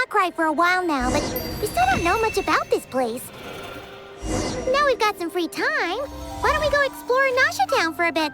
Nod Krai for a while now, but we still don't know much about this place. Now we've got some free time. Why don't we go explore Nasha Town for a bit?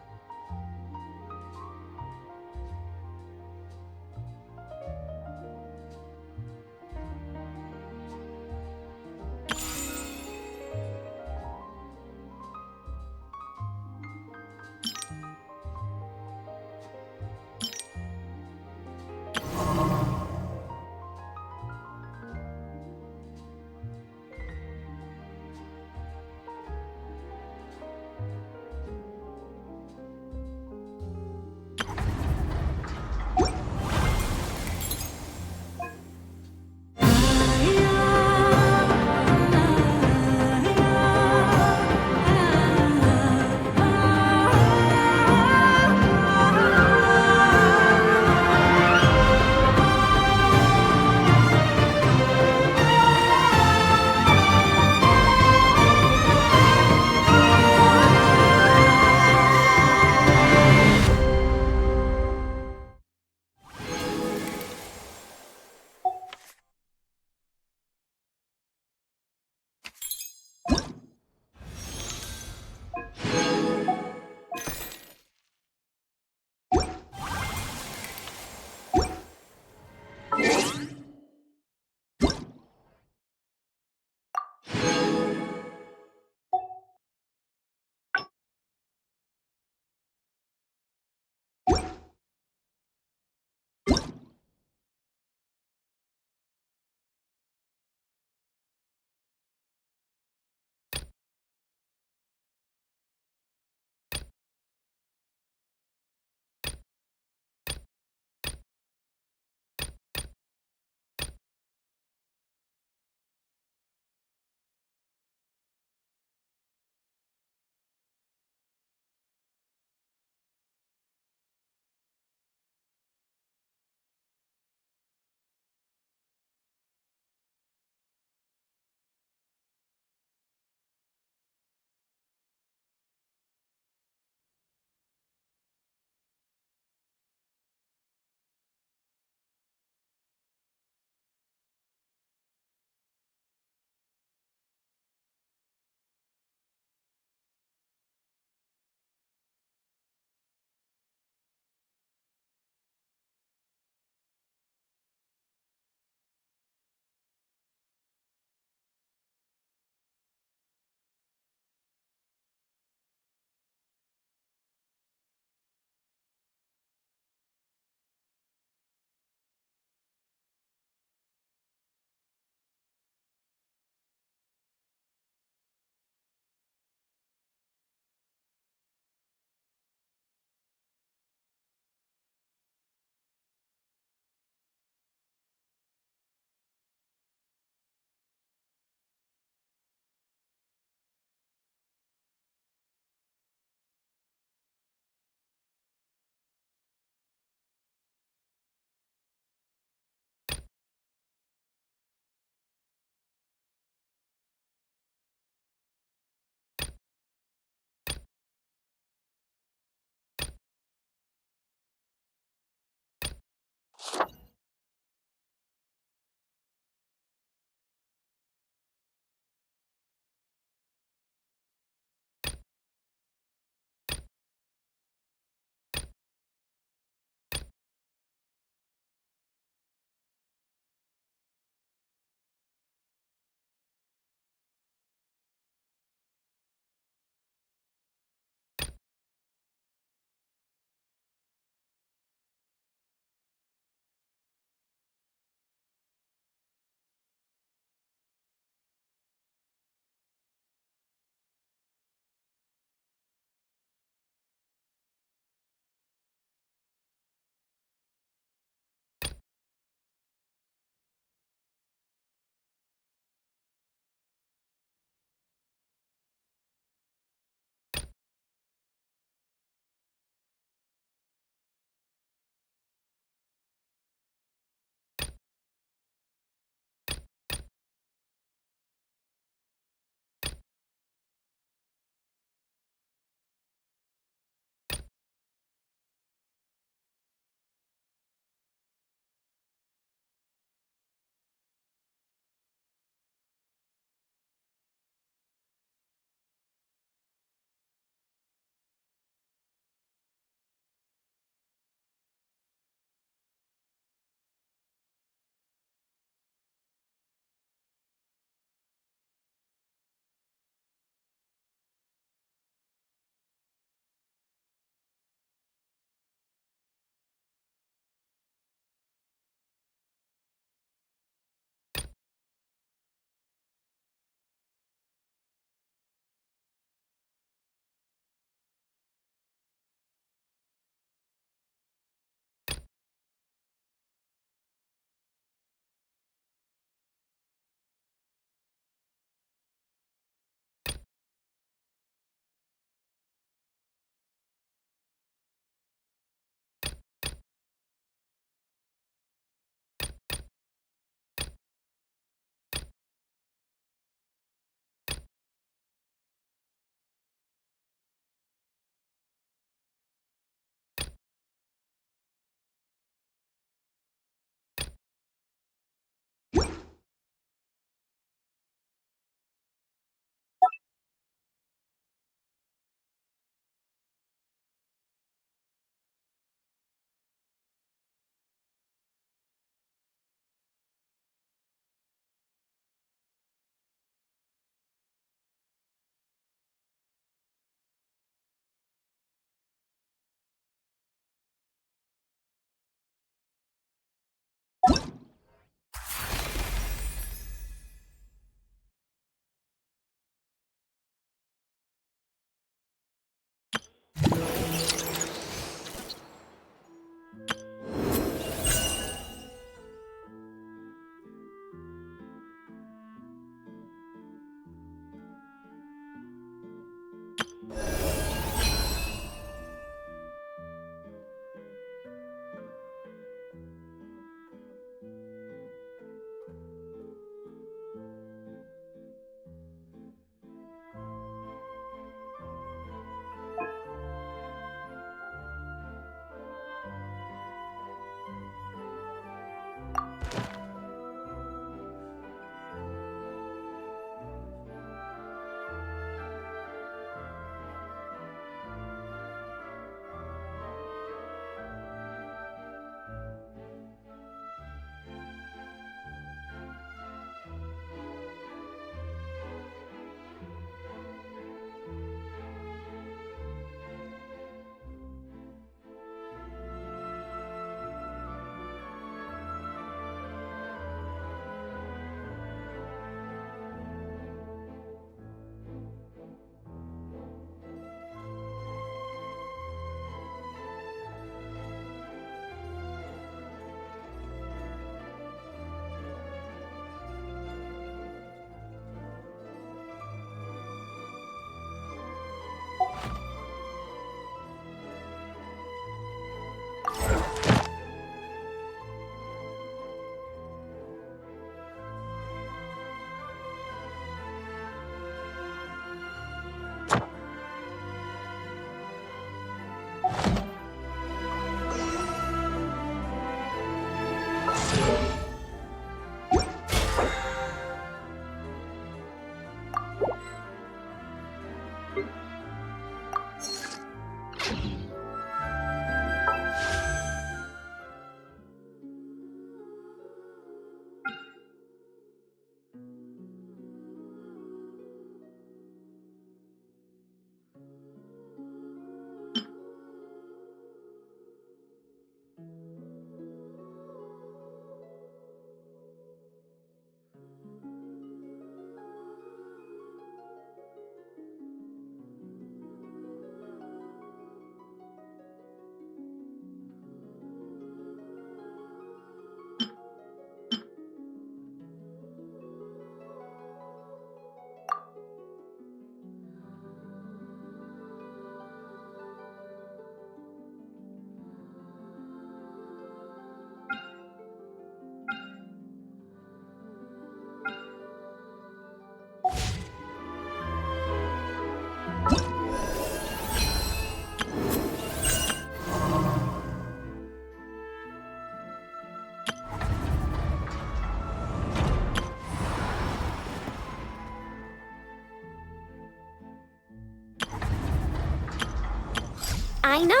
I know.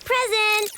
Present!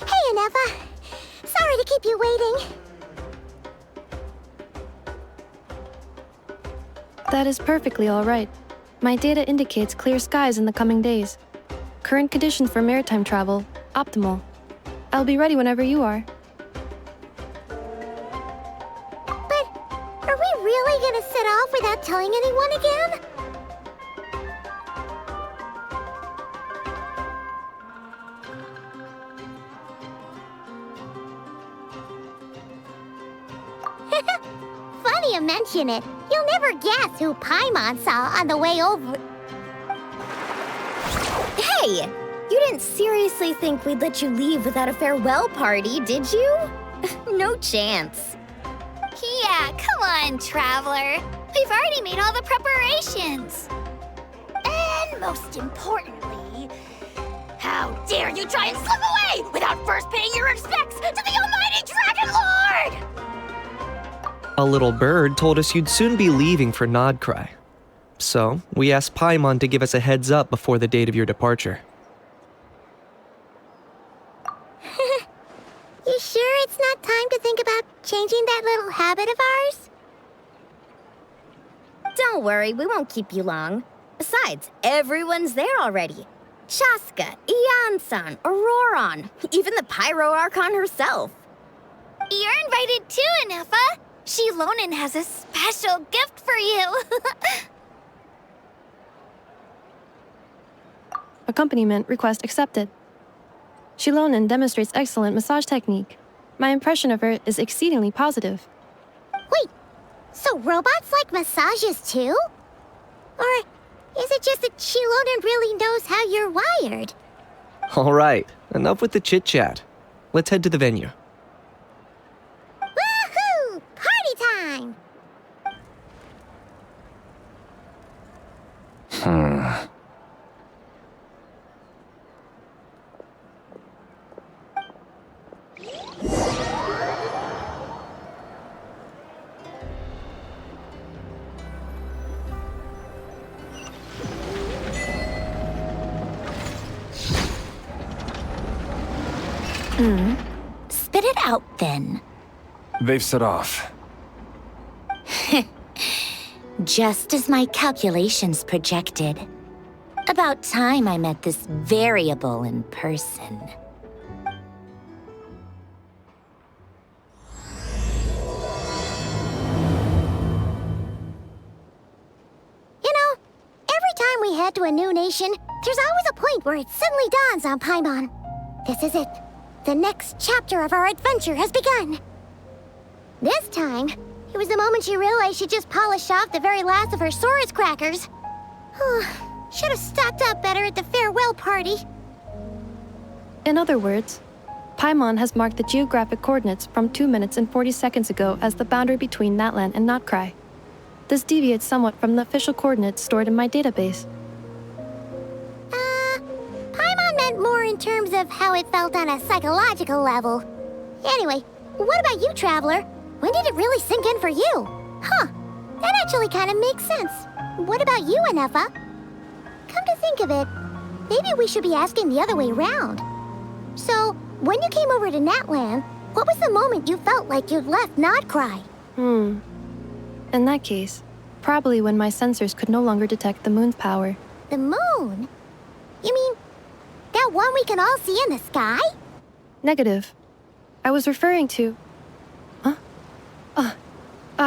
Hey, Aneva. Sorry to keep you waiting. That is perfectly all right. My data indicates clear skies in the coming days. Current conditions for maritime travel, optimal. I'll be ready whenever you are. But are we really gonna set off without telling anyone again? Funny you mention it. You'll never guess who Paimon saw on the way over. Hey! You didn't seriously think we'd let you leave without a farewell party, did you? No chance. Yeah, come on, Traveler. We've already made all the preparations. And most importantly, how dare you try and slip away without first paying your respects to the almighty Dragon Lord! A little bird told us you'd soon be leaving for Nod Krai. So, we asked Paimon to give us a heads up before the date of your departure. You sure it's not time to think about changing that little habit of ours? Don't worry, we won't keep you long. Besides, everyone's there already. Chaska, Iansan, Auroron, even the Pyro Archon herself. You're invited too, Anefa. Shilonen has a special gift for you. Accompaniment request accepted. Shilonen demonstrates excellent massage technique. My impression of her is exceedingly positive. Wait, so robots like massages too? Or is it just that Shilonen really knows how you're wired? All right, enough with the chit-chat. Let's head to the venue. Woohoo! Party time! Spit it out, then. They've set off. Just as my calculations projected. About time I met this variable in person. You know, every time we head to a new nation, there's always a point where it suddenly dawns on Paimon. This is it. The next chapter of our adventure has begun. This time, it was the moment she realized she just polished off the very last of her Saurus crackers. Should have stocked up better at the farewell party. In other words, Paimon has marked the geographic coordinates from 2 minutes and 40 seconds ago as the boundary between Natlan and Nod Krai. This deviates somewhat from the official coordinates stored in my database. Paimon meant more in terms of how it felt on a psychological level. Anyway, what about you, Traveler? When did it really sink in for you? Huh, that actually kind of makes sense. What about you, Anefa? Come to think of it, maybe we should be asking the other way around. So, when you came over to Natlan, what was the moment you felt like you'd left Nod Krai? In that case, probably when my sensors could no longer detect the moon's power. The moon? You mean that one we can all see in the sky? Negative. I was referring to...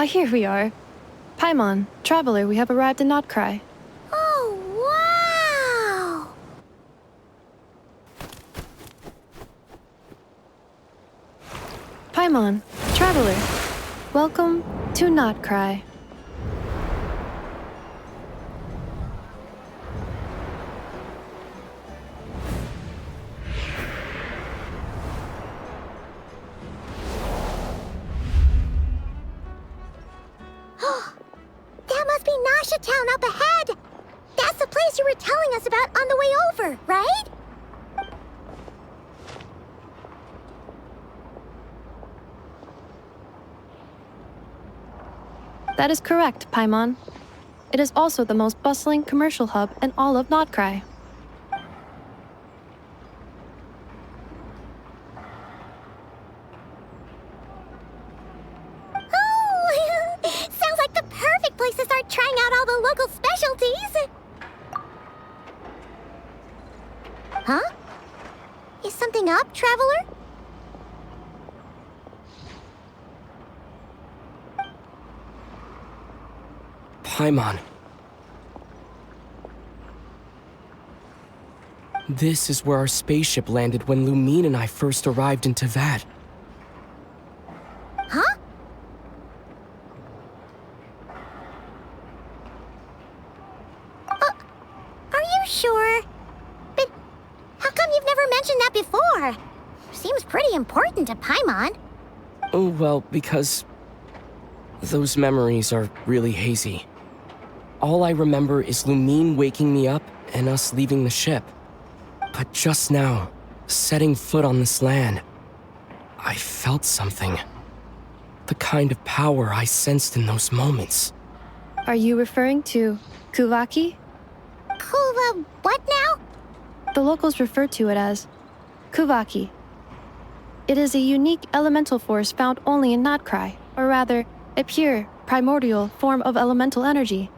Here we are. Paimon, Traveler, we have arrived in Nod Krai. Oh, wow! Paimon, Traveler, welcome to Nod Krai. That must be Nasha Town up ahead! That's the place you were telling us about on the way over, right? That is correct, Paimon. It is also the most bustling commercial hub in all of Nod Krai. Oh, sounds like the perfect place to start trying out all the local specialties. Huh? Is something up, Traveler? Paimon. This is where our spaceship landed when Lumine and I first arrived in Teyvat. Huh? Are you sure? But how come you've never mentioned that before? Seems pretty important to Paimon. Oh, well, because those memories are really hazy. All I remember is Lumine waking me up and us leaving the ship. But just now, setting foot on this land, I felt something. The kind of power I sensed in those moments. Are you referring to Kuvaki? Kuva, what now? The locals refer to it as Kuvaki. It is a unique elemental force found only in Nod Krai, or rather, a pure, primordial form of elemental energy.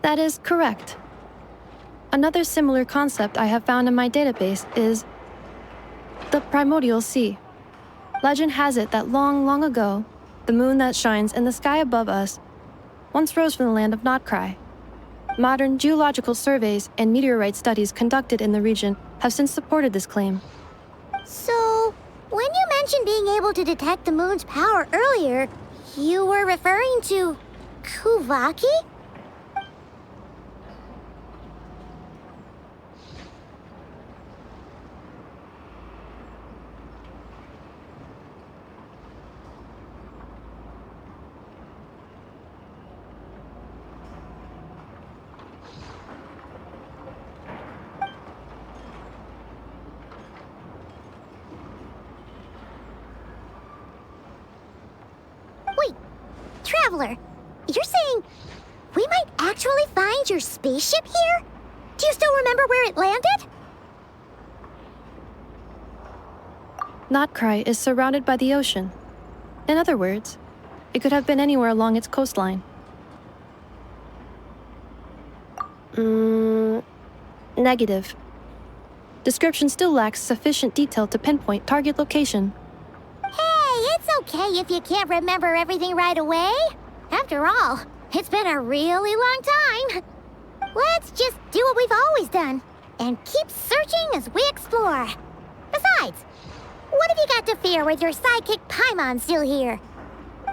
That is correct. Another similar concept I have found in my database is the primordial sea. Legend has it that long, long ago, the moon that shines in the sky above us once rose from the land of Nod Krai. Modern geological surveys and meteorite studies conducted in the region have since supported this claim. So, when you mentioned being able to detect the moon's power earlier, you were referring to Kuvaki? Wait, Traveler, you're saying we might actually find your spaceship here? Do you still remember where it landed? Nod Krai is surrounded by the ocean. In other words, it could have been anywhere along its coastline. Negative. Description still lacks sufficient detail to pinpoint target location. Hey, it's okay if you can't remember everything right away. After all, it's been a really long time. Let's just do what we've always done and keep searching as we explore. Besides, what have you got to fear with your sidekick Paimon still here?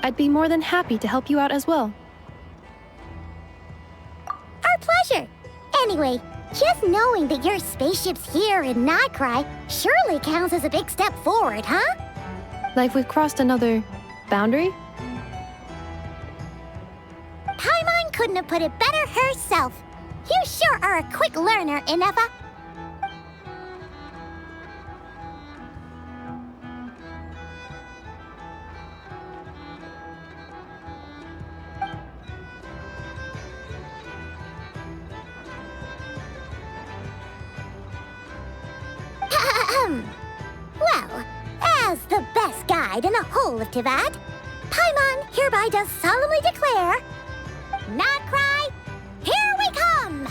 I'd be more than happy to help you out as well. Our pleasure. Anyway, just knowing that your spaceship's here in Nod Krai surely counts as a big step forward, huh? Like we've crossed another boundary? Paimon couldn't have put it better herself. You sure are a quick learner, Inefa. Well, as the best guide in the whole of Tivat, Paimon hereby does solemnly declare, Nod Krai, here we come!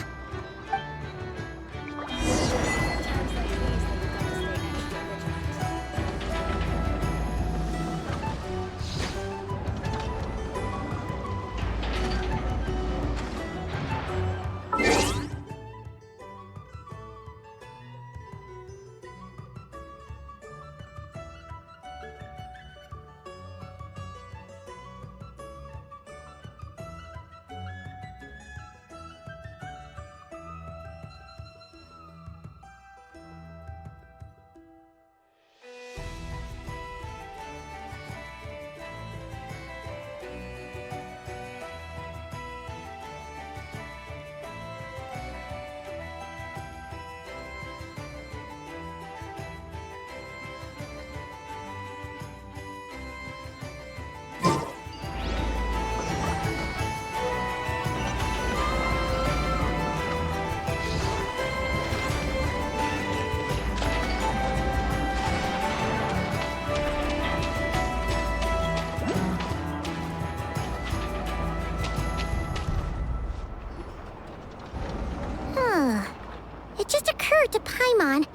It just occurred to Paimon,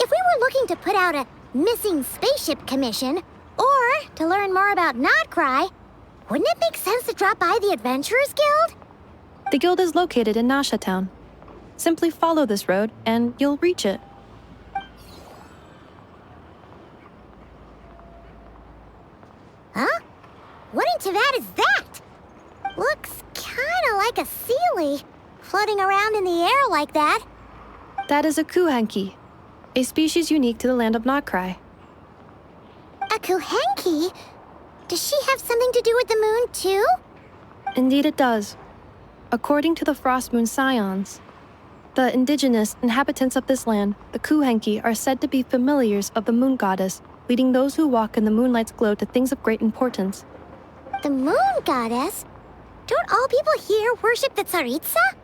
if we were looking to put out a missing spaceship commission, or to learn more about Nod Krai, wouldn't it make sense to drop by the Adventurers Guild? The guild is located in Nasha Town. Simply follow this road and you'll reach it. Huh? What in Tivat is that? Looks kinda like a Sealy, floating around in the air like that. That is a kuhanki, a species unique to the land of Nod Krai. A Kuhenki? Does she have something to do with the moon, too? Indeed it does. According to the Frost Moon Scions, the indigenous inhabitants of this land, the kuhanki, are said to be familiars of the moon goddess, leading those who walk in the moonlight's glow to things of great importance. The moon goddess? Don't all people here worship the Tsaritsa?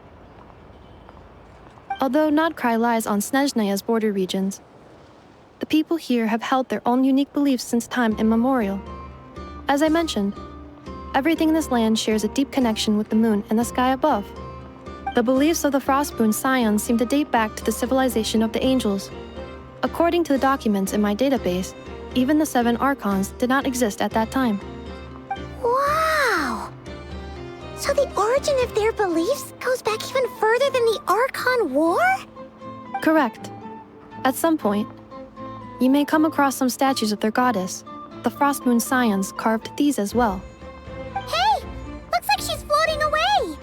Although Nod Krai lies on Snezhnaya's border regions, the people here have held their own unique beliefs since time immemorial. As I mentioned, everything in this land shares a deep connection with the moon and the sky above. The beliefs of the Frostmoon Scions seem to date back to the civilization of the Angels. According to the documents in my database, even the 7 Archons did not exist at that time. Wow! So the origin of their beliefs goes back even further than the Archon War? Correct. At some point, you may come across some statues of their goddess. The Frostmoon Scions carved these as well. Hey! Looks like she's floating away!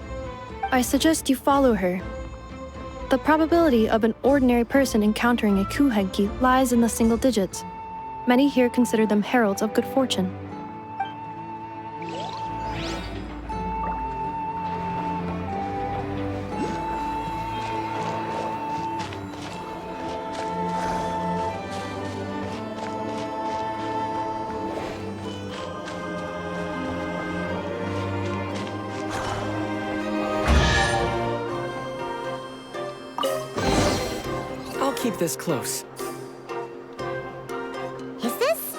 I suggest you follow her. The probability of an ordinary person encountering a Kuhenki lies in the single digits. Many here consider them heralds of good fortune. I'll keep this close. Is this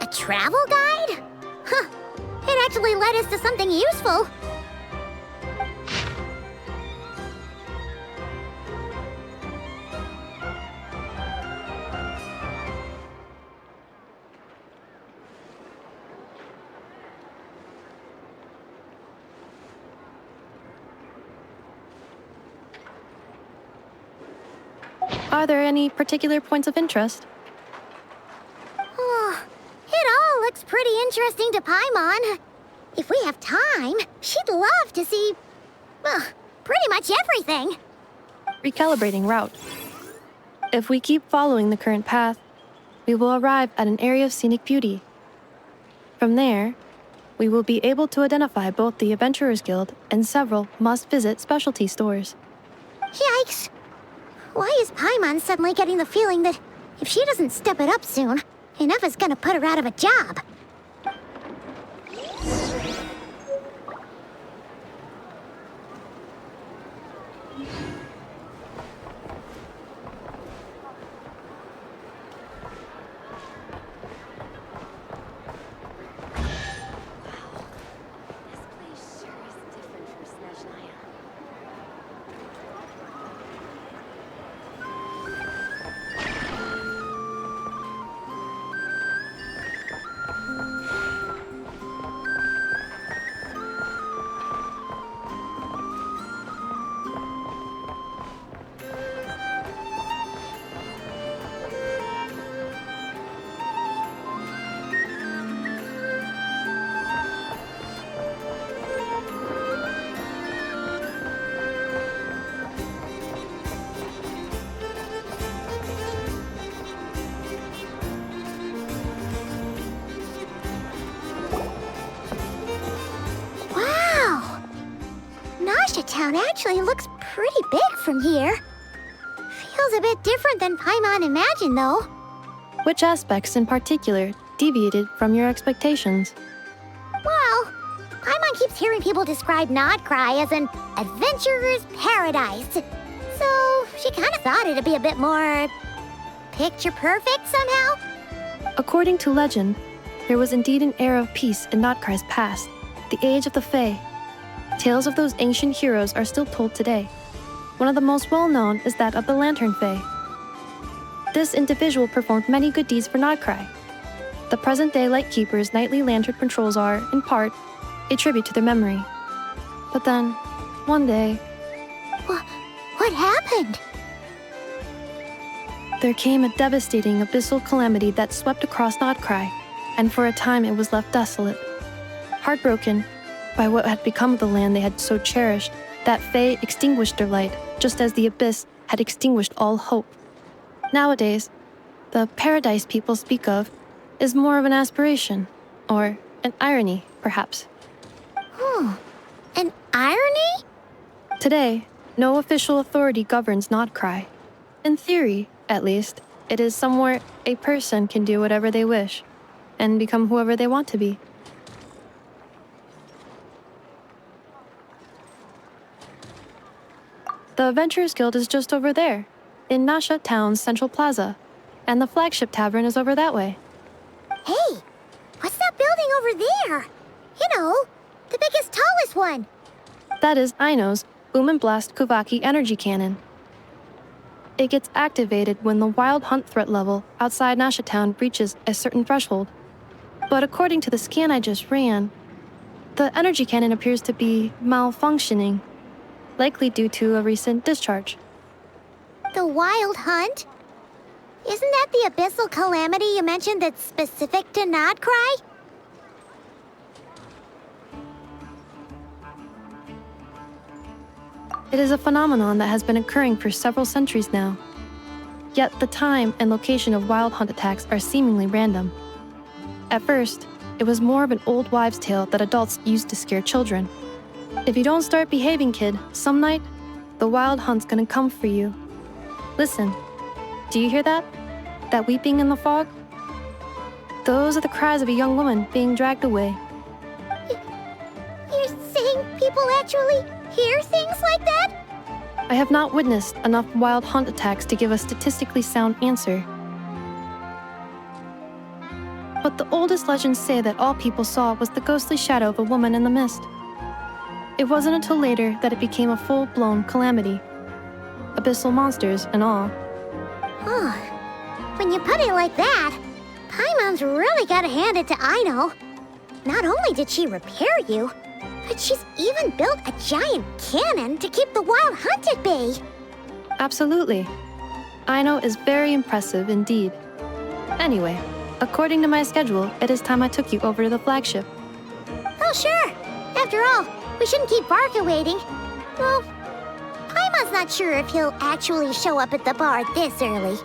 a travel guide? Huh. It actually led us to something useful. Are there any particular points of interest? Oh, it all looks pretty interesting to Paimon. If we have time, she'd love to see, pretty much everything. Recalibrating route. If we keep following the current path, we will arrive at an area of scenic beauty. From there, we will be able to identify both the Adventurers Guild and several must-visit specialty stores. Yikes! Why is Paimon suddenly getting the feeling that if she doesn't step it up soon, Ineva's gonna put her out of a job? Town actually looks pretty big from here. Feels a bit different than Paimon imagined, though. Which aspects in particular deviated from your expectations? Well, Paimon keeps hearing people describe Nod Krai as an adventurer's paradise. So she kind of thought it'd be a bit more picture perfect somehow. According to legend, there was indeed an era of peace in Nod Krai's past, the age of the Fae. Tales of those ancient heroes are still told today. One of the most well-known is that of the Lantern Fae. This individual performed many good deeds for Nod Krai. The present-day Lightkeeper's nightly lantern patrols are, in part, a tribute to their memory. But then, one day... What happened? There came a devastating abyssal calamity that swept across Nod Krai, and for a time it was left desolate. Heartbroken by what had become of the land they had so cherished, that Fae extinguished their light, just as the abyss had extinguished all hope. Nowadays, the paradise people speak of is more of an aspiration, or an irony, perhaps. An irony? Today, no official authority governs Nod Krai. In theory, at least, it is somewhere a person can do whatever they wish, and become whoever they want to be. The Adventurers Guild is just over there, in Nasha Town's Central Plaza, and the flagship tavern is over that way. Hey, what's that building over there? You know, the biggest, tallest one. That is Aino's Boom and Blast Kuvaki energy cannon. It gets activated when the wild hunt threat level outside Nasha Town reaches a certain threshold. But according to the scan I just ran, the energy cannon appears to be malfunctioning, likely due to a recent discharge. The Wild Hunt? Isn't that the abyssal calamity you mentioned that's specific to Nod Krai? It is a phenomenon that has been occurring for several centuries now. Yet the time and location of wild hunt attacks are seemingly random. At first, it was more of an old wives' tale that adults used to scare children. If you don't start behaving, kid, some night, the wild hunt's gonna come for you. Listen, do you hear that? That weeping in the fog? Those are the cries of a young woman being dragged away. You're saying people actually hear things like that? I have not witnessed enough wild hunt attacks to give a statistically sound answer. But the oldest legends say that all people saw was the ghostly shadow of a woman in the mist. It wasn't until later that it became a full-blown calamity. Abyssal monsters and all. Oh, when you put it like that, Paimon's really gotta hand it to Aino. Not only did she repair you, but she's even built a giant cannon to keep the wild hunt at bay. Absolutely. Aino is very impressive indeed. Anyway, according to my schedule, it is time I took you over to the flagship. Oh, sure. After all, we shouldn't keep Barca waiting. Well, Paimon's not sure if he'll actually show up at the bar this early.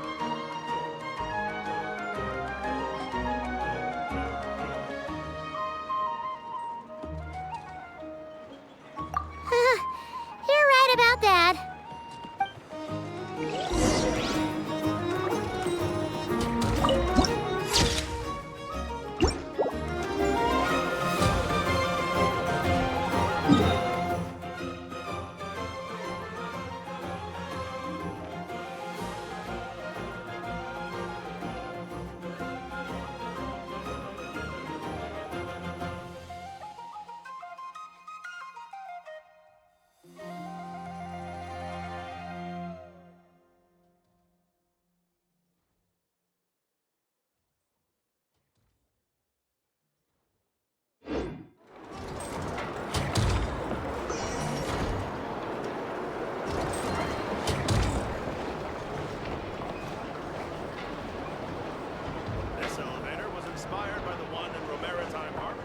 You're right about that. This elevator was inspired by the one in Romaritime Harbor.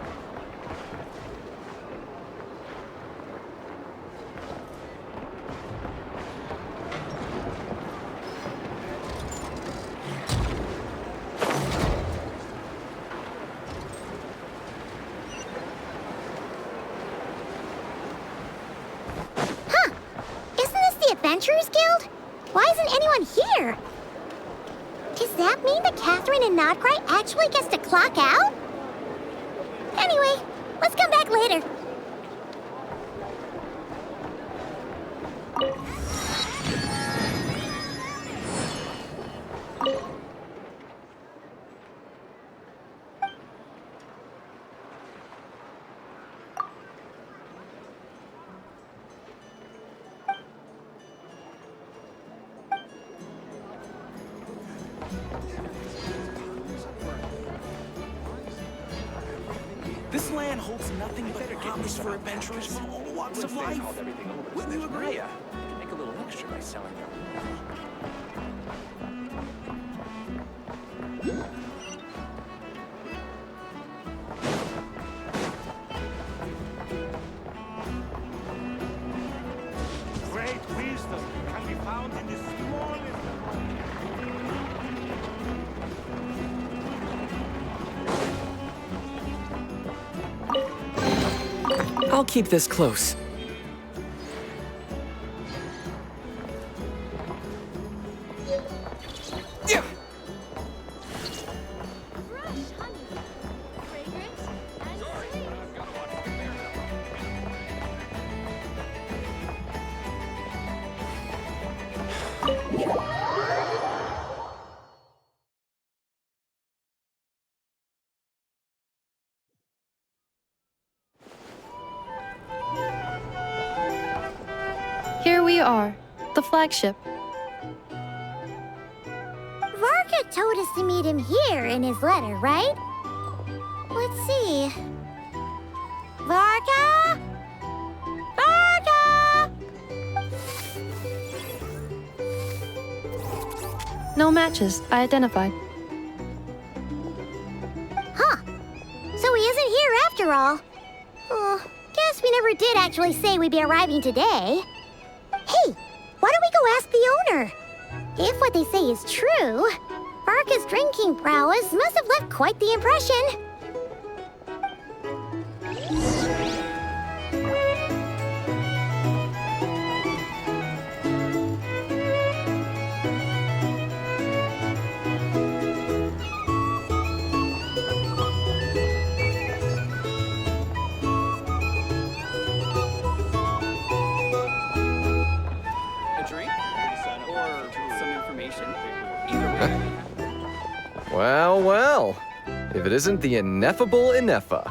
Huh! Isn't this the Adventurers Guild? Why isn't anyone here? Does that mean that Catherine and Nod Krai actually gets to clock out? Anyway, let's come back later. This land holds nothing but promise for adventurers from all walks of life. Wouldn't you agree? You can make a little extra by selling them. Great wisdom can be found in this smallest. I'll keep this close. Yeah. Fresh honey. Fragrant and sweet. you are, the flagship. Varka told us to meet him here in his letter, right? Let's see. Varka? Varka! No matches, I identified. Huh. So he isn't here after all. Oh, guess we never did actually say we'd be arriving today. Hey, why don't we go ask the owner? If what they say is true, Varka's drinking prowess must have left quite the impression. Well, well. If it isn't the ineffable Ineffa.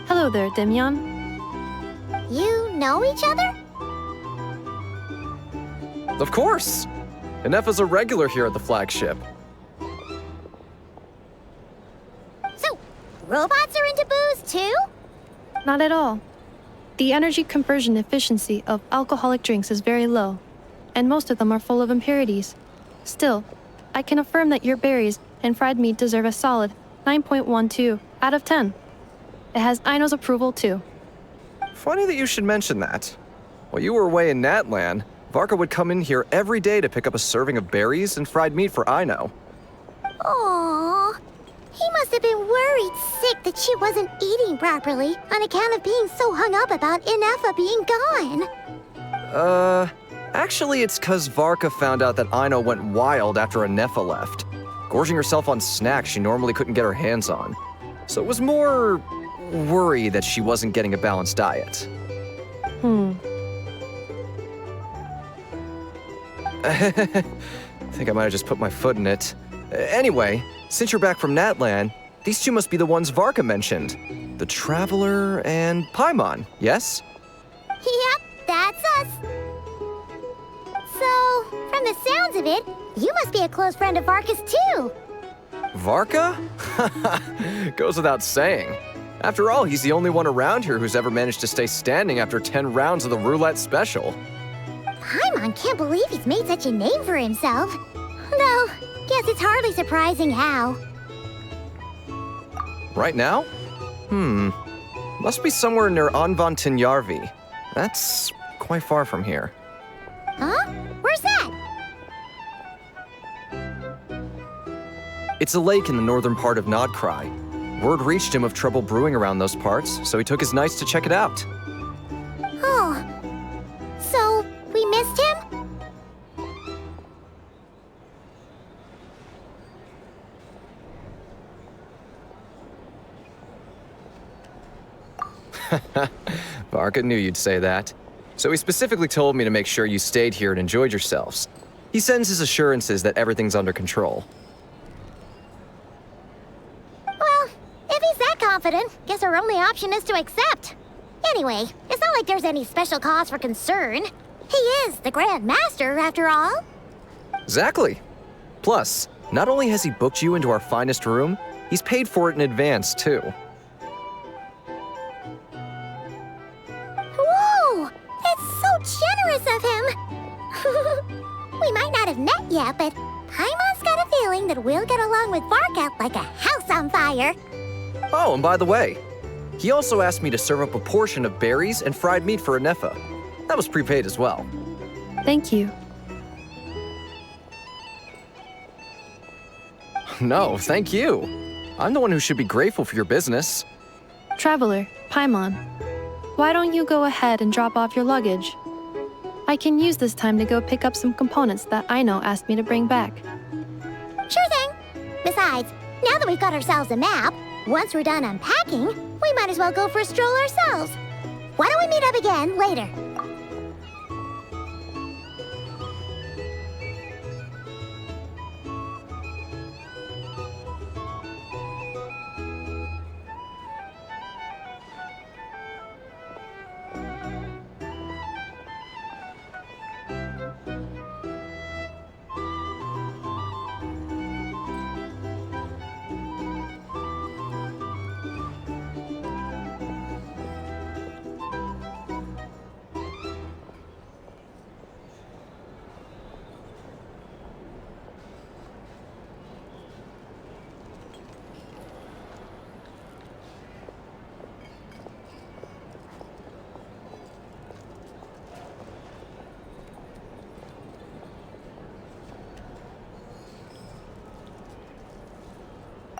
Hello there, Demyon. You know each other? Of course! Ineffa's a regular here at the flagship. So, robots are into booze too? Not at all. The energy conversion efficiency of alcoholic drinks is very low, and most of them are full of impurities. Still, I can affirm that your berries and fried meat deserve a solid 9.12 out of 10. It has Aino's approval too. Funny that you should mention that. While you were away in Natlan, Varka would come in here every day to pick up a serving of berries and fried meat for Aino. Aww. He must have been worried sick that she wasn't eating properly on account of being so hung up about Ineffa being gone. Actually it's 'cause Varka found out that Aino went wild after Ineffa left, gorging herself on snacks she normally couldn't get her hands on. So it was more worry that she wasn't getting a balanced diet. I think I might have just put my foot in it. Anyway, since you're back from Natlan, these two must be the ones Varka mentioned. The Traveler and Paimon, yes? Yep, that's us. So, from the sounds of it, you must be a close friend of Varka's too. Varka? Goes without saying. After all, he's the only one around here who's ever managed to stay standing after 10 rounds of the roulette special. Paimon can't believe he's made such a name for himself. Though, guess it's hardly surprising how. Right now? Must be somewhere near Anvantinyarvi. That's quite far from here. Huh? Where's that? It's a lake in the northern part of Nod Krai. Word reached him of trouble brewing around those parts, so he took his knights to check it out. Oh. So, we missed him? Varka knew you'd say that. So he specifically told me to make sure you stayed here and enjoyed yourselves. He sends his assurances that everything's under control. Well, if he's that confident, guess our only option is to accept. Anyway, it's not like there's any special cause for concern. He is the Grand Master, after all. Exactly. Plus, not only has he booked you into our finest room, he's paid for it in advance, too. Whoa! That's so generous of him! We might not have met yet, but Paimon's got a feeling that we'll get along with Varka like a house on fire. Oh, and by the way, he also asked me to serve up a portion of berries and fried meat for Ineffa. That was prepaid as well. Thank you. No, thank you. I'm the one who should be grateful for your business. Traveler, Paimon, why don't you go ahead and drop off your luggage? I can use this time to go pick up some components that Aino asked me to bring back. Sure thing. Besides, now that we've got ourselves a map, once we're done unpacking, we might as well go for a stroll ourselves. Why don't we meet up again later?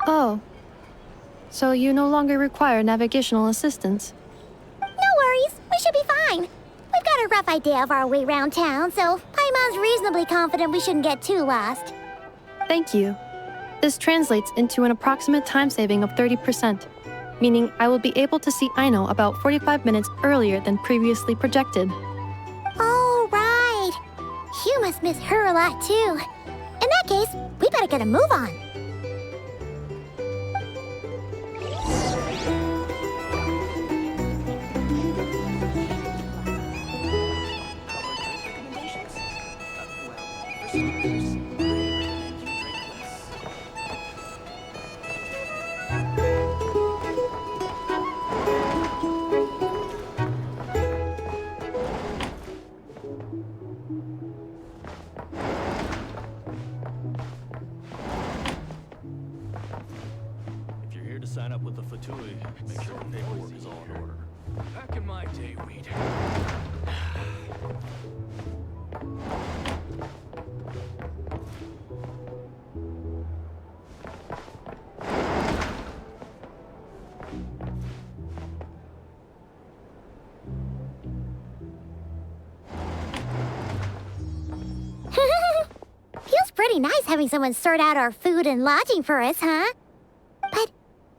Oh. So you no longer require navigational assistance? No worries, we should be fine. We've got a rough idea of our way around town, so Paimon's reasonably confident we shouldn't get too lost. Thank you. This translates into an approximate time saving of 30%, meaning I will be able to see Aino about 45 minutes earlier than previously projected. Oh, right. You must miss her a lot, too. In that case, we better get a move on. If you're here to sign up with the Fatui, make sure the paperwork is all in order. Back in my day, we'd... Feels pretty nice having someone sort out our food and lodging for us, huh? But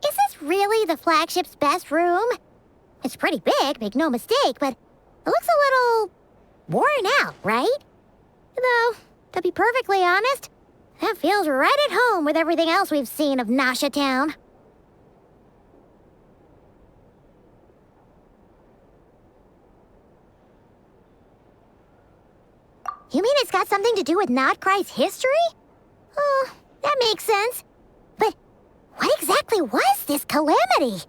is this really the flagship's best room? It's pretty big, make no mistake, but it looks a little worn out, right? Though, to be perfectly honest, that feels right at home with everything else we've seen of Nasha Town. You mean it's got something to do with Nod Krai's history? Oh, that makes sense. But what exactly was this calamity?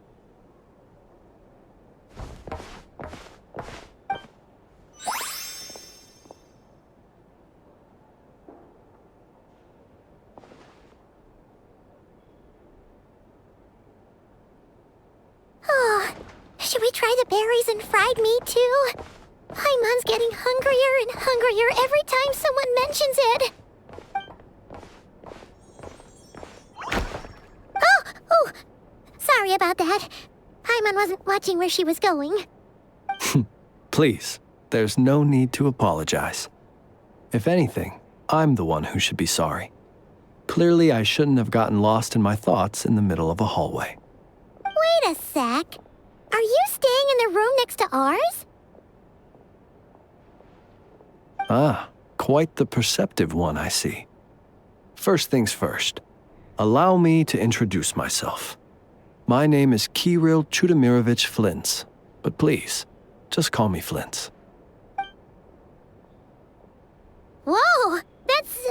Oh, should we try the berries and fried meat too? Paimon's getting hungrier and hungrier every time someone mentions it. Oh, sorry about that. Paimon wasn't watching where she was going. Please, there's no need to apologize. If anything, I'm the one who should be sorry. Clearly, I shouldn't have gotten lost in my thoughts in the middle of a hallway. Wait a sec. Are you staying in the room next to ours? Ah, quite the perceptive one, I see. First things first, allow me to introduce myself. My name is Kirill Chudamirovich Flintz, but please, just call me Flintz. Whoa, that's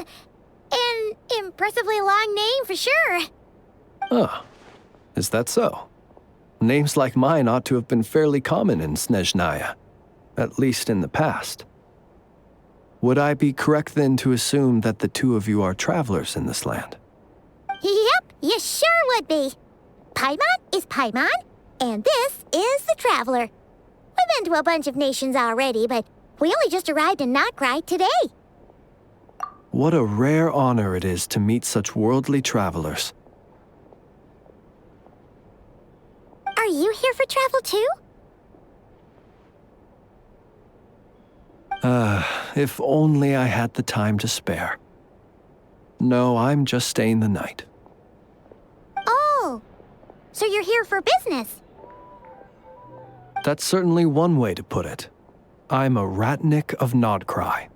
an impressively long name for sure. Ah, is that so? Names like mine ought to have been fairly common in Snezhnaya, at least in the past. Would I be correct then to assume that the two of you are travelers in this land? Yep, you sure would be. Paimon is Paimon, and this is the Traveler. We've been to a bunch of nations already, but we only just arrived in Nod Krai today. What a rare honor it is to meet such worldly travelers. Are you here for travel too? If only I had the time to spare. No, I'm just staying the night. Oh, so you're here for business? That's certainly one way to put it. I'm a Ratnik of Nod Krai,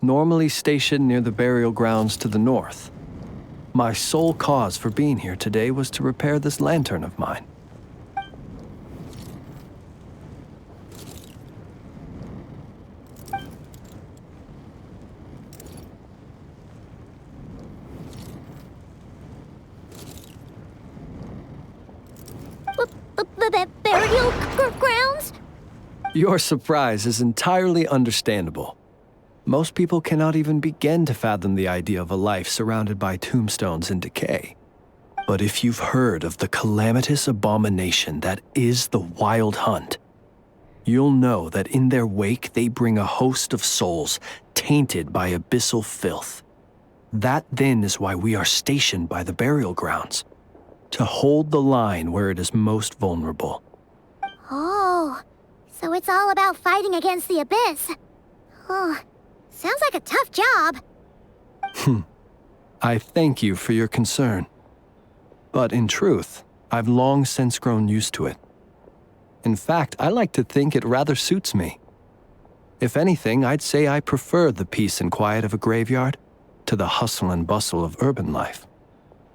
normally stationed near the burial grounds to the north. My sole cause for being here today was to repair this lantern of mine. Burial grounds? Your surprise is entirely understandable. Most people cannot even begin to fathom the idea of a life surrounded by tombstones and decay. But if you've heard of the calamitous abomination that is the Wild Hunt, you'll know that in their wake they bring a host of souls tainted by abyssal filth. That then is why we are stationed by the burial grounds, to hold the line where it is most vulnerable. Oh, so it's all about fighting against the abyss. Oh, sounds like a tough job. I thank you for your concern. But in truth, I've long since grown used to it. In fact, I like to think it rather suits me. If anything, I'd say I prefer the peace and quiet of a graveyard to the hustle and bustle of urban life.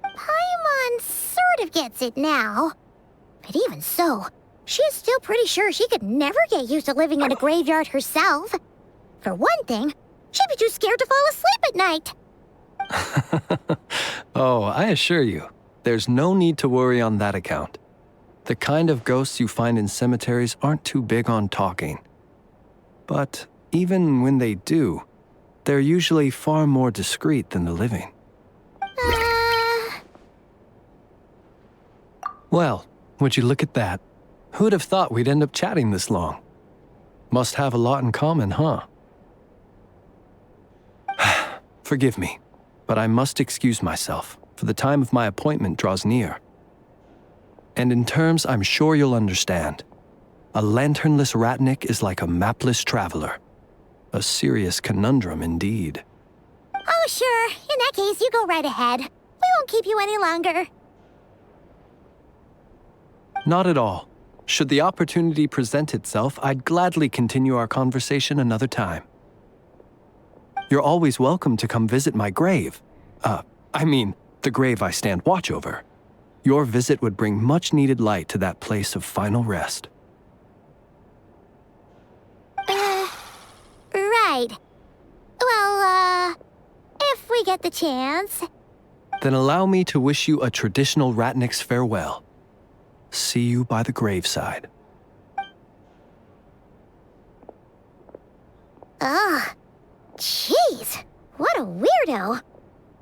Paimon sort of gets it now. But even so, she's still pretty sure she could never get used to living in a graveyard herself. For one thing, she'd be too scared to fall asleep at night. Oh, I assure you, there's no need to worry on that account. The kind of ghosts you find in cemeteries aren't too big on talking. But even when they do, they're usually far more discreet than the living. Well, would you look at that? Who'd have thought we'd end up chatting this long? Must have a lot in common, huh? Forgive me, but I must excuse myself, for the time of my appointment draws near. And in terms I'm sure you'll understand, a lanternless ratnik is like a mapless traveler. A serious conundrum indeed. Oh, sure. In that case, you go right ahead. We won't keep you any longer. Not at all. Should the opportunity present itself, I'd gladly continue our conversation another time. You're always welcome to come visit my grave. The grave I stand watch over. Your visit would bring much-needed light to that place of final rest. Right. Well, if we get the chance. Then allow me to wish you a traditional ratnik's farewell. See you by the graveside. Ugh. Jeez, what a weirdo.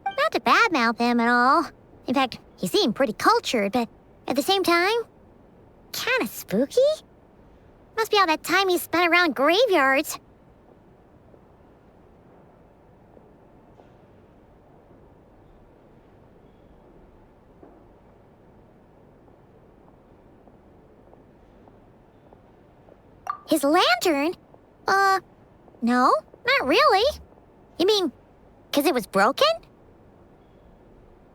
Not to badmouth him at all. In fact, he seemed pretty cultured, but at the same time, kinda spooky? Must be all that time he spent around graveyards. His lantern? No, not really. You mean, 'cause it was broken?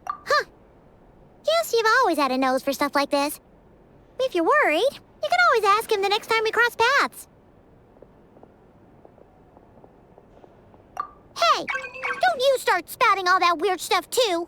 Huh. Guess you've always had a nose for stuff like this. If you're worried, you can always ask him the next time we cross paths. Hey, don't you start spouting all that weird stuff too.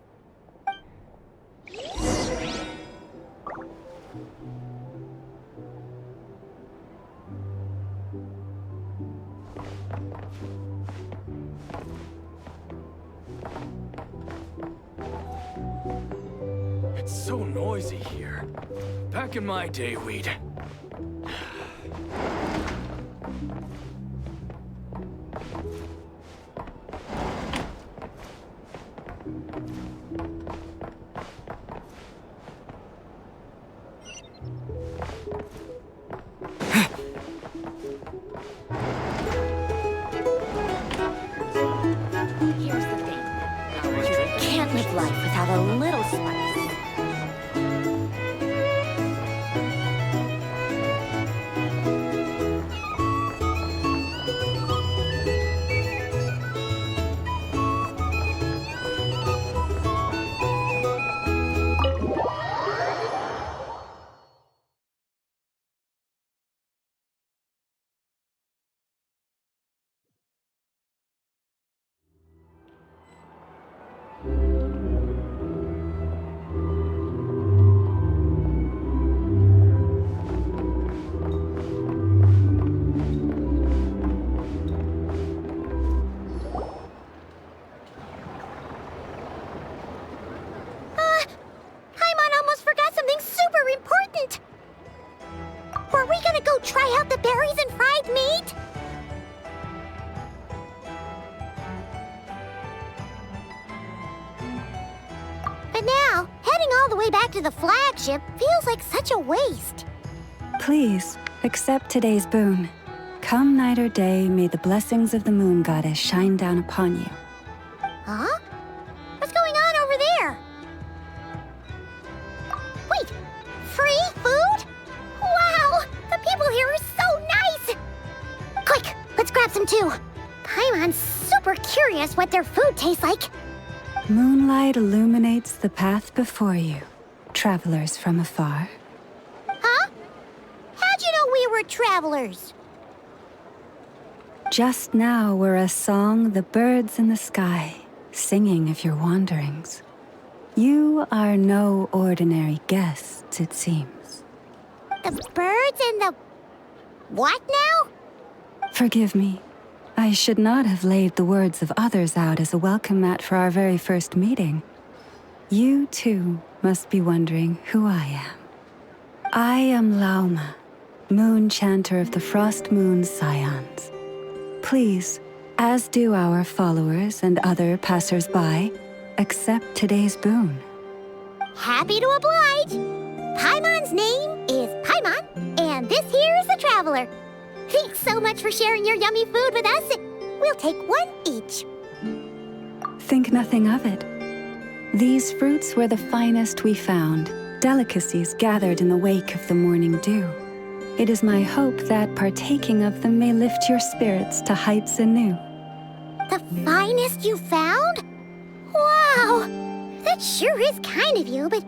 It's so noisy here. Back in my day, we'd... Here's the thing. You can't live life without a little spice. Paimon almost forgot something super important. Were we gonna go try out the berries and fried meat? But now, heading all the way back to the flagship feels like such a waste. Please, accept today's boon. Come night or day, may the blessings of the moon goddess shine down upon you. Huh? What's going on over there? curious what their food tastes like. Moonlight illuminates the path before you, travelers from afar. Huh? How'd you know we were travelers? Just now were a song the birds in the sky, singing of your wanderings. You are no ordinary guests, it seems. The birds and the... what now? Forgive me. I should not have laid the words of others out as a welcome mat for our very first meeting. You, too, must be wondering who I am. I am Lauma, moon chanter of the Frost Moon Scions. Please, as do our followers and other passers-by, accept today's boon. Happy to oblige. Paimon's name is Paimon, and this here is the traveler. Thanks so much for sharing your yummy food with us. We'll take one each. Think nothing of it. These fruits were the finest we found, delicacies gathered in the wake of the morning dew. It is my hope that partaking of them may lift your spirits to heights anew. The finest you found? Wow! That sure is kind of you, but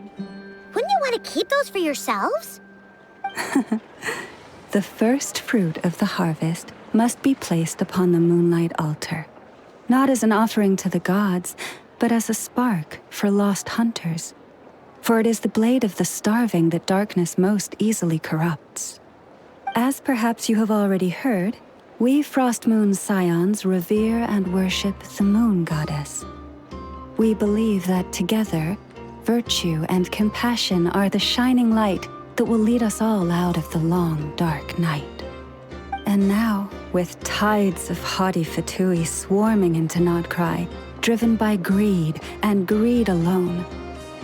wouldn't you want to keep those for yourselves? The first fruit of the harvest must be placed upon the moonlight altar, not as an offering to the gods, but as a spark for lost hunters. For it is the blade of the starving that darkness most easily corrupts. As perhaps you have already heard, we Frost Moon Scions revere and worship the moon goddess. We believe that together, virtue and compassion are the shining light that will lead us all out of the long, dark night. And now, with tides of haughty Fatui swarming into Nod Krai, driven by greed and greed alone,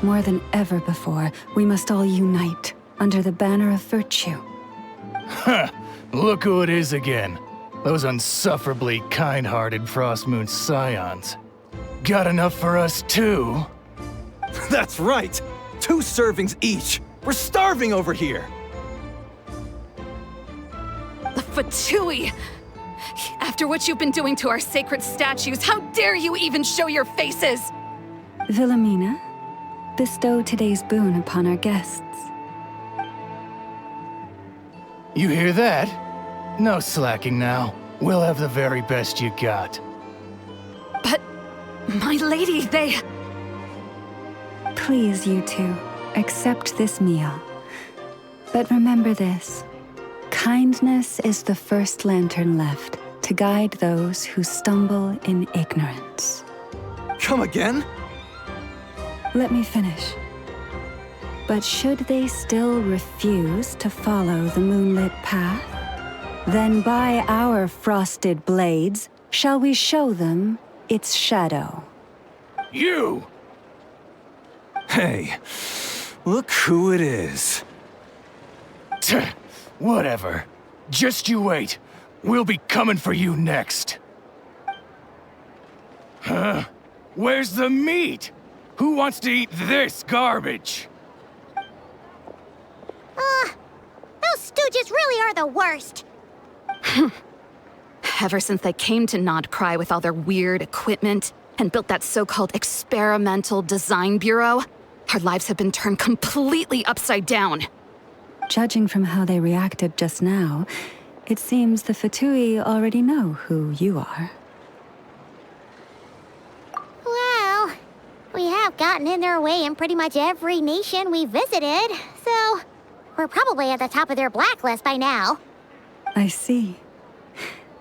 more than ever before, we must all unite under the banner of virtue. Huh, look who it is again. Those unsufferably kind-hearted Frost Moon Scions. Got enough for us too? That's right! 2 servings each! We're starving over here! The Fatui! After what you've been doing to our sacred statues, how dare you even show your faces? Wilhelmina, bestow today's boon upon our guests. You hear that? No slacking now. We'll have the very best you got. But, my lady, they... Please, you two, accept this meal. But remember this. Kindness is the first lantern left to guide those who stumble in ignorance. Come again? Let me finish. But should they still refuse to follow the moonlit path, then by our frosted blades shall we show them its shadow. You! Hey, look who it is. Whatever. Just you wait. We'll be coming for you next. Huh? Where's the meat? Who wants to eat this garbage? Those stooges really are the worst. Ever since they came to Nod Krai with all their weird equipment and built that so-called experimental design bureau, our lives have been turned completely upside down. Judging from how they reacted just now, it seems the Fatui already know who you are. Well, we have gotten in their way in pretty much every nation we visited, so we're probably at the top of their blacklist by now. I see.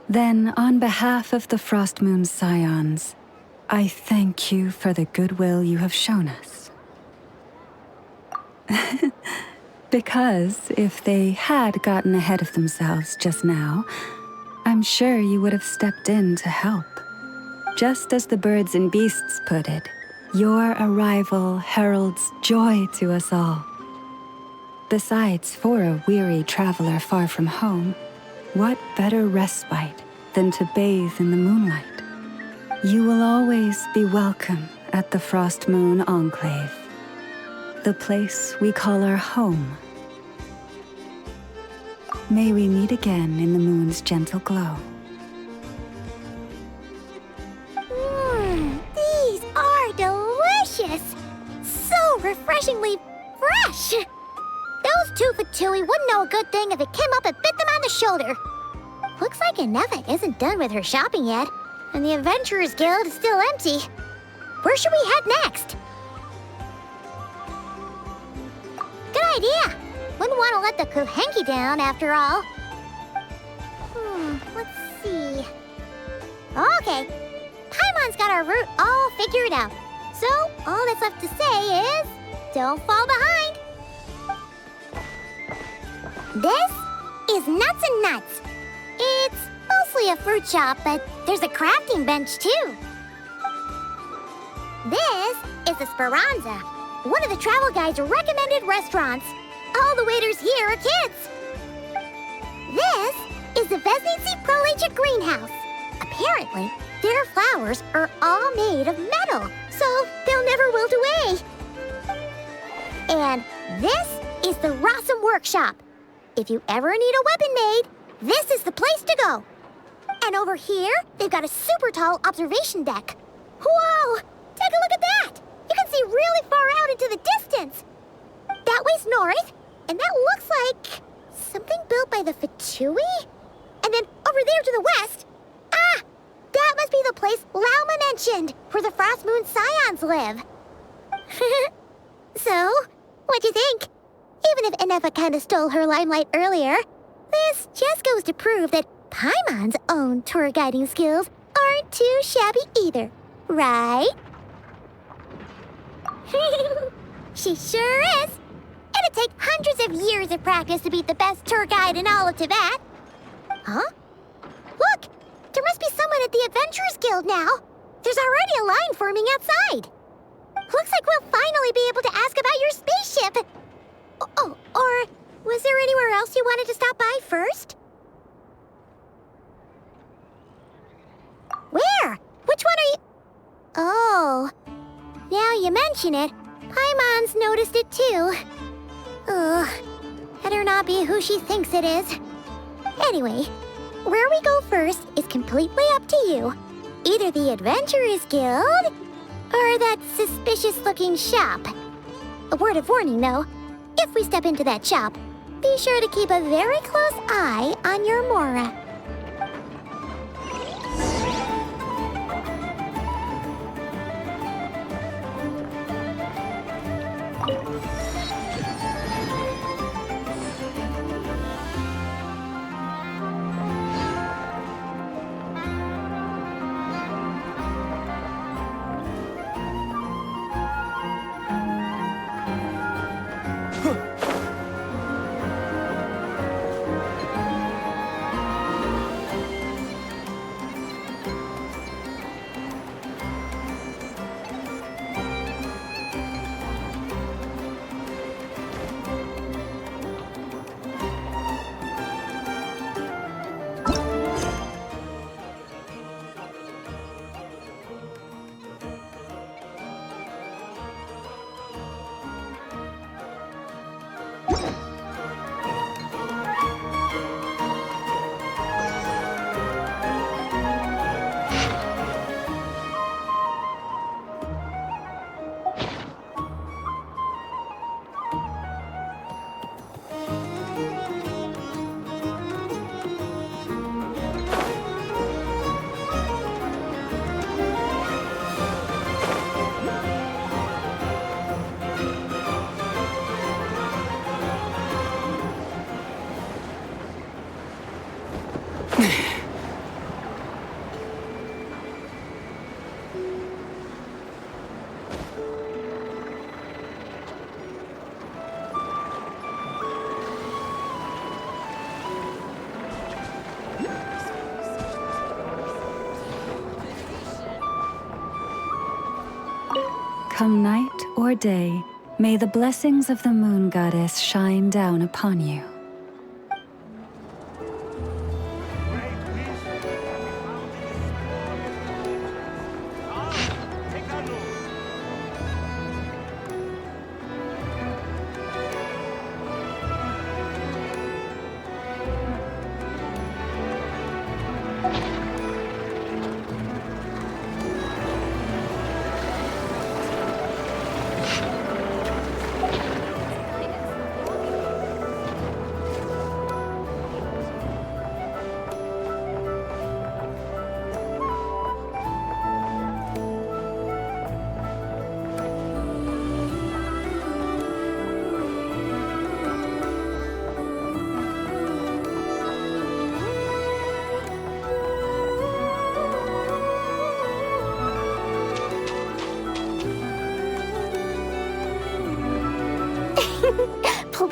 Then, on behalf of the Frost Moon Scions, I thank you for the goodwill you have shown us. Because if they had gotten ahead of themselves just now, I'm sure you would have stepped in to help. Just as the birds and beasts put it, your arrival heralds joy to us all. Besides, for a weary traveler far from home, what better respite than to bathe in the moonlight? You will always be welcome at the Frost Moon Enclave, the place we call our home. May we meet again in the moon's gentle glow. delicious. So refreshingly fresh. Those two Fatui wouldn't know a good thing if it came up and bit them on the shoulder. Looks like Inefa isn't done with her shopping yet, and the Adventurers Guild is still empty. Where should we head next? Good idea. Wouldn't want to let the Kuhenki down after all. Let's see. Okay. Paimon's got our route all figured out. So, all that's left to say is, don't fall behind. This is Nuts and Nuts. It's mostly a fruit shop, but there's a crafting bench too. This is the Speranza, one of the travel guide's recommended restaurants. All the waiters here are kids. This is the Vesnici Prolaged Greenhouse. Apparently, their flowers are all made of metal, so they'll never wilt away. And this is the Rossum Workshop. If you ever need a weapon made, this is the place to go. And over here, they've got a super tall observation deck. Whoa! Take a look at that! You can see really far out into the distance. That way's north, and that looks like something built by the Fatui? And then over there to the west, that must be the place Lauma mentioned, where the Frost Moon Scions live. So, what'd you think? Even if Inefa kinda stole her limelight earlier, this just goes to prove that Paimon's own tour guiding skills aren't too shabby either, right? She sure is. It'd take hundreds of years of practice to beat the best tour guide in all of Tibet. Huh? Look! There must be someone at the Adventurers Guild now. There's already a line forming outside. Looks like we'll finally be able to ask about your spaceship. Oh, or was there anywhere else you wanted to stop by first? Where? Which one are you... Oh, now you mention it, Paimon's noticed it too. Ugh, better not be who she thinks it is. Anyway, where we go first is completely up to you. Either the Adventurers Guild, or that suspicious-looking shop. A word of warning, though. If we step into that shop, be sure to keep a very close eye on your Mora. Come night or day, may the blessings of the Moon Goddess shine down upon you.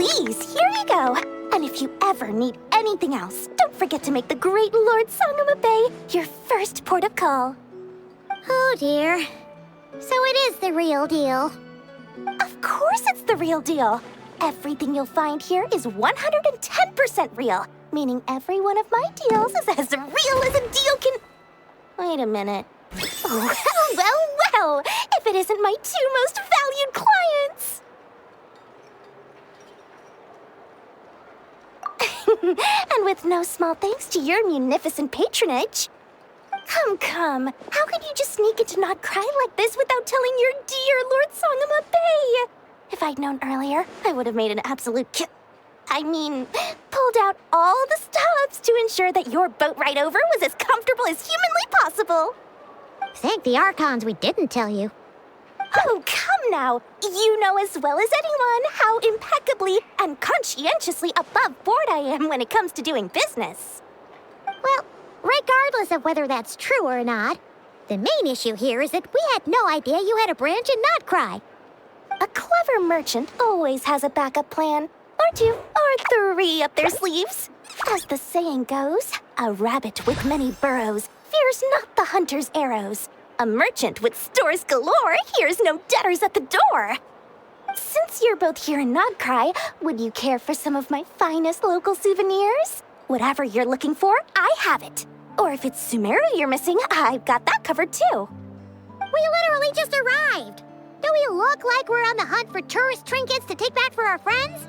please, here you go. And if you ever need anything else, don't forget to make the great Lord Sangama Bay your first port of call. Oh dear. So it is the real deal. Of course it's the real deal. Everything you'll find here is 110% real, meaning every one of my deals is as real as a deal can... Wait a minute. Well, if it isn't my two most valued clients. And with no small thanks to your munificent patronage. Come. How could you just sneak into Nod Krai like this without telling your dear Lord Sangama Bay? If I'd known earlier, I would have made an absolute pulled out all the stops to ensure that your boat ride over was as comfortable as humanly possible. Thank the Archons we didn't tell you. Oh, come now. You know as well as anyone how impeccably and conscientiously above board I am when it comes to doing business. Well, regardless of whether that's true or not, the main issue here is that we had no idea you had a branch in Nod Krai. A clever merchant always has a backup plan, or two, or three up their sleeves. As the saying goes, a rabbit with many burrows fears not the hunter's arrows. A merchant with stores galore hears no debtors at the door. Since you're both here in Nod Krai, would you care for some of my finest local souvenirs? Whatever you're looking for, I have it. Or if it's Sumeru you're missing, I've got that covered too. We literally just arrived. Do we look like we're on the hunt for tourist trinkets to take back for our friends?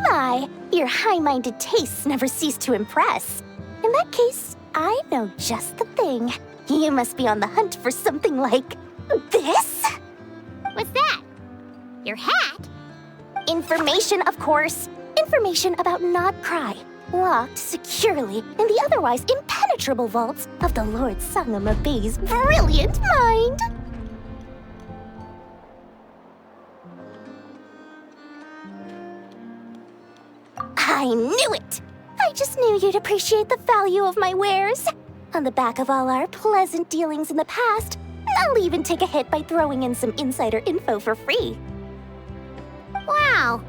My, your high-minded tastes never cease to impress. In that case, I know just the thing. You must be on the hunt for something like this? What's that? Your hat? Information, of course. Information about Nod Krai, locked securely in the otherwise impenetrable vaults of the Lord Sangama Bay's brilliant mind. I knew it! I just knew you'd appreciate the value of my wares. On the back of all our pleasant dealings in the past, I'll even take a hit by throwing in some insider info for free. Wow.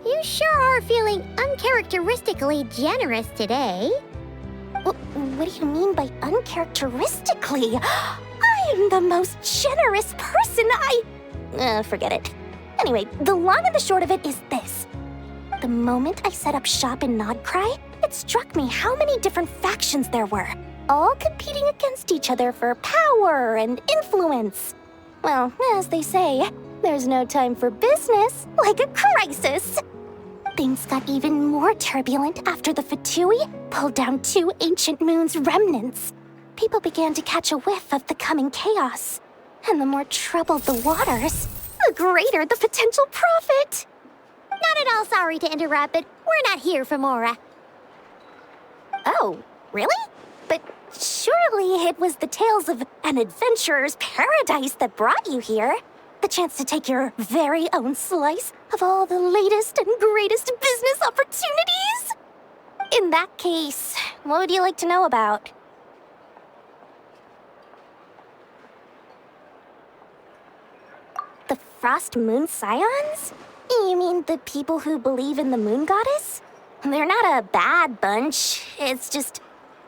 You sure are feeling uncharacteristically generous today. What do you mean by uncharacteristically? I am the most generous person forget it. Anyway, the long and the short of it is this. The moment I set up shop in Nod Krai, it struck me how many different factions there were, all competing against each other for power and influence. Well, as they say, there's no time for business like a crisis. Things got even more turbulent after the Fatui pulled down 2 ancient moon's remnants. People began to catch a whiff of the coming chaos. And the more troubled the waters, the greater the potential profit. Not at all sorry to interrupt, but we're not here for Mora. Oh, really? But surely it was the tales of an adventurer's paradise that brought you here. The chance to take your very own slice of all the latest and greatest business opportunities? In that case, what would you like to know about? The Frost Moon Scions? You mean the people who believe in the moon goddess? They're not a bad bunch. It's just,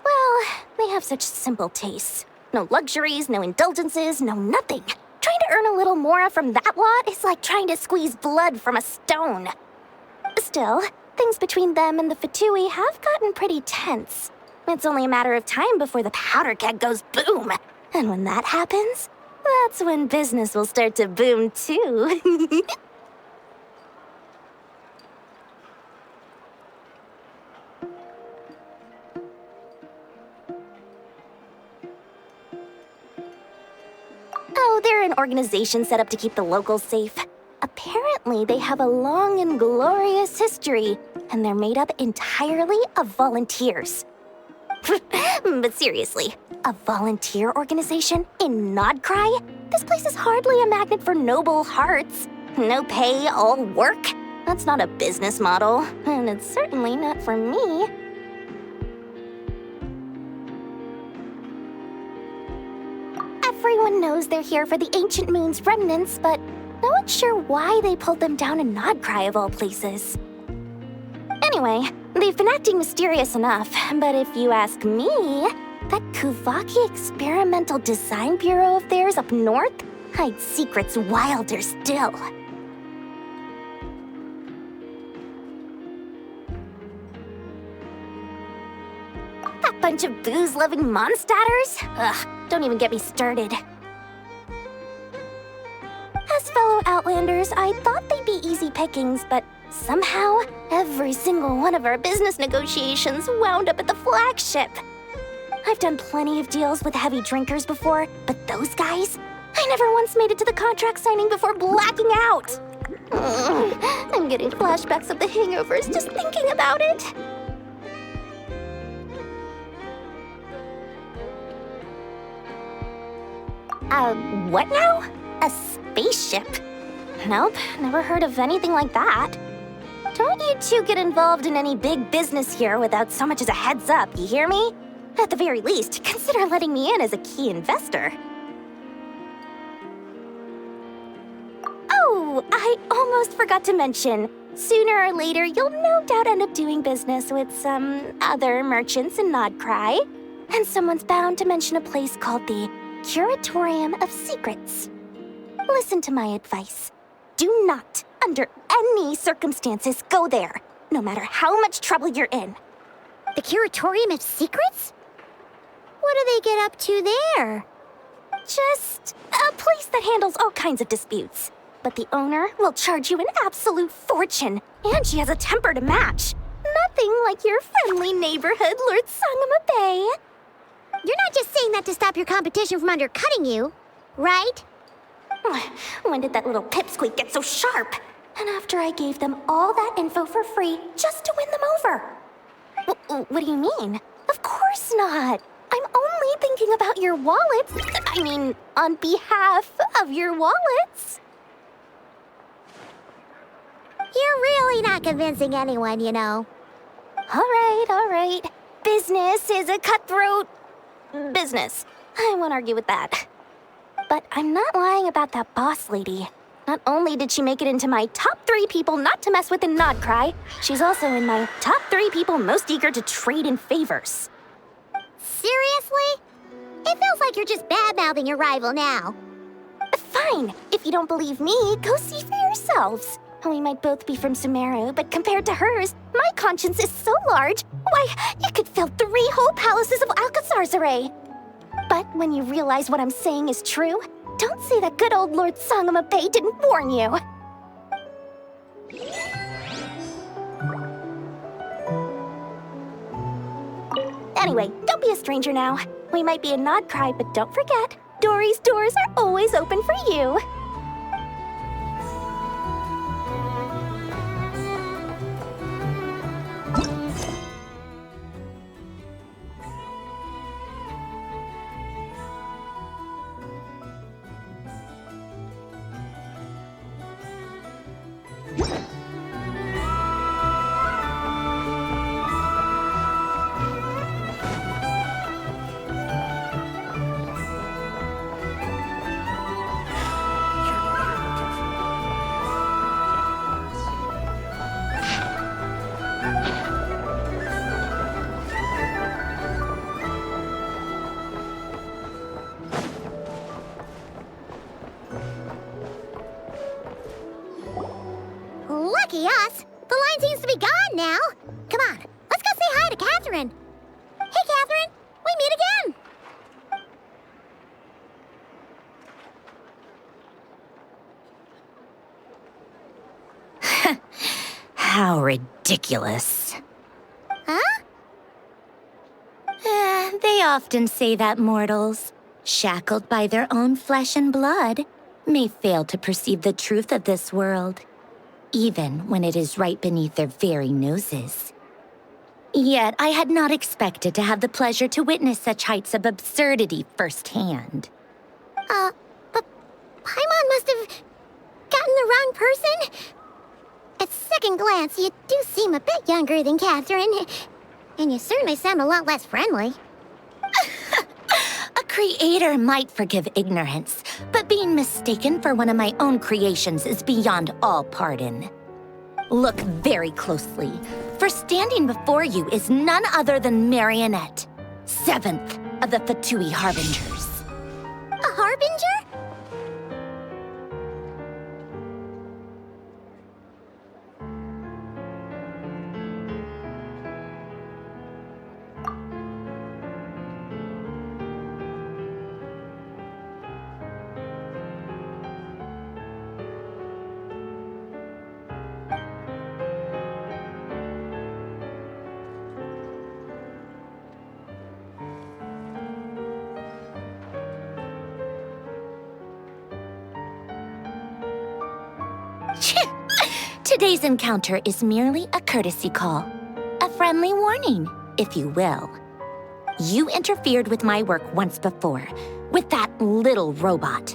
well, they have such simple tastes. No luxuries, no indulgences, no nothing. Trying to earn a little more from that lot is like trying to squeeze blood from a stone. Still, things between them and the Fatui have gotten pretty tense. It's only a matter of time before the powder keg goes boom. And when that happens, that's when business will start to boom too. Oh, they're an organization set up to keep the locals safe. Apparently, they have a long and glorious history, and they're made up entirely of volunteers. But seriously, a volunteer organization in Nod Krai? This place is hardly a magnet for noble hearts. No pay, all work. That's not a business model, and it's certainly not for me. Everyone knows they're here for the Ancient Moon's remnants, but No one's sure why they pulled them down in Nod Krai of all places. Anyway, they've been acting mysterious enough, but if you ask me, that Kuvaki Experimental Design Bureau of theirs up north hides secrets wilder still. That bunch of booze-loving monstaters? Ugh, don't even get me started. As fellow Outlanders, I thought they'd be easy pickings, but somehow, every single one of our business negotiations wound up at the flagship. I've done plenty of deals with heavy drinkers before, but those guys? I never once made it to the contract signing before blacking out. I'm getting flashbacks of the hangovers just thinking about it. What now? A spaceship? Nope, never heard of anything like that. Don't you two get involved in any big business here without so much as a heads up, you hear me? At the very least, consider letting me in as a key investor. Oh, I almost forgot to mention. Sooner or later, you'll no doubt end up doing business with some other merchants in Nod Krai. And someone's bound to mention a place called the Curatorium of Secrets. Listen to my advice. Do not, under any circumstances, go there, no matter how much trouble you're in. The Curatorium of Secrets? What do they get up to there? Just a place that handles all kinds of disputes. But the owner will charge you an absolute fortune, and she has a temper to match. Nothing like your friendly neighborhood Lord Sangama Bay. You're not just saying that to stop your competition from undercutting you, right? When did that little pipsqueak get so sharp? And after I gave them all that info for free just to win them over. What do you mean? Of course not. I'm only thinking about your wallets. I mean, on behalf of your wallets. You're really not convincing anyone, you know. All right. Business is a cutthroat business. I won't argue with that. But I'm not lying about that boss lady. Not only did she make it into my top 3 people not to mess with in Nod Krai, she's also in my top 3 people most eager to trade in favors. Seriously? It feels like you're just bad-mouthing your rival now. Fine. If you don't believe me, go see for yourselves. We might both be from Sumeru, but compared to hers, my conscience is so large, why, you could fill 3 whole palaces of Alcazar's array. But when you realize what I'm saying is true, don't say that good old Lord Sangama Bay didn't warn you. Anyway, don't be a stranger now. We might be in Nod Krai, but don't forget, Dory's doors are always open for you. Lucky us! The line seems to be gone now. Come on, let's go say hi to Catherine. Hey, Catherine, we meet again. How ridiculous. Huh? They often say that mortals, shackled by their own flesh and blood, may fail to perceive the truth of this world, even when it is right beneath their very noses. Yet I had not expected to have the pleasure to witness such heights of absurdity firsthand. But Paimon must have gotten the wrong person. At second glance, you do seem a bit younger than Catherine, and you certainly sound a lot less friendly. A creator might forgive ignorance, but being mistaken for one of my own creations is beyond all pardon. Look very closely, for standing before you is none other than Marionette, 7th of the Fatui Harbingers. A harbinger? Today's encounter is merely a courtesy call. A friendly warning, if you will. You interfered with my work once before, with that little robot.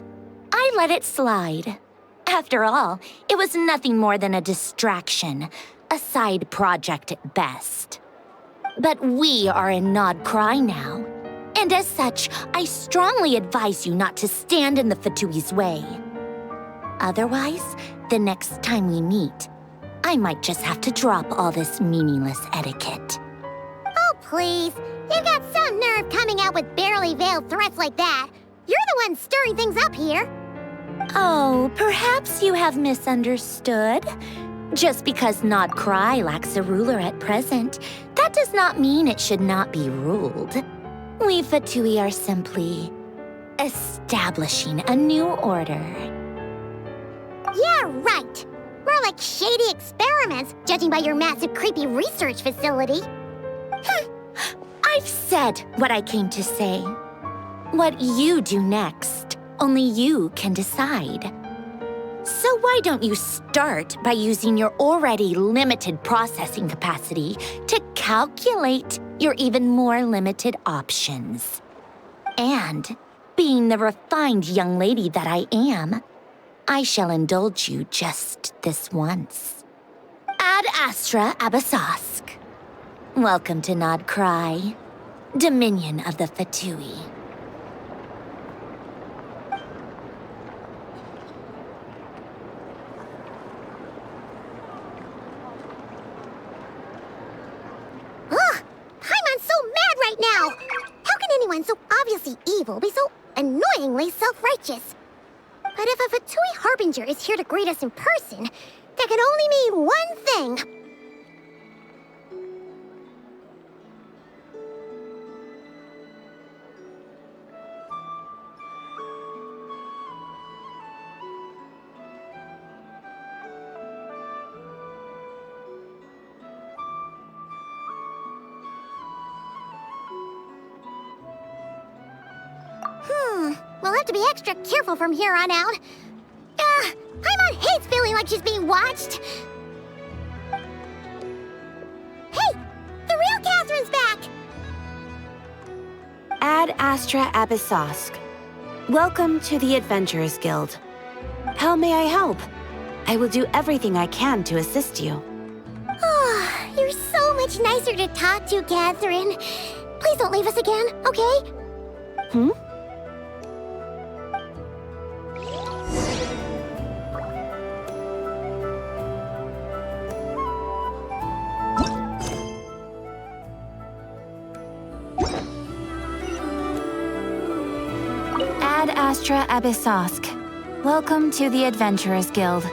I let it slide. After all, it was nothing more than a distraction, a side project at best. But we are in Nod Krai now, and as such, I strongly advise you not to stand in the Fatui's way. Otherwise, the next time we meet, I might just have to drop all this meaningless etiquette. Oh, please. You've got some nerve coming out with barely veiled threats like that. You're the one stirring things up here. Oh, perhaps you have misunderstood. Just because Nod Krai lacks a ruler at present, that does not mean it should not be ruled. We Fatui are simply establishing a new order. Yeah, right. More like shady experiments, judging by your massive, creepy research facility. I've said what I came to say. What you do next, only you can decide. So why don't you start by using your already limited processing capacity to calculate your even more limited options? And, being the refined young lady that I am, I shall indulge you just this once. Ad Astra Abyssosque. Welcome to Nod Krai, Dominion of the Fatui. Ugh! Paimon's so mad right now! How can anyone so obviously evil be so annoyingly self-righteous? But if a Fatui Harbinger is here to greet us in person, that can only mean one thing. We'll have to be extra careful from here on out. Paimon hates feeling like she's being watched. Hey! The real Catherine's back! Ad Astra Abyssosque. Welcome to the Adventurers Guild. How may I help? I will do everything I can to assist you. Oh, you're so much nicer to talk to, Catherine. Please don't leave us again, okay? Hmm? Ad Astra Abyssosque. Welcome to the Adventurers Guild.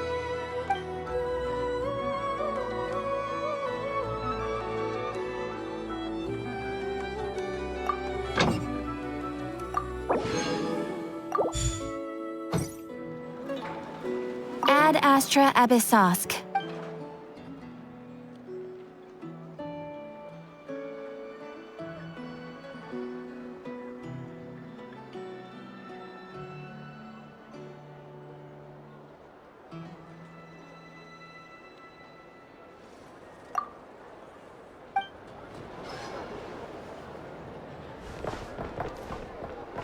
Ad Astra Abyssosque.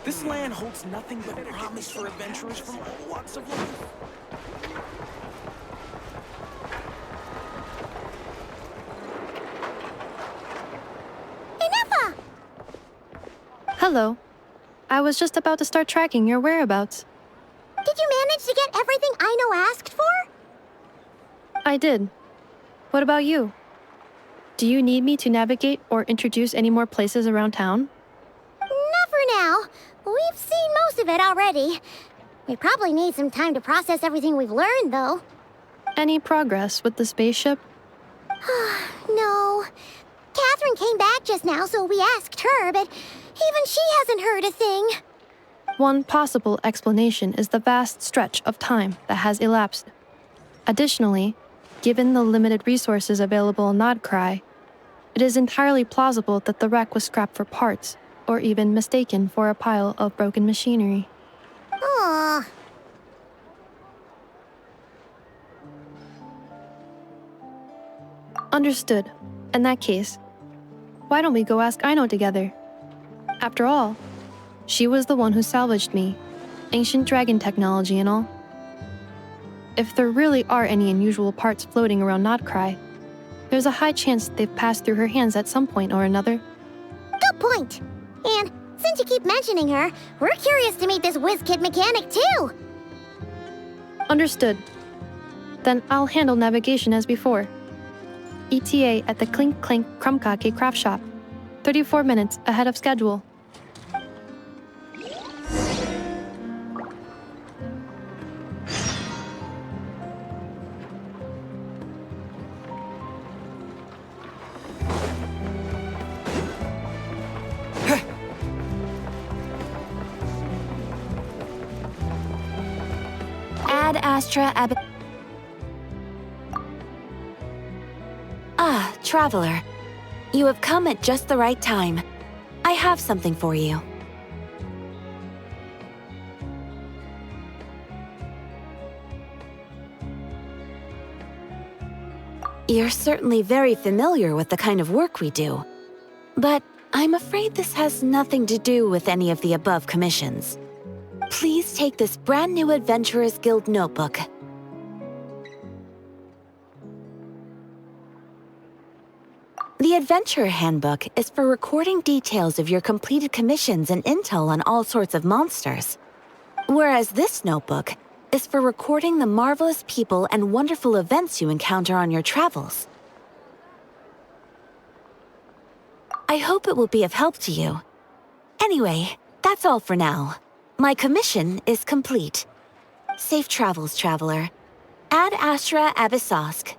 This land holds nothing but promise for adventurers from all walks of life. Hello. I was just about to start tracking your whereabouts. Did you manage to get everything Aino asked for? I did. What about you? Do you need me to navigate or introduce any more places around town? Not for now. We've seen most of it already. We probably need some time to process everything we've learned, though. Any progress with the spaceship? No. Catherine came back just now, so we asked her, but even she hasn't heard a thing. One possible explanation is the vast stretch of time that has elapsed. Additionally, given the limited resources available in Nod Krai, it is entirely plausible that the wreck was scrapped for parts, or even mistaken for a pile of broken machinery. Aww. Understood. In that case, why don't we go ask Aino together? After all, she was the one who salvaged me, ancient dragon technology and all. If there really are any unusual parts floating around Nod Krai, there's a high chance they've passed through her hands at some point or another. Good point. And since you keep mentioning her, we're curious to meet this whiz-kid mechanic too. Understood. Then I'll handle navigation as before. ETA at the Clink Clink Krumkake craft shop. 34 minutes ahead of schedule. Ad Astra Ab... Ah, traveler. You have come at just the right time. I have something for you. You're certainly very familiar with the kind of work we do. But I'm afraid this has nothing to do with any of the above commissions. Please take this brand new Adventurers Guild notebook. The Adventurer Handbook is for recording details of your completed commissions and intel on all sorts of monsters. Whereas this notebook is for recording the marvelous people and wonderful events you encounter on your travels. I hope it will be of help to you. Anyway, that's all for now. My commission is complete. Safe travels, traveler. Ad Astra Abyssosk.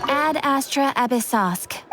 Ad Astra Abyssosk.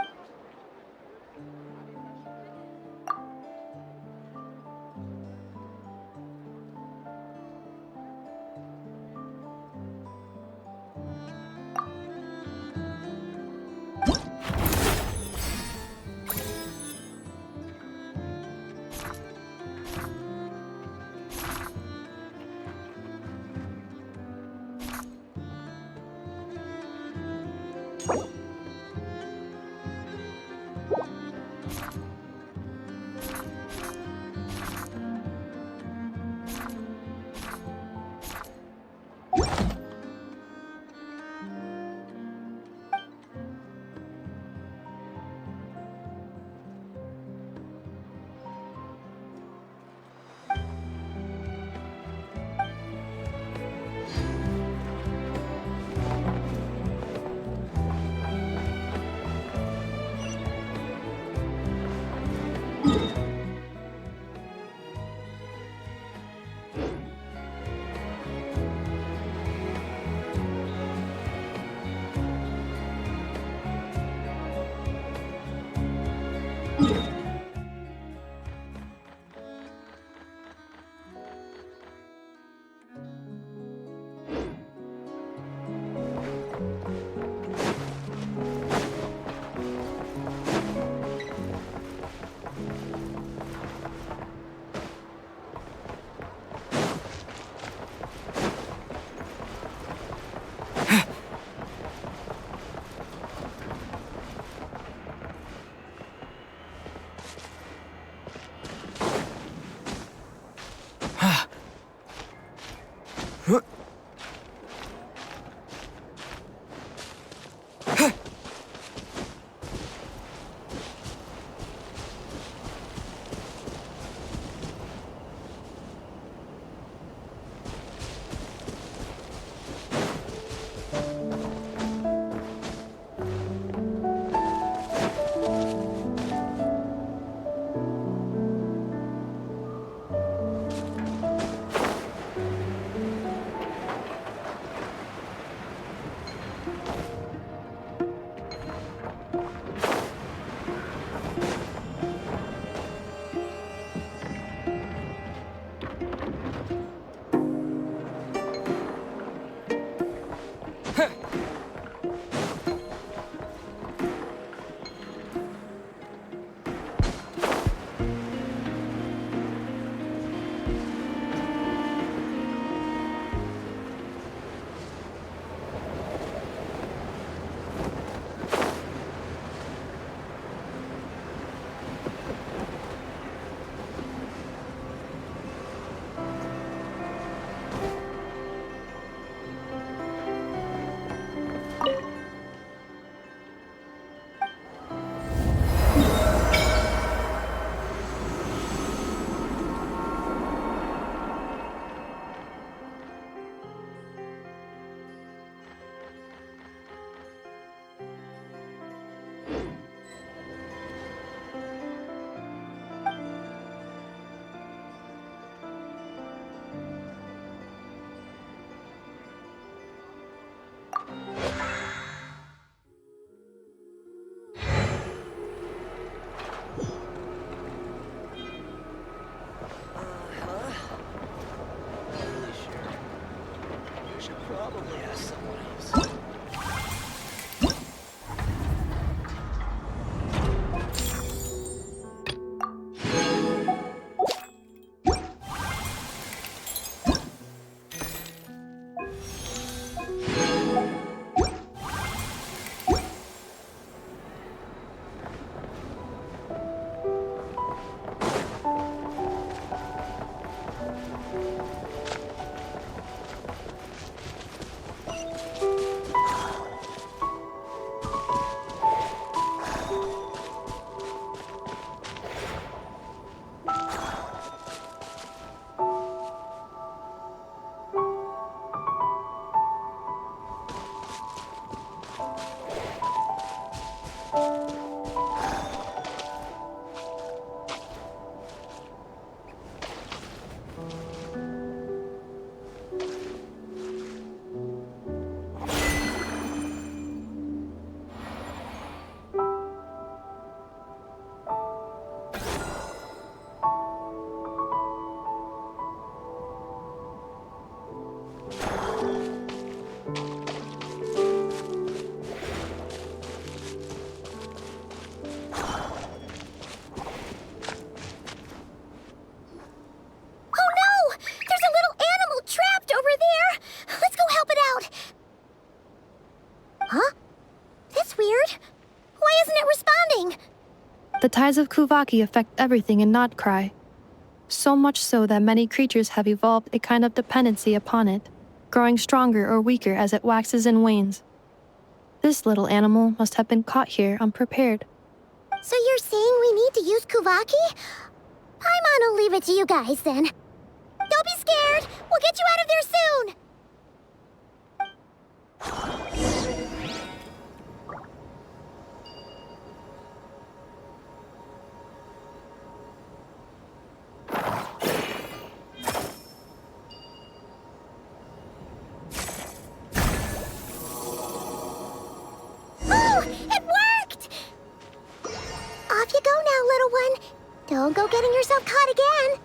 The tides of Kuvaki affect everything in Nod Krai. So much so that many creatures have evolved a kind of dependency upon it, growing stronger or weaker as it waxes and wanes. This little animal must have been caught here unprepared. So you're saying we need to use Kuvaki? Paimon will leave it to you guys then. Don't be scared! We'll get you out of there soon! Oh, it worked! Off you go now, little one. Don't go getting yourself caught again.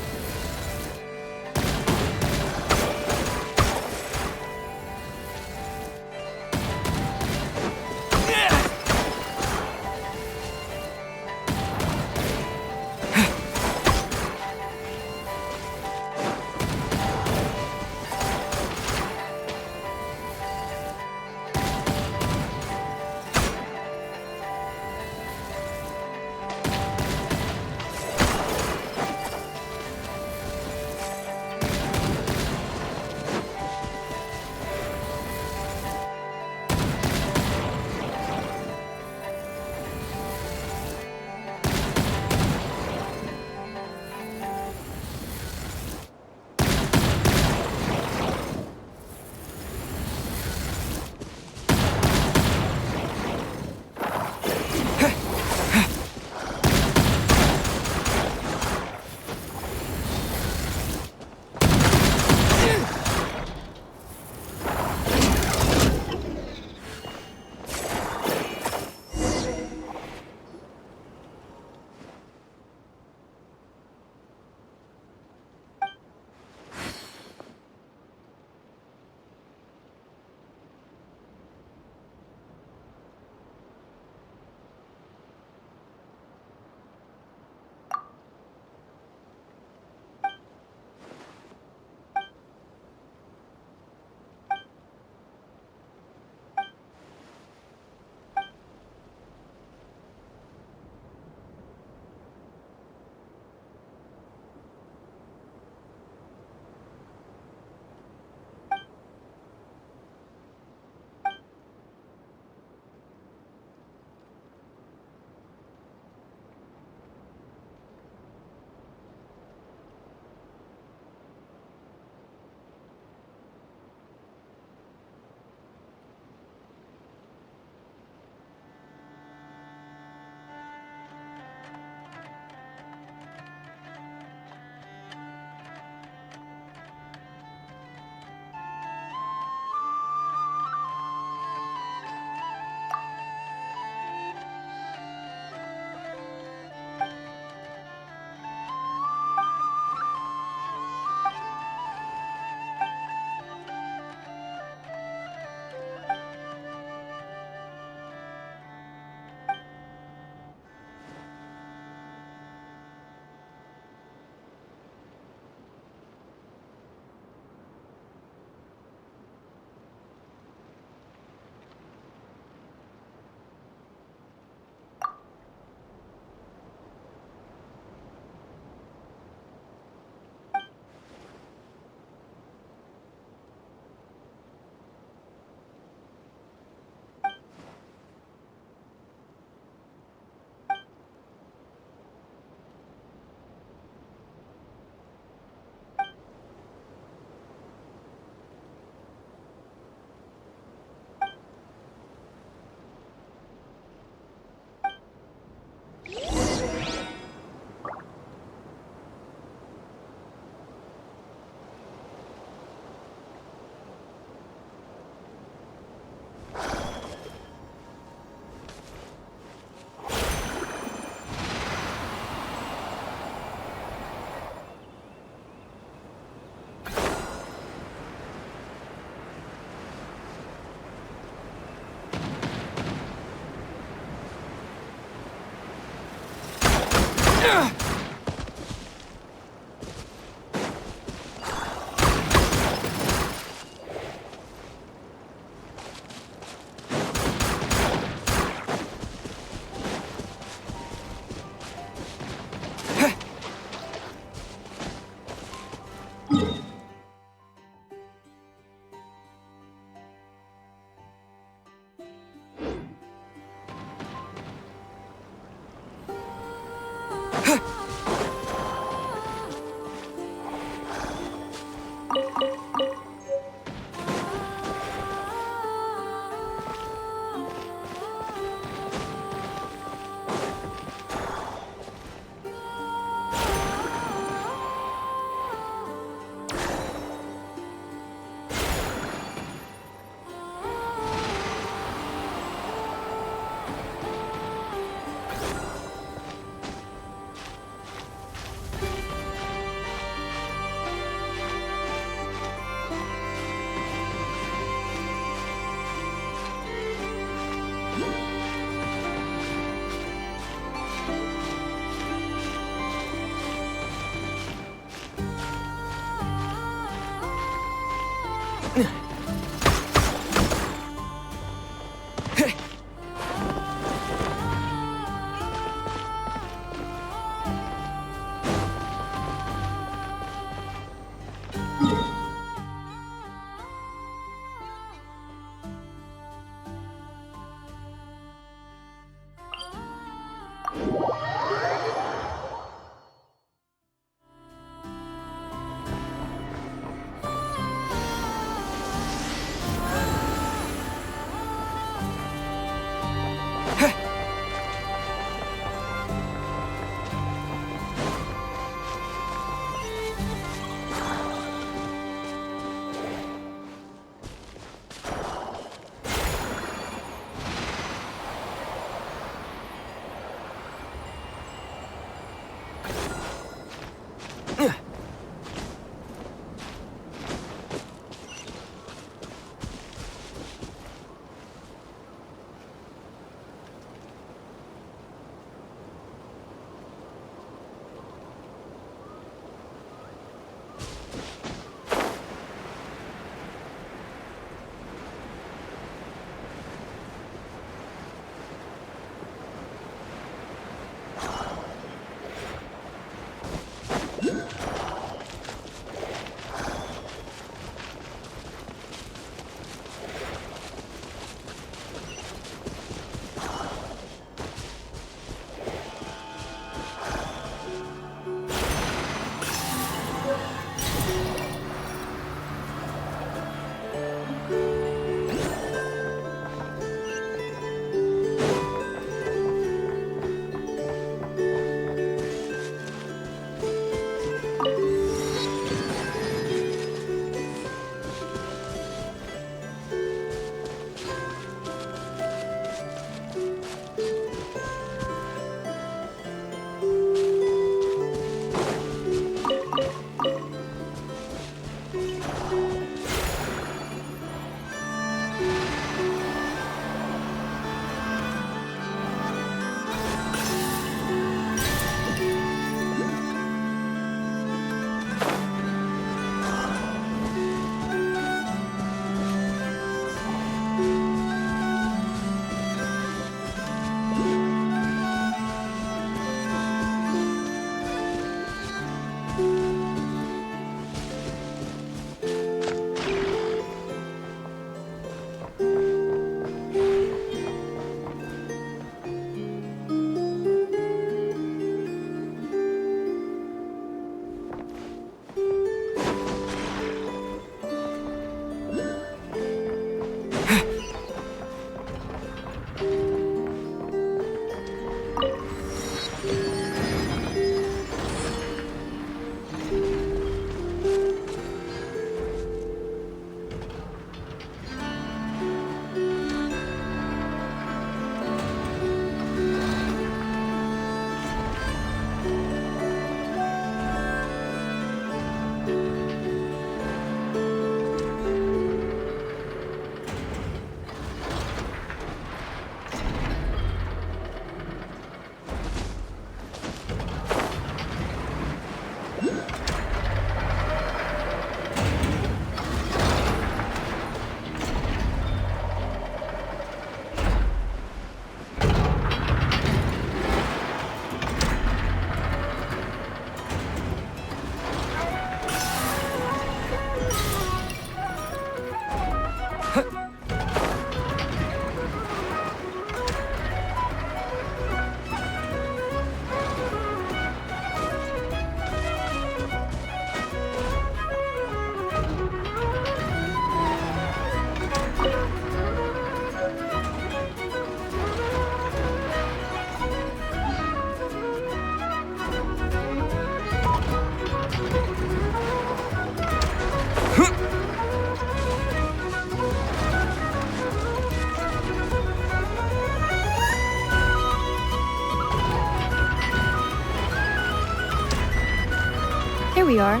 here we are.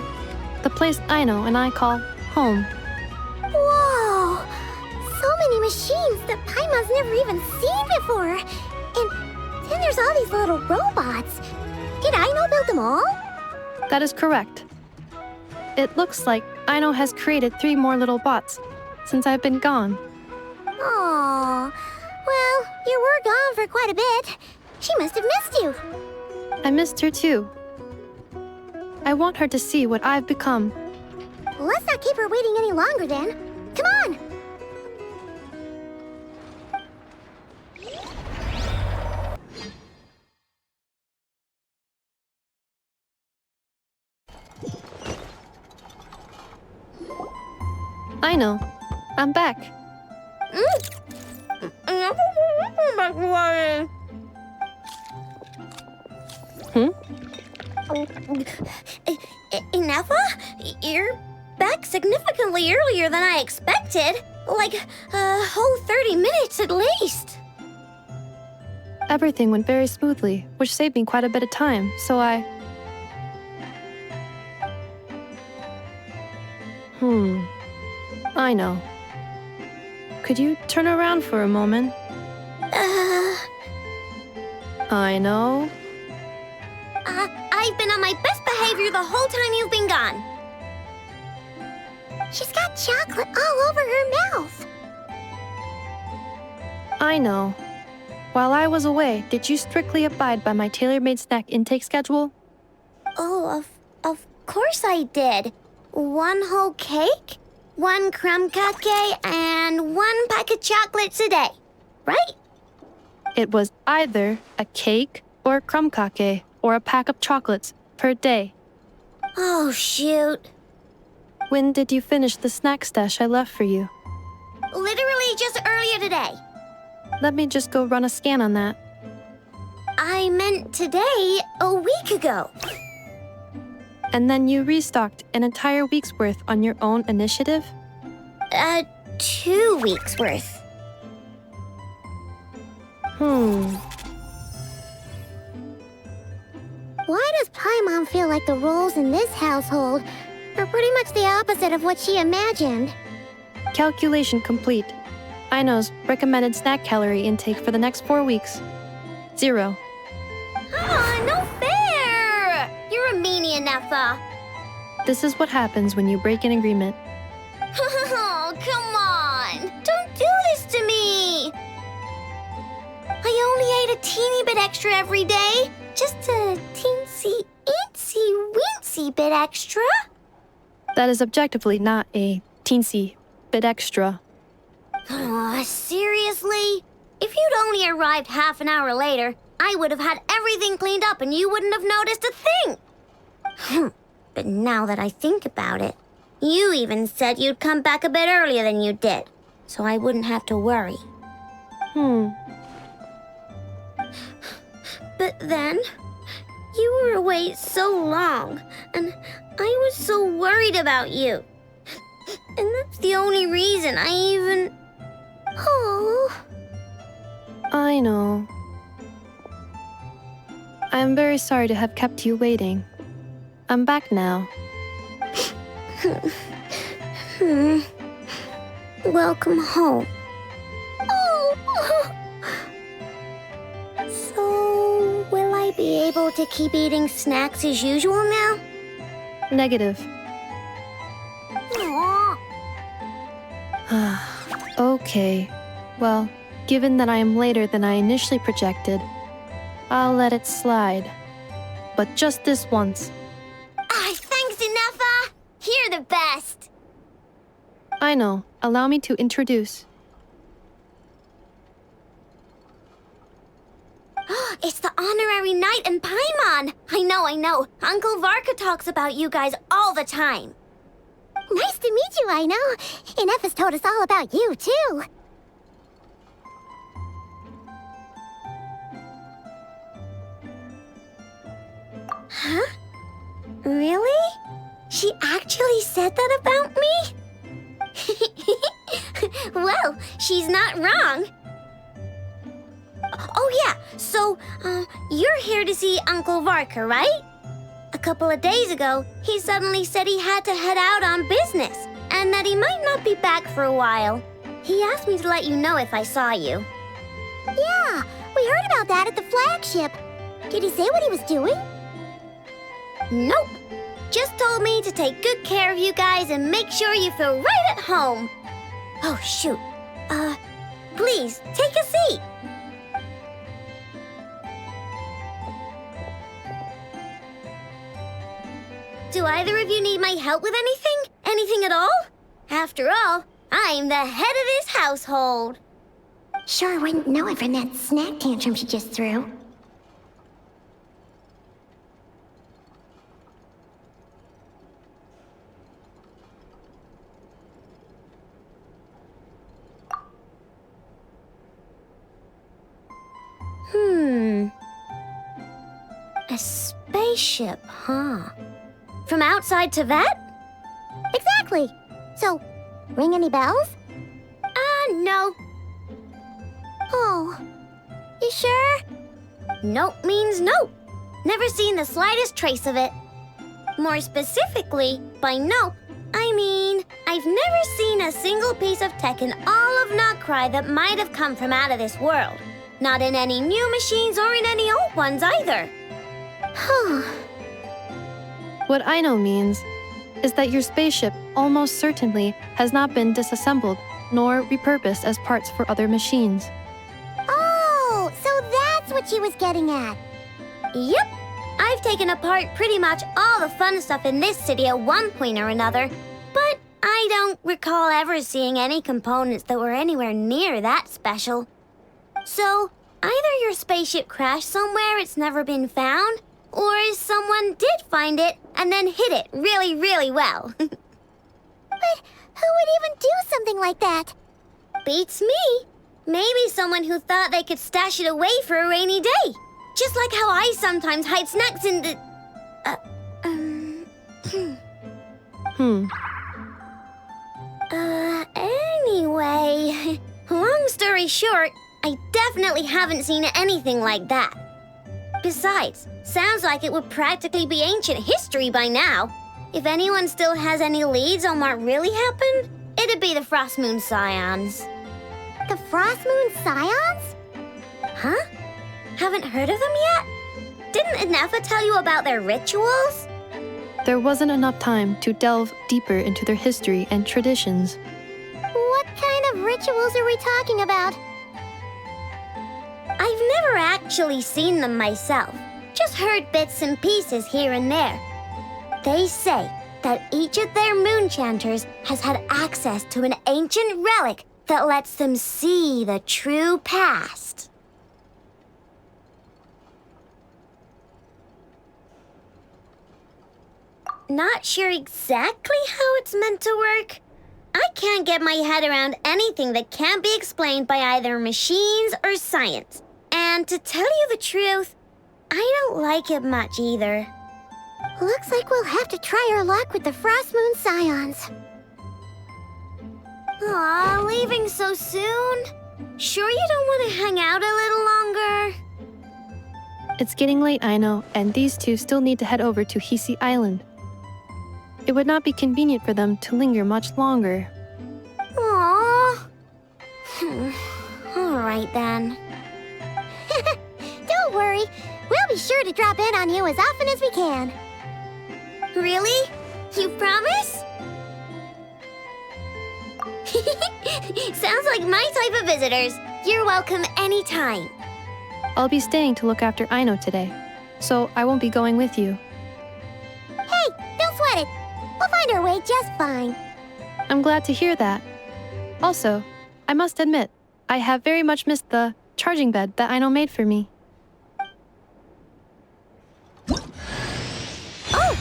The place Aino and I call home. Whoa! So many machines that Paimon's never even seen before. And then there's all these little robots. Did Aino build them all? That is correct. It looks like Aino has created 3 more little bots since I've been gone. Aww. Well, you were gone for quite a bit. She must have missed you. I missed her too. I want her to see what I've become. Let's not keep her waiting any longer then. Come on! Aino, I'm back. Ineffa? You're back significantly earlier than I expected. Like a whole 30 minutes at least. Everything went very smoothly, which saved me quite a bit of time, so I know. Could you turn around for a moment? I know. I've been on my best behavior the whole time you've been gone. She's got chocolate all over her mouth. I know. While I was away, did you strictly abide by my tailor-made snack intake schedule? Oh, of course I did. 1 whole cake, 1 crumb cake, and 1 pack of chocolates a day, right? It was either a cake or a crumb cake or a pack of chocolates per day. Oh, shoot. When did you finish the snack stash I left for you? Literally just earlier today. Let me just go run a scan on that. I meant today, a week ago. And then you restocked an entire week's worth on your own initiative? 2 weeks worth. Why does Paimon feel like the roles in this household are pretty much the opposite of what she imagined? Calculation complete. Aino's recommended snack calorie intake for the next 4 weeks. 0. No fair! You're a meanie, Ineffa. This is what happens when you break an agreement. Oh, come on! Don't do this to me! I only ate a teeny bit extra every day. Just a teensy bit extra. That is objectively not a teensy bit extra. Oh, seriously? If you'd only arrived half an hour later, I would have had everything cleaned up and you wouldn't have noticed a thing. But now that I think about it, you even said you'd come back a bit earlier than you did, so I wouldn't have to worry. But then, you were away so long, and I was so worried about you. And that's the only reason I even... Oh. I know. I am very sorry to have kept you waiting. I'm back now. Welcome home. Oh. So, will I be able to keep eating snacks as usual now? Negative. Okay. Well, given that I am later than I initially projected, I'll let it slide. But just this once. Thanks, Ineffa! You're the best! I know. Allow me to introduce. It's the honorary knight and Paimon! I know. Uncle Varka talks about you guys all the time. Nice to meet you, Aino. Ineffa's told us all about you, too. Huh? Really? She actually said that about me? Well, she's not wrong. Oh yeah, so, you're here to see Uncle Varka, right? couple of days ago, he suddenly said he had to head out on business, and that he might not be back for a while. He asked me to let you know if I saw you. Yeah, we heard about that at the flagship. Did he say what he was doing? Nope. Just told me to take good care of you guys and make sure you feel right at home. Oh, shoot. Please, take a seat. Do either of you need my help with anything? Anything at all? After all, I'm the head of this household. Sure wouldn't know it from that snack tantrum she just threw. A spaceship, huh? From outside to that? Exactly. So, ring any bells? No. Oh, you sure? Nope means nope. Never seen the slightest trace of it. More specifically, by nope, I mean, I've never seen a single piece of tech in all of Nod Krai that might have come from out of this world. Not in any new machines or in any old ones either. What I know means is that your spaceship almost certainly has not been disassembled nor repurposed as parts for other machines. Oh, so that's what she was getting at. Yep. I've taken apart pretty much all the fun stuff in this city at one point or another, but I don't recall ever seeing any components that were anywhere near that special. So, either your spaceship crashed somewhere it's never been found, or someone did find it and then hid it really, really well. But who would even do something like that? Beats me. Maybe someone who thought they could stash it away for a rainy day. Just like how I sometimes hide snacks in the... Anyway, long story short, I definitely haven't seen anything like that. Besides, sounds like it would practically be ancient history by now. If anyone still has any leads on what really happened, it'd be the Frost Moon Scions. The Frost Moon Scions? Huh? Haven't heard of them yet? Didn't Anefa tell you about their rituals? There wasn't enough time to delve deeper into their history and traditions. What kind of rituals are we talking about? I've never actually seen them myself, just heard bits and pieces here and there. They say that each of their moon chanters has had access to an ancient relic that lets them see the true past. Not sure exactly how it's meant to work. I can't get my head around anything that can't be explained by either machines or science. And to tell you the truth, I don't like it much either. Looks like we'll have to try our luck with the Frost Moon Scions. Aw, leaving so soon? Sure you don't want to hang out a little longer? It's getting late, I know, and these two still need to head over to Hisi Island. It would not be convenient for them to linger much longer. Aww. All right then. Don't worry. We'll be sure to drop in on you as often as we can. Really? You promise? Sounds like my type of visitors. You're welcome anytime. I'll be staying to look after Aino today, so I won't be going with you. Hey, don't sweat it. We'll find our way just fine. I'm glad to hear that. Also, I must admit, I have very much missed the charging bed that Aino made for me. Oh,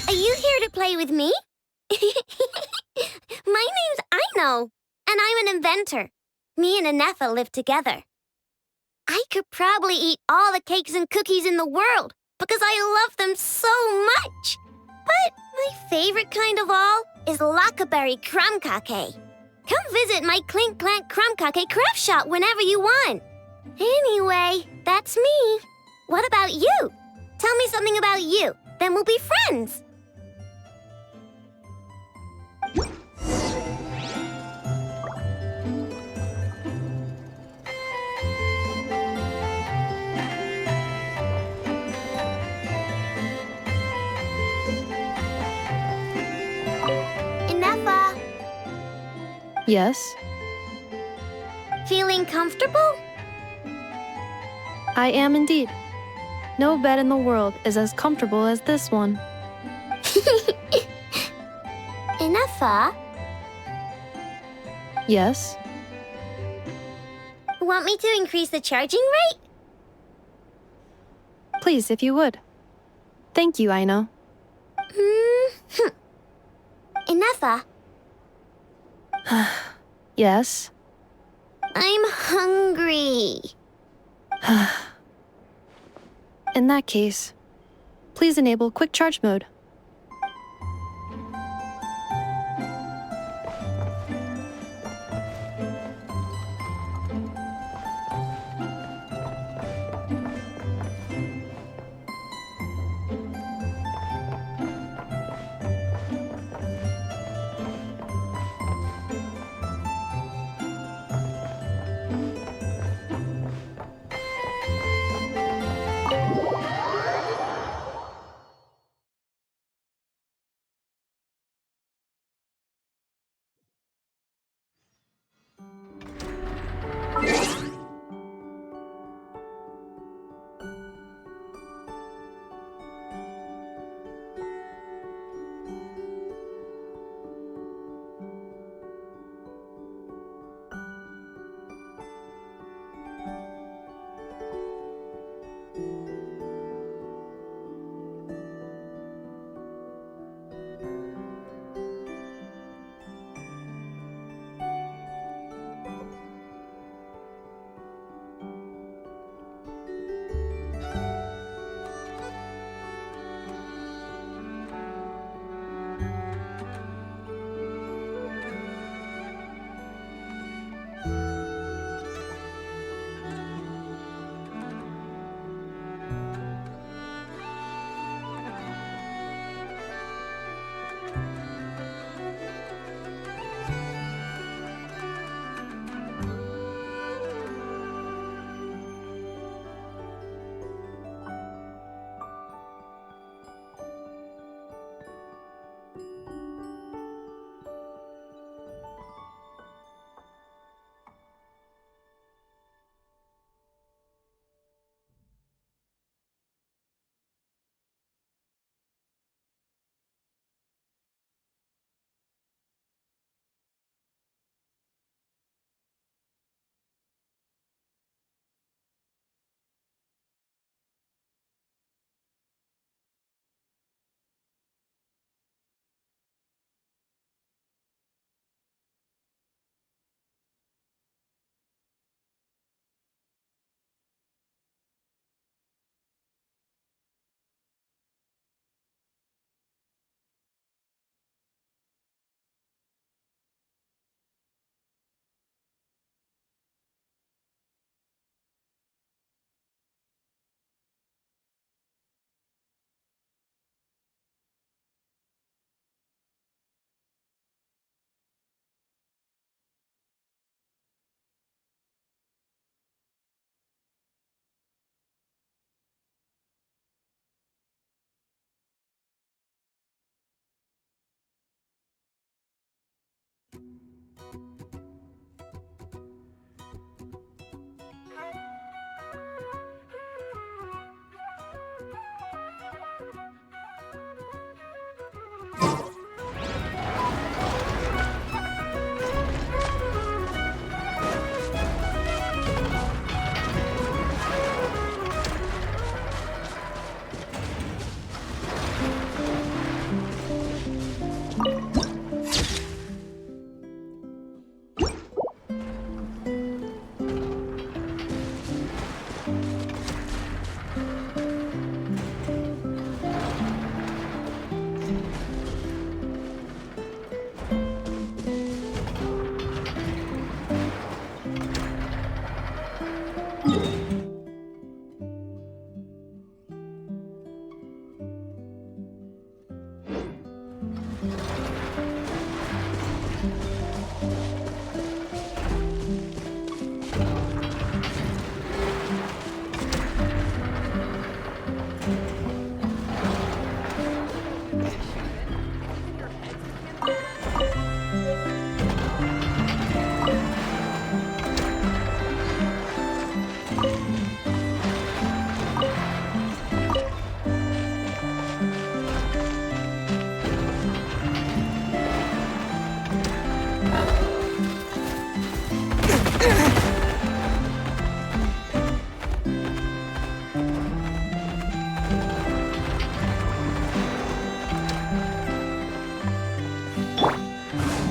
are you here to play with me? My name's Aino, and I'm an inventor. Me and Anefa live together. I could probably eat all the cakes and cookies in the world because I love them so much. But my favorite kind of all is Lackaberry Crumb Cake. Come visit my Clink Clank Crumb Cake craft shop whenever you want. Anyway, that's me. What about you? Tell me something about you. Then we'll be friends. Enough, Yes? feeling comfortable? I am indeed. No bed in the world is as comfortable as this one. Enough, Yes? want me to increase the charging rate? Please, if you would. Thank you, Aino. Enough, Yes? I'm hungry. In that case, please enable quick charge mode.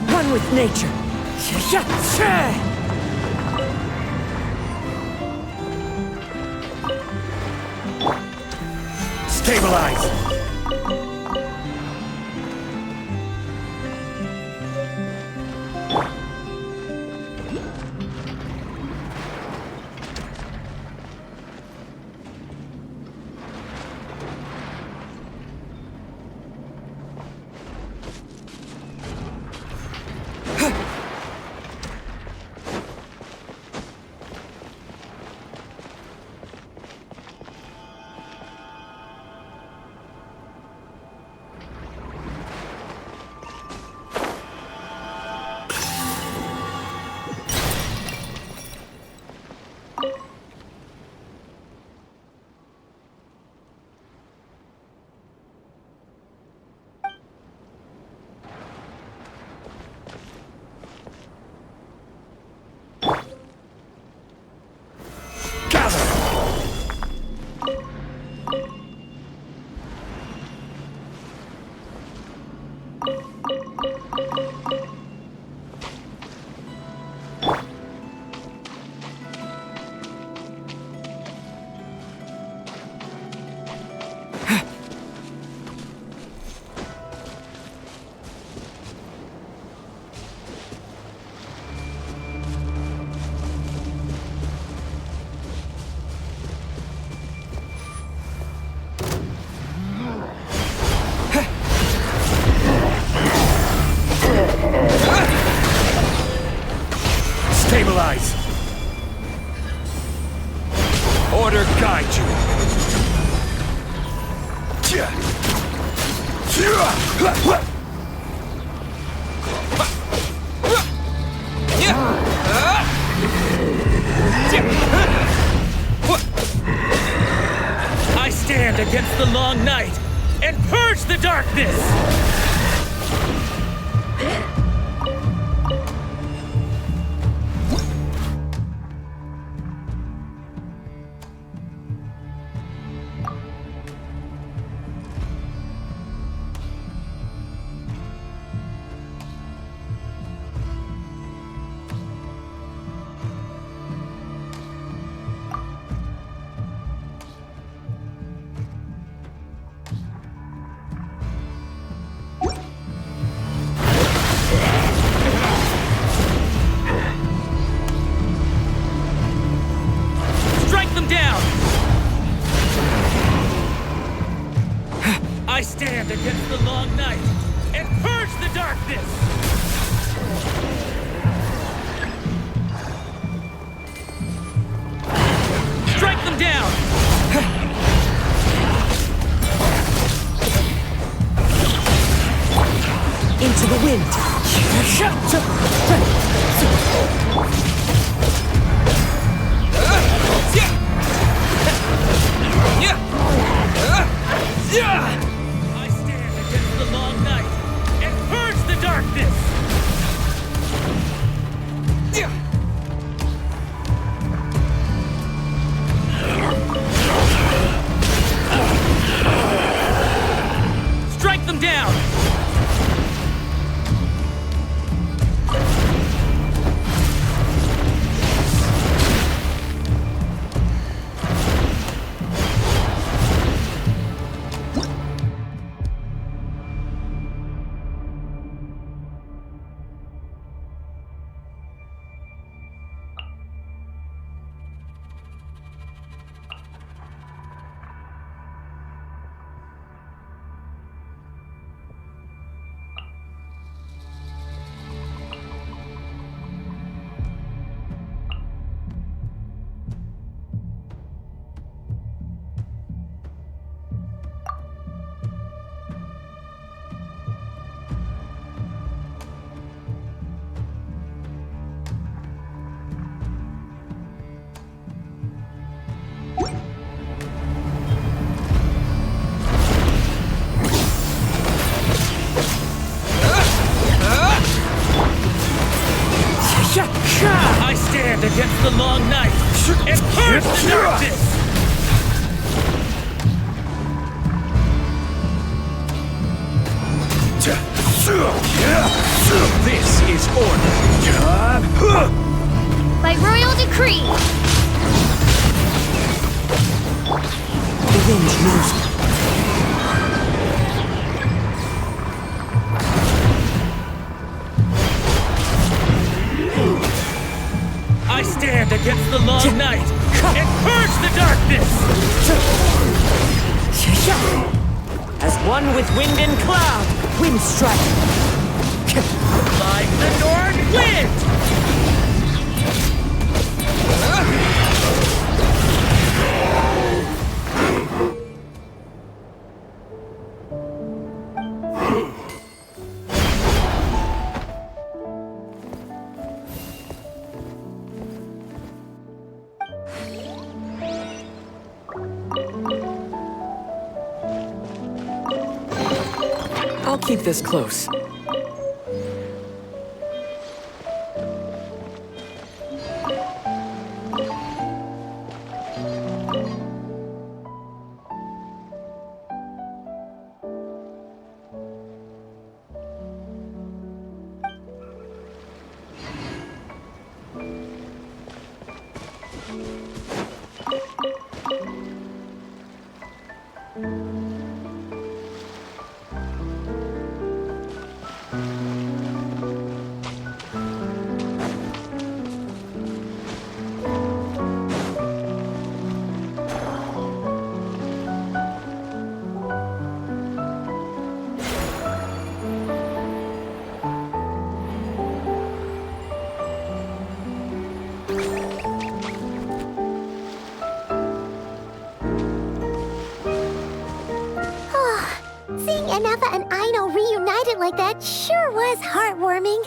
One with nature. Stabilize! Stabilize! Order guide you! I stand against the long night and purge the darkness! I stand against the long night and purge the darkness! Strike them down! Into the wind! I stand against the long night and purge the darkness! Strike them down! darkness! This is order. By royal decree! The wind knows me. I stand against the long night and purge the darkness! As one with wind and cloud, wind strike. Like the north wind! I'll keep this close. Seeing Anafa and Aino reunited like that sure was heartwarming.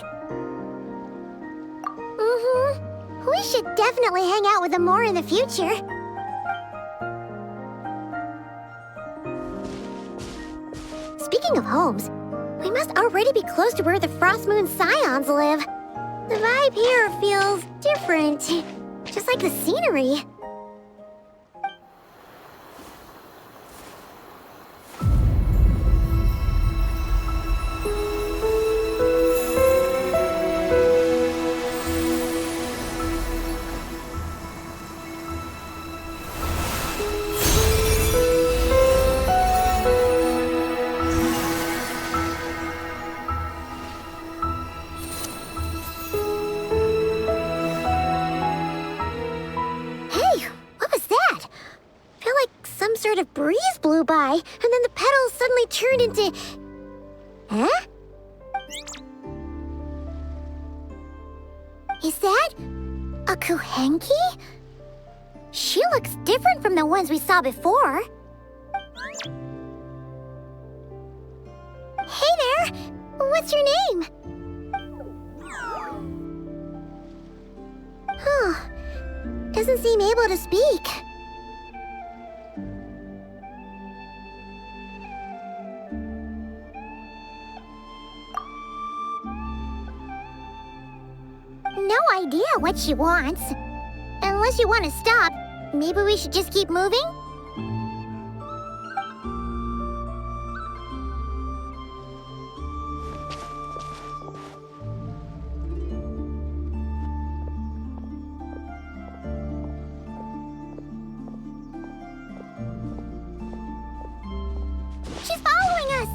We should definitely hang out with them more in the future. Speaking of homes, we must already be close to where the Frost Moon Scions live. The vibe here feels different, just like the scenery. Sort of breeze blew by, and then the petals suddenly turned into... Huh? Is that a Kuhenki? She looks different from the ones we saw before. Hey there! What's your name? Huh. Doesn't seem able to speak. No idea what she wants. Unless you want to stop, maybe we should just keep moving? She's following us!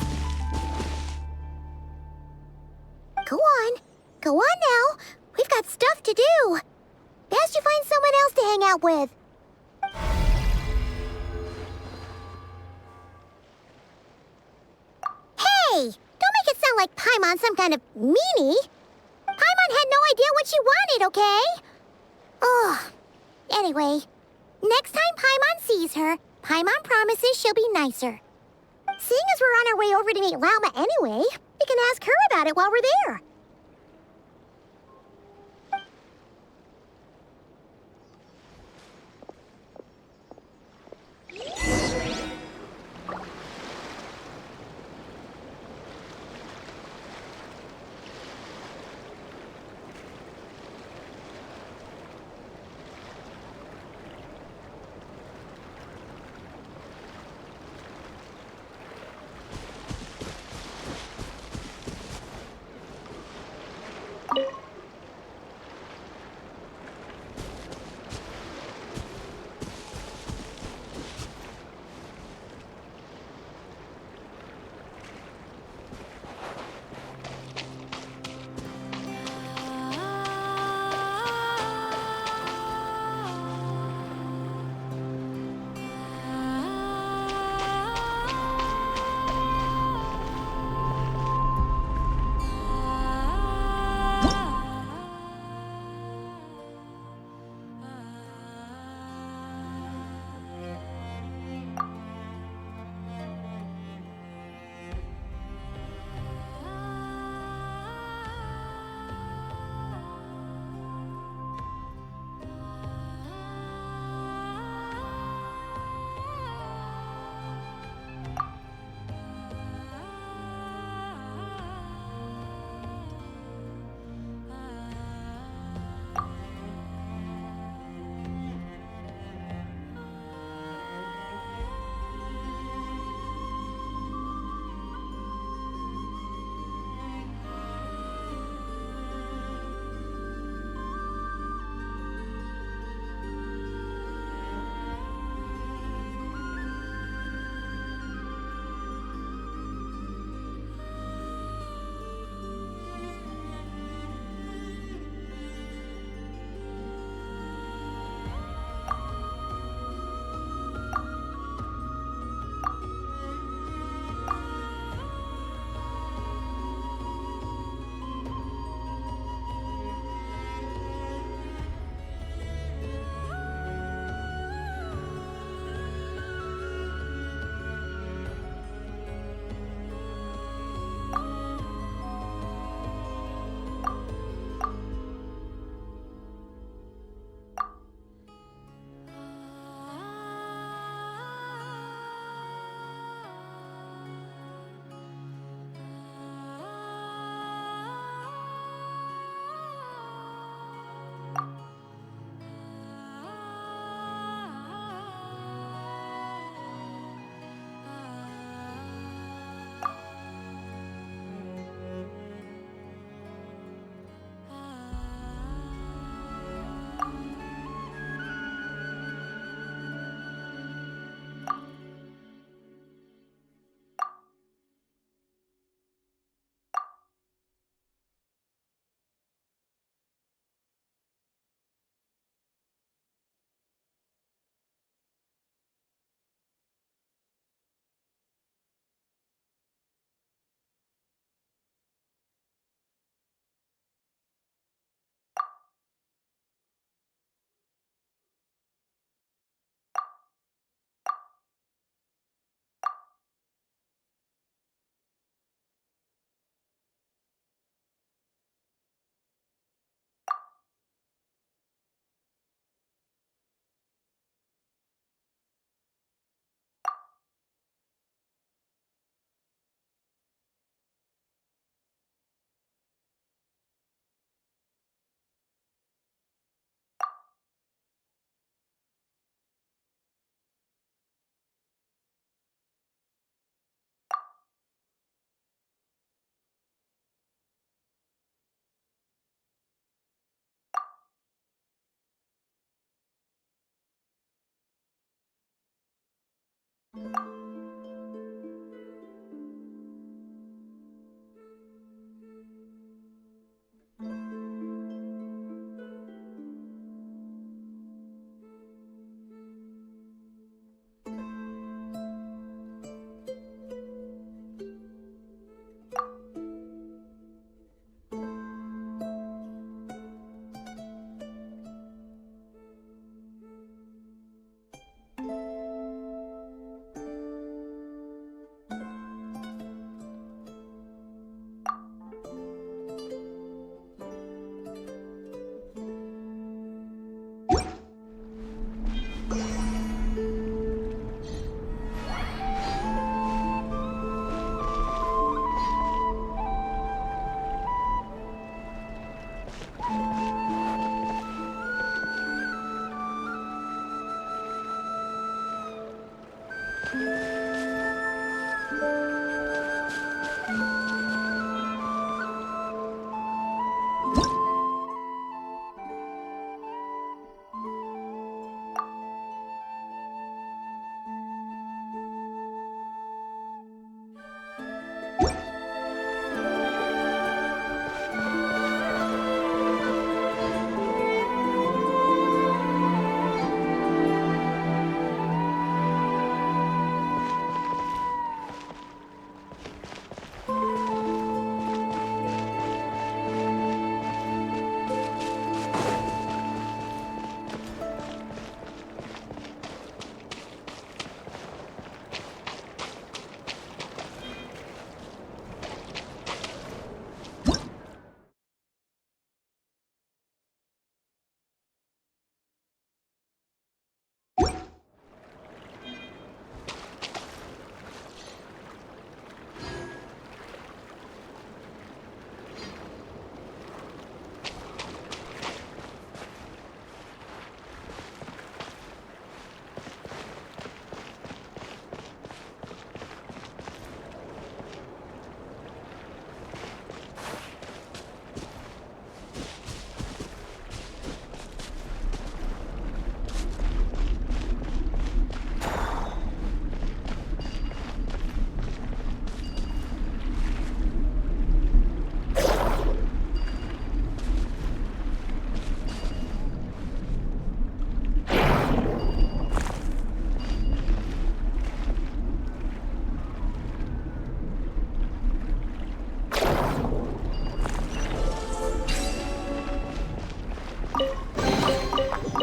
Go on. Go on now. We've got stuff to do. Best you find someone else to hang out with. Hey! Don't make it sound like Paimon's some kind of meanie. Paimon had no idea what she wanted, okay? Ugh. Anyway, next time Paimon sees her, Paimon promises she'll be nicer. Seeing as we're on our way over to meet Lauma anyway, we can ask her about it while we're there.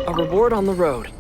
A reward on the road.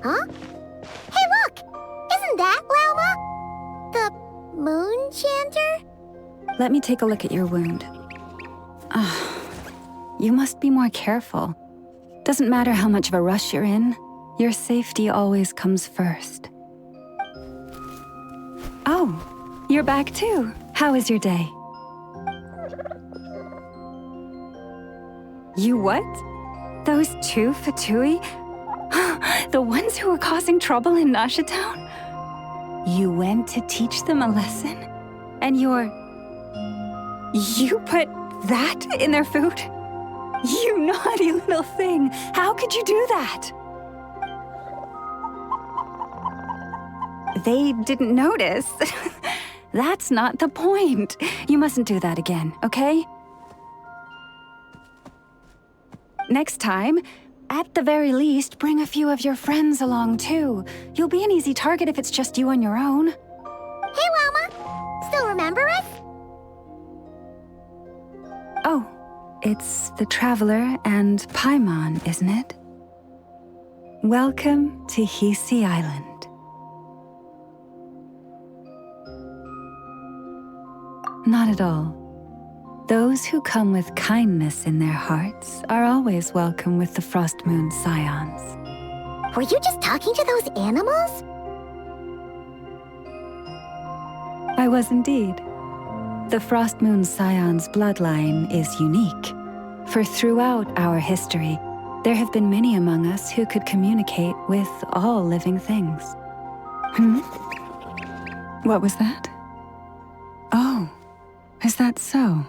Huh? Hey, look! Isn't that Lauma? The moon chanter? Let me take a look at your wound. You must be more careful. Doesn't matter how much of a rush you're in, your safety always comes first. Oh, you're back too. How was your day? You what? Those two Fatui? The ones who were causing trouble in Nasha Town? You went to teach them a lesson? And you put that in their food? You naughty little thing! How could you do that? They didn't notice. That's not the point. You mustn't do that again, okay? Next time, at the very least, bring a few of your friends along too. You'll be an easy target if it's just you on your own. Hey, Wilma! Still remember us? Oh, it's the Traveler and Paimon, isn't it? Welcome to Hisi Island. Not at all. Those who come with kindness in their hearts are always welcome with the Frost Moon Scions. Were you just talking to those animals? I was indeed. The Frost Moon Scions bloodline is unique, for throughout our history, there have been many among us who could communicate with all living things. What was that? Oh, is that so?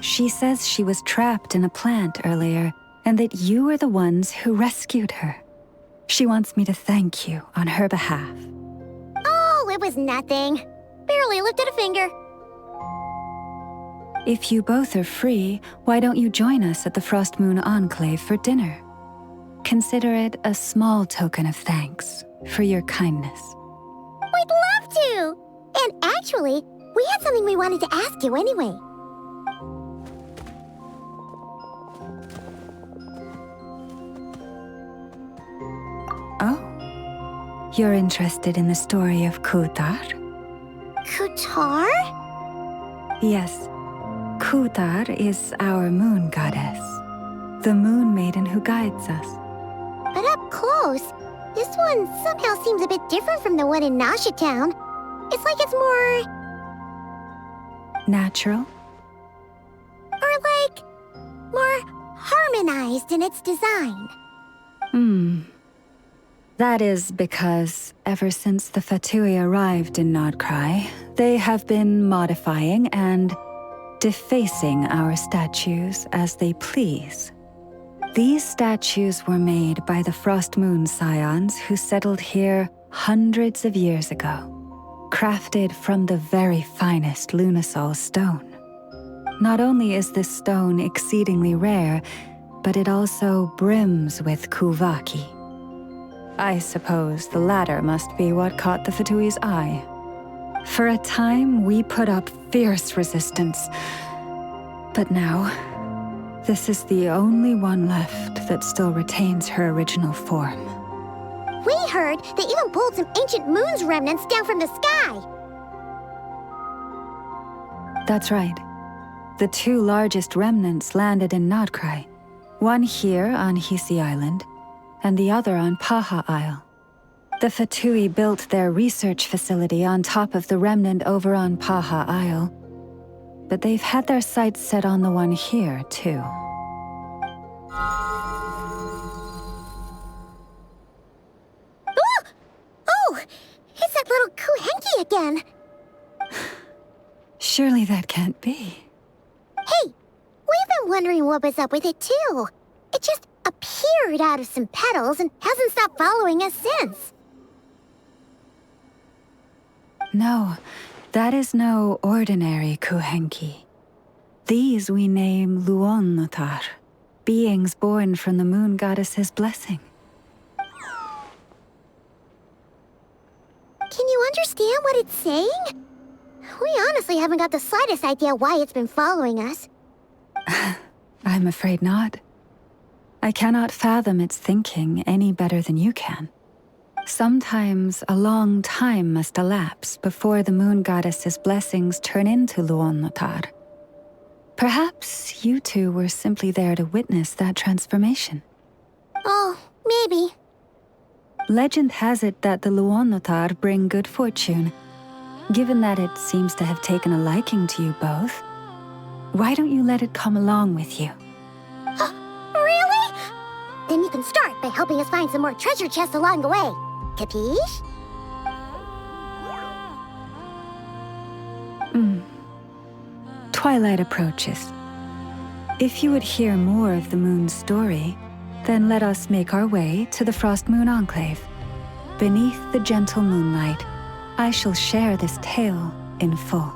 She says she was trapped in a plant earlier, and that you were the ones who rescued her. She wants me to thank you on her behalf. Oh, it was nothing. Barely lifted a finger. If you both are free, why don't you join us at the Frost Moon Enclave for dinner? Consider it a small token of thanks for your kindness. We'd love to! And actually, we had something we wanted to ask you anyway. Oh? You're interested in the story of Kutar? Kutar? Yes. Kutar is our moon goddess, the moon maiden who guides us. But up close, this one somehow seems a bit different from the one in Nasha Town. It's like it's more... natural? Or like... more harmonized in its design. That is because, ever since the Fatui arrived in Nod Krai, they have been modifying and defacing our statues as they please. These statues were made by the Frost Moon Scions who settled here hundreds of years ago, crafted from the very finest Lunasol stone. Not only is this stone exceedingly rare, but it also brims with Kuvaki. I suppose the latter must be what caught the Fatui's eye. For a time, we put up fierce resistance. But now, this is the only one left that still retains her original form. We heard they even pulled some ancient moon's remnants down from the sky. That's right. The two largest remnants landed in Nod Krai. One here on Hisi Island, and the other on Paha Isle. The Fatui built their research facility on top of the remnant over on Paha Isle, but they've had their sights set on the one here, too. Oh! It's that little Kuhenki again! Surely that can't be. Hey! We've been wondering what was up with it, too. It just appeared out of some petals and hasn't stopped following us since. No, that is no ordinary Kuhenki. These we name Luonnotar, beings born from the moon goddess's blessing. Can you understand what it's saying? We honestly haven't got the slightest idea why it's been following us. I'm afraid not. I cannot fathom its thinking any better than you can. Sometimes a long time must elapse before the moon goddess's blessings turn into Luonnotar. Perhaps you two were simply there to witness that transformation. Oh, maybe. Legend has it that the Luonnotar bring good fortune. Given that it seems to have taken a liking to you both, why don't you let it come along with you? Really? Then you can start by helping us find some more treasure chests along the way. Capiche? Twilight approaches. If you would hear more of the moon's story, then let us make our way to the Frost Moon Enclave. Beneath the gentle moonlight, I shall share this tale in full.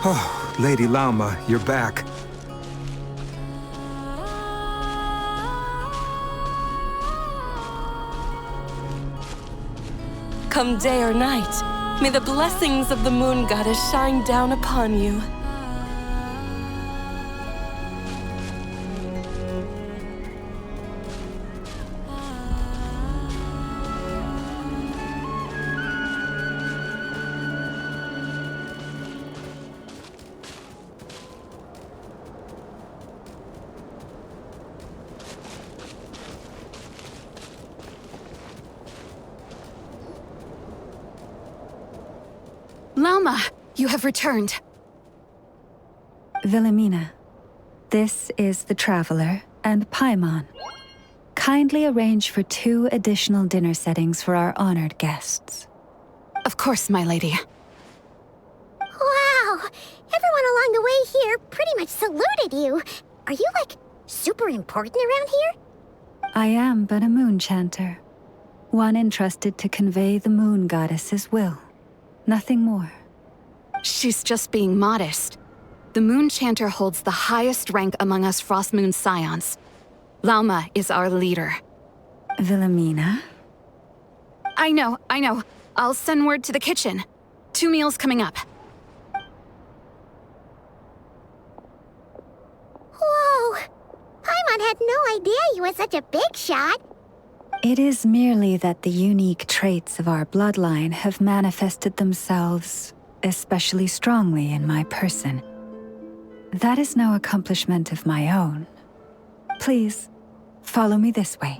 Oh, Lady Lama, you're back. Come day or night, may the blessings of the moon goddess shine down upon you. Lauma, you have returned. Wilhelmina, this is the Traveler and Paimon. Kindly arrange for 2 additional dinner settings for our honored guests. Of course, my lady. Wow! Everyone along the way here pretty much saluted you. Are you, like, super important around here? I am but a moon chanter, one entrusted to convey the moon goddess's will. Nothing more. She's just being modest. The Moon Chanter holds the highest rank among us Frost Moon Scions. Lauma is our leader. Wilhelmina? I know. I'll send word to the kitchen. 2 meals coming up. Whoa! Paimon had no idea you were such a big shot. It is merely that the unique traits of our bloodline have manifested themselves especially strongly in my person. That is no accomplishment of my own. Please, follow me this way.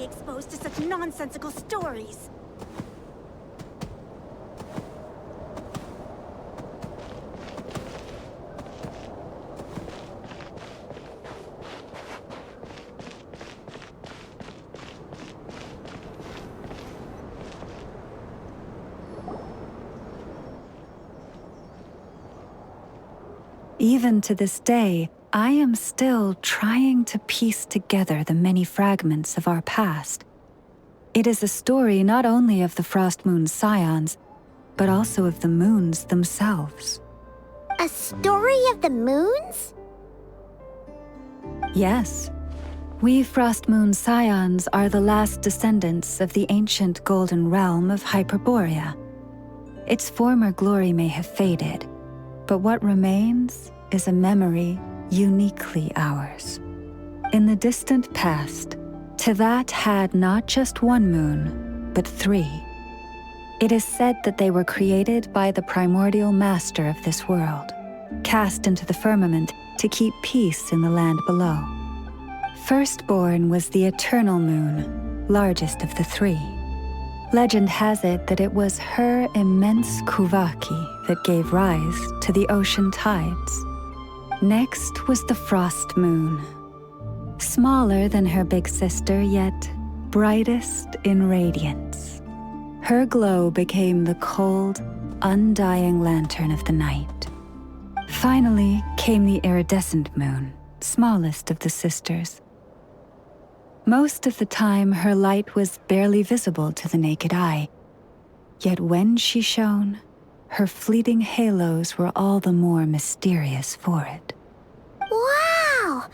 be exposed to such nonsensical stories. Even to this day, I am still trying to piece together the many fragments of our past. It is a story not only of the Frost Moon Scions, but also of the moons themselves. A story of the moons? Yes. We Frost Moon Scions are the last descendants of the ancient golden realm of Hyperborea. Its former glory may have faded, but what remains is a memory uniquely ours. In the distant past, Teyvat had not just one moon, but 3. It is said that they were created by the primordial master of this world, cast into the firmament to keep peace in the land below. Firstborn was the eternal moon, largest of the 3. Legend has it that it was her immense Kuvaki that gave rise to the ocean tides. Next was the Frost Moon. Smaller than her big sister, yet brightest in radiance. Her glow became the cold, undying lantern of the night. Finally came the iridescent moon, smallest of the sisters. Most of the time, her light was barely visible to the naked eye. Yet when she shone, her fleeting halos were all the more mysterious for it. Wow!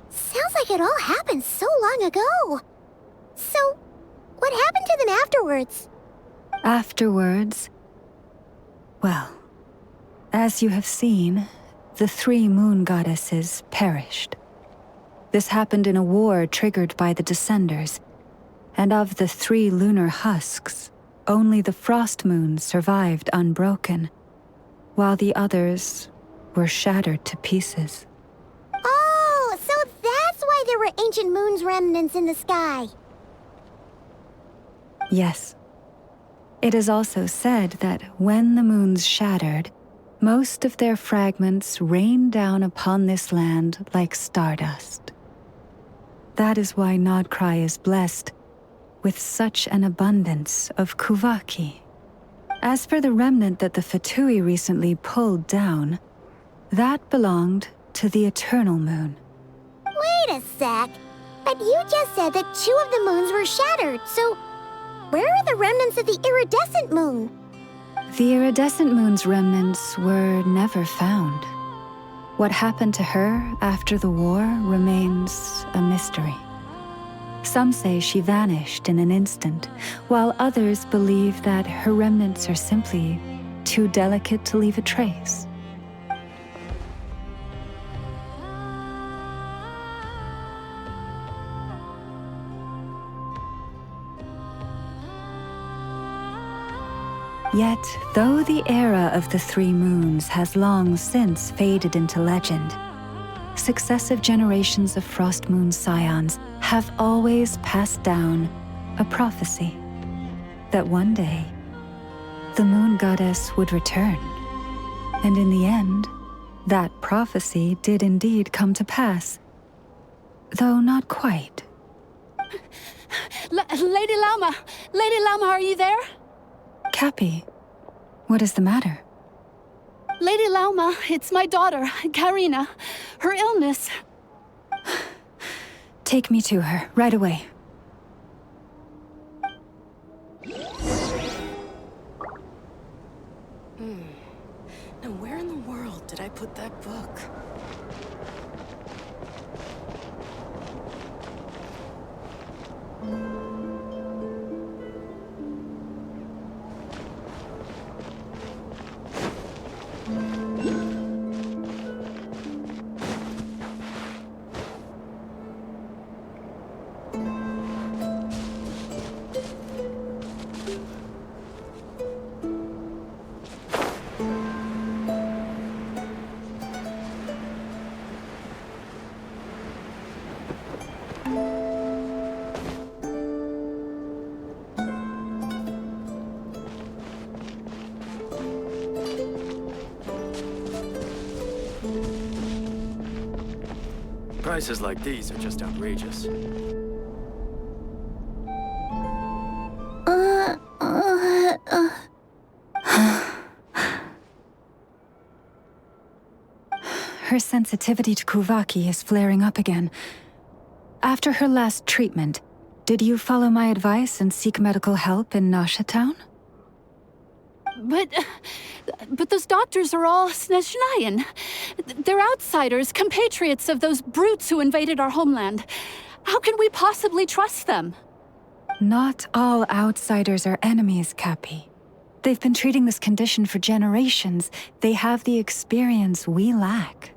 Sounds like it all happened so long ago. So, what happened to them afterwards? Afterwards, well, as you have seen, the 3 moon goddesses perished. This happened in a war triggered by the Descenders, and of the 3 lunar husks, only the Frost Moon survived unbroken, while the others were shattered to pieces. Oh, so that's why there were ancient moon's remnants in the sky. Yes. It is also said that when the moons shattered, most of their fragments rained down upon this land like stardust. That is why Nod Krai is blessed with such an abundance of Kuvaki. As for the remnant that the Fatui recently pulled down, that belonged to the Eternal Moon. Wait a sec. But you just said that 2 of the moons were shattered, so where are the remnants of the iridescent moon? The iridescent moon's remnants were never found. What happened to her after the war remains a mystery. Some say she vanished in an instant, while others believe that her remnants are simply too delicate to leave a trace. Yet, though the era of the 3 moons has long since faded into legend, successive generations of Frost Moon Scions have always passed down a prophecy that one day the moon goddess would return. And in the end, that prophecy did indeed come to pass, though not quite. Lady Lauma! Lady Lauma, are you there? Cappy, what is the matter? Lady Lauma, it's my daughter, Karina. Her illness. Take me to her, right away. Now where in the world did I put that book? Prices like these are just outrageous. Her sensitivity to Kuvaki is flaring up again. After her last treatment, did you follow my advice and seek medical help in Nasha Town? But those doctors are all Snezhnayan. They're outsiders, compatriots of those brutes who invaded our homeland. How can we possibly trust them? Not all outsiders are enemies, Cappy. They've been treating this condition for generations. They have the experience we lack.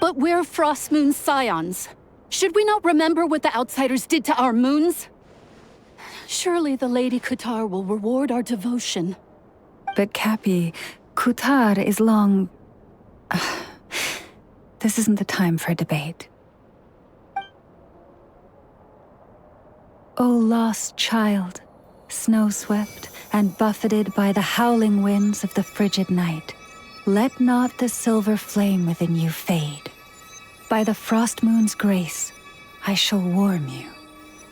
But we're Frost Moon scions. Should we not remember what the outsiders did to our moons? Surely the Lady Kutar will reward our devotion. But Cappy, Kutar is long... This isn't the time for a debate. O lost child, snow-swept and buffeted by the howling winds of the frigid night, let not the silver flame within you fade. By the frost moon's grace, I shall warm you,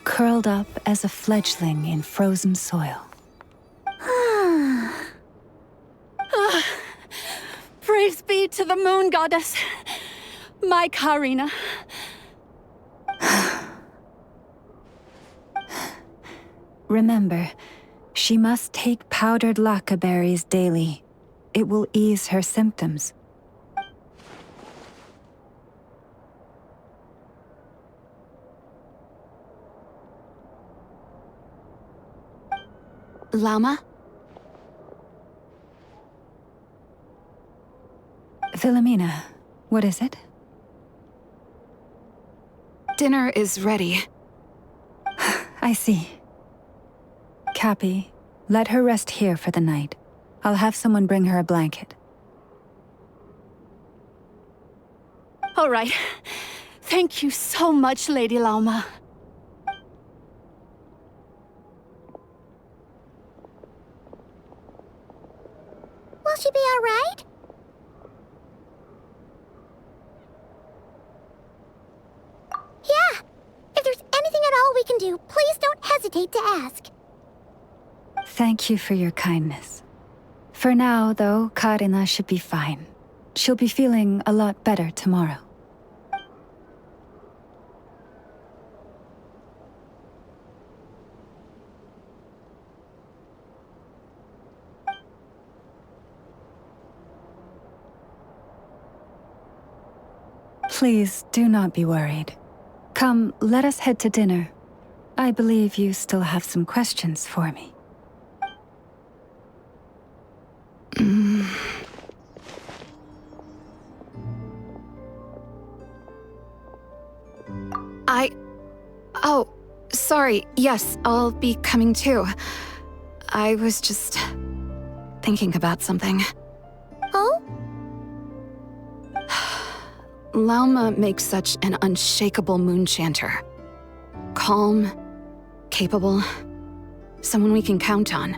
curled up as a fledgling in frozen soil. Praise be to the moon goddess, my Karina. Remember, she must take powdered laka berries daily. It will ease her symptoms. Llama? Philomena, what is it? Dinner is ready. I see. Cappy, let her rest here for the night. I'll have someone bring her a blanket. All right. Thank you so much, Lady Lauma. Will she be all right? Yeah. If there's anything at all we can do, please don't hesitate to ask. Thank you for your kindness. For now, though, Karina should be fine. She'll be feeling a lot better tomorrow. Please do not be worried. Come, let us head to dinner. I believe you still have some questions for me. Oh, sorry. Yes, I'll be coming too. I was just thinking about something. Oh? Lauma makes such an unshakable moon chanter. Calm, capable, someone we can count on.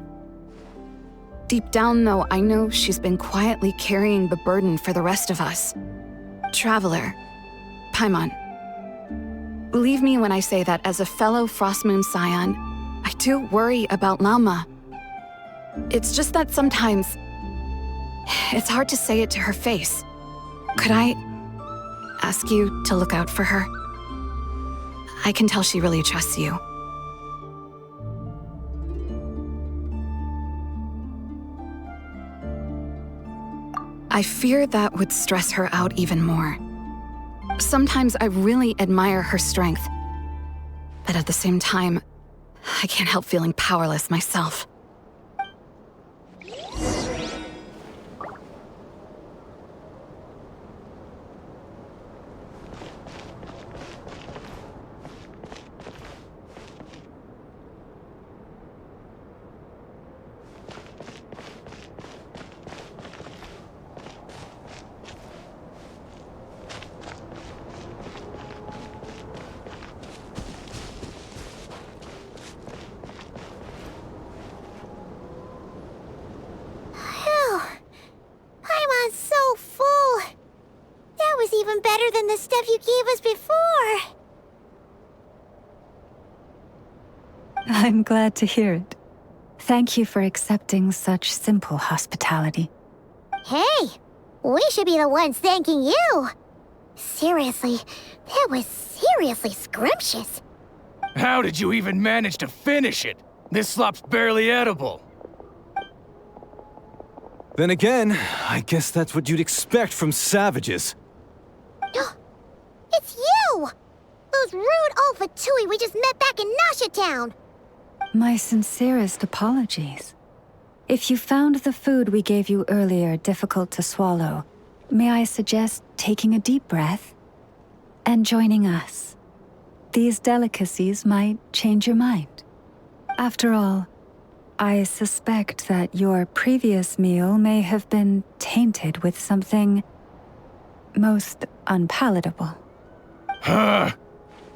Deep down, though, I know she's been quietly carrying the burden for the rest of us. Traveler, Paimon. Believe me when I say that as a fellow Frost Moon Scion, I do worry about Lauma. It's just that sometimes it's hard to say it to her face. Could I ask you to look out for her? I can tell she really trusts you. I fear that would stress her out even more. Sometimes I really admire her strength, but at the same time, I can't help feeling powerless myself. even better than the stuff you gave us before. I'm glad to hear it. Thank you for accepting such simple hospitality. Hey, we should be the ones thanking you. Seriously, that was seriously scrumptious. How did you even manage to finish it? This slop's barely edible. Then again, I guess that's what you'd expect from savages. It's you! Those rude old Fatui we just met back in Nasha Town. My sincerest apologies. If you found the food we gave you earlier difficult to swallow, may I suggest taking a deep breath and joining us? These delicacies might change your mind. After all, I suspect that your previous meal may have been tainted with something most unpalatable. Huh?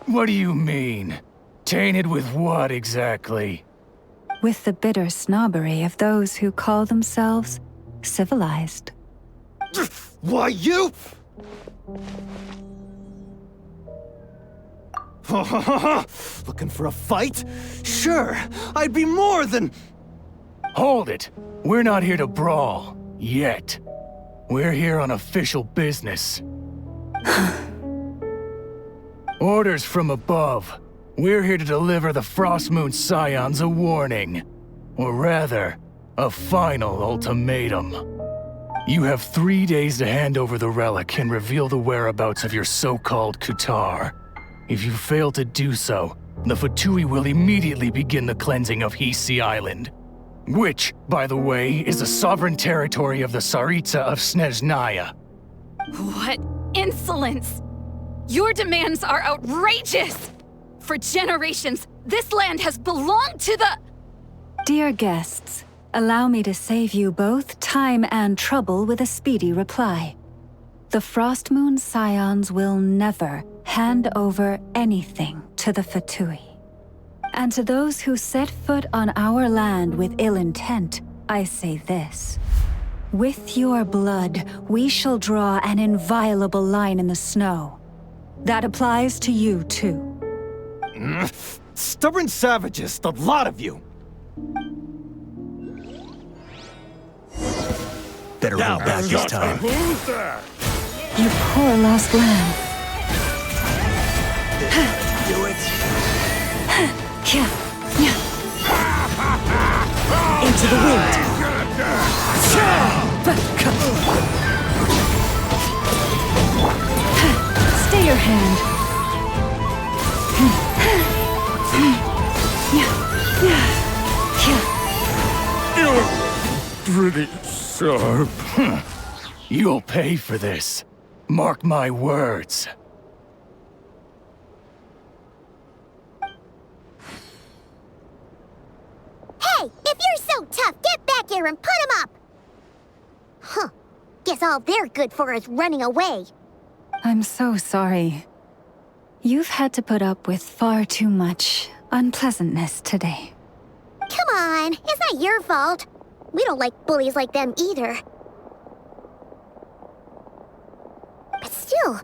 What do you mean? Tainted with what exactly? With the bitter snobbery of those who call themselves civilized. Why, you? Looking for a fight? Sure, I'd be more than... Hold it! We're not here to brawl. Yet. We're here on official business. Orders from above. We're here to deliver the Frostmoon Scions a warning. Or rather, a final ultimatum. You have 3 days to hand over the relic and reveal the whereabouts of your so-called Kutar. If you fail to do so, the Fatui will immediately begin the cleansing of Hisi Island. Which, by the way, is the sovereign territory of the Tsaritsa of Snezhnaya. What insolence! Your demands are outrageous! For generations, this land has belonged to the... Dear guests, allow me to save you both time and trouble with a speedy reply. The Frostmoon Scions will never hand over anything to the Fatui. And to those who set foot on our land with ill intent, I say this. With your blood, we shall draw an inviolable line in the snow. That applies to you, too. Stubborn savages, the lot of you! Better hold back this time. Who's there? You poor lost lamb. Do it. Into the wind. Stay your hand. You're pretty sharp. You'll pay for this. Mark my words. Hey, if you're so tough, get back here and put him up! Huh. Guess all they're good for is running away. I'm so sorry. You've had to put up with far too much unpleasantness today. Come on, it's not your fault. We don't like bullies like them either. But still,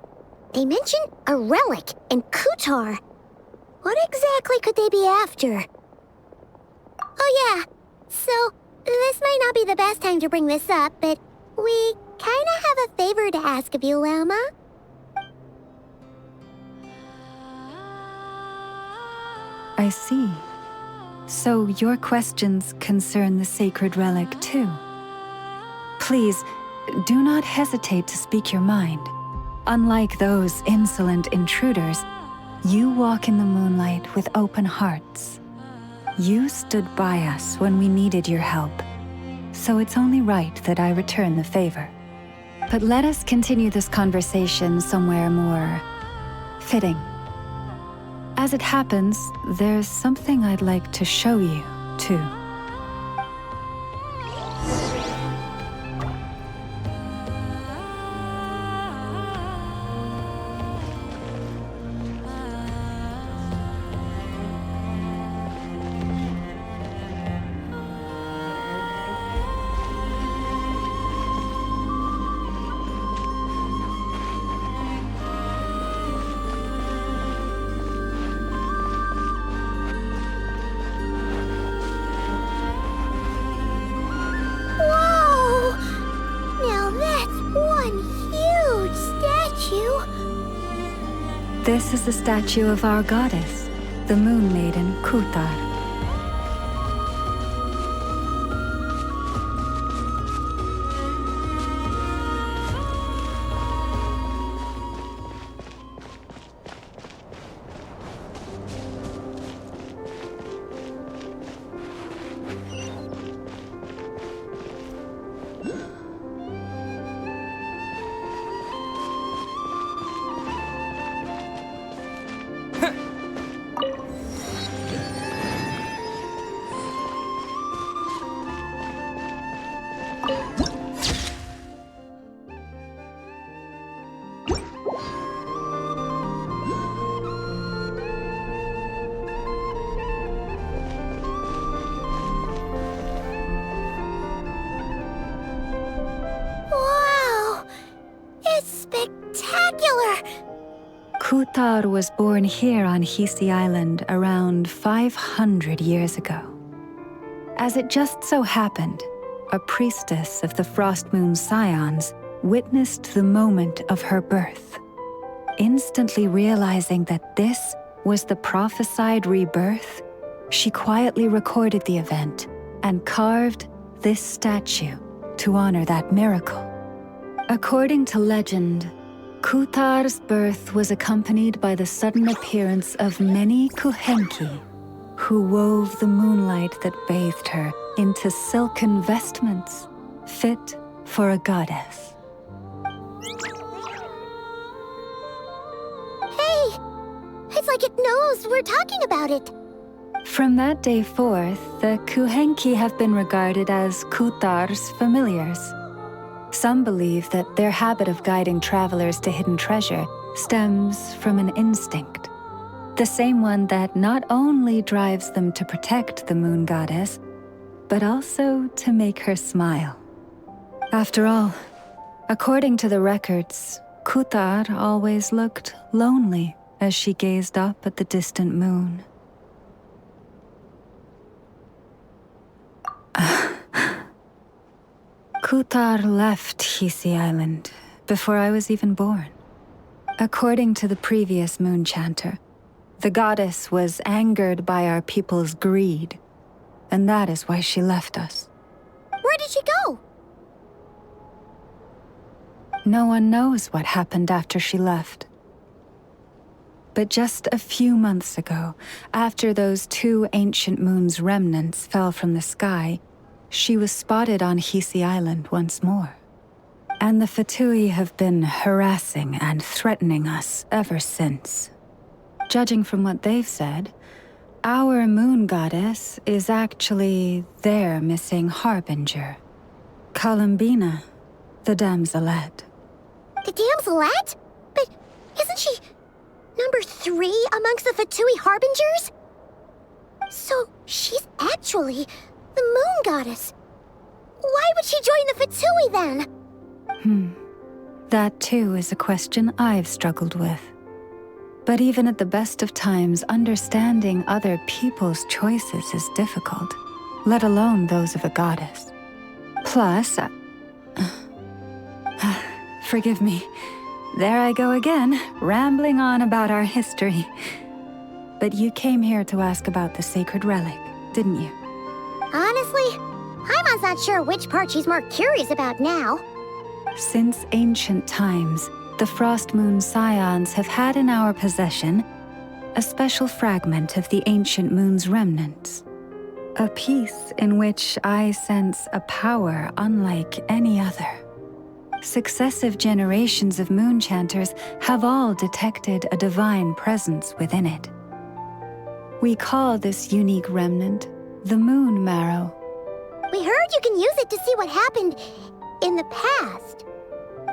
they mentioned a relic and Kutar. What exactly could they be after? Oh yeah, so this might not be the best time to bring this up, but we kinda have a favor to ask of you, Lama. I see. So your questions concern the sacred relic too. Please, do not hesitate to speak your mind. Unlike those insolent intruders, you walk in the moonlight with open hearts. You stood by us when we needed your help, so it's only right that I return the favor. But let us continue this conversation somewhere more fitting. As it happens, there's something I'd like to show you, too. This is the statue of our goddess, the Moon Maiden Kuthar. Wow! It's spectacular! Kuthar was born here on Hisi Island around 500 years ago. As it just so happened, a priestess of the Frost Moon Scions witnessed the moment of her birth. Instantly realizing that this was the prophesied rebirth, she quietly recorded the event and carved this statue to honor that miracle. According to legend, Kuthar's birth was accompanied by the sudden appearance of many Kuhenki, who wove the moonlight that bathed her into silken vestments fit for a goddess. Hey! It's like it knows we're talking about it. From that day forth, the Kuhenki have been regarded as Kuthar's familiars. Some believe that their habit of guiding travelers to hidden treasure stems from an instinct. The same one that not only drives them to protect the moon goddess, but also to make her smile. After all, according to the records, Kuthar always looked lonely as she gazed up at the distant moon. Kuthar left Hisi Island before I was even born. According to the previous moon chanter, the goddess was angered by our people's greed, and that is why she left us. Where did she go? No one knows what happened after she left. But just a few months ago, after those 2 ancient moon's remnants fell from the sky, she was spotted on Hisi Island once more. And the Fatui have been harassing and threatening us ever since. Judging from what they've said, our moon goddess is actually their missing harbinger, Columbina, the damselette. The damselette? But isn't she number 3 amongst the Fatui harbingers? So she's actually the moon goddess. Why would she join the Fatui then? That too is a question I've struggled with. But even at the best of times, understanding other people's choices is difficult, let alone those of a goddess. Plus, forgive me, there I go again, rambling on about our history. But you came here to ask about the sacred relic, didn't you? Honestly, Paimon's not sure which part she's more curious about now. Since ancient times, the Frost Moon Scions have had in our possession a special fragment of the ancient moon's remnants. A piece in which I sense a power unlike any other. Successive generations of moon chanters have all detected a divine presence within it. We call this unique remnant the Moon Marrow. We heard you can use it to see what happened in the past.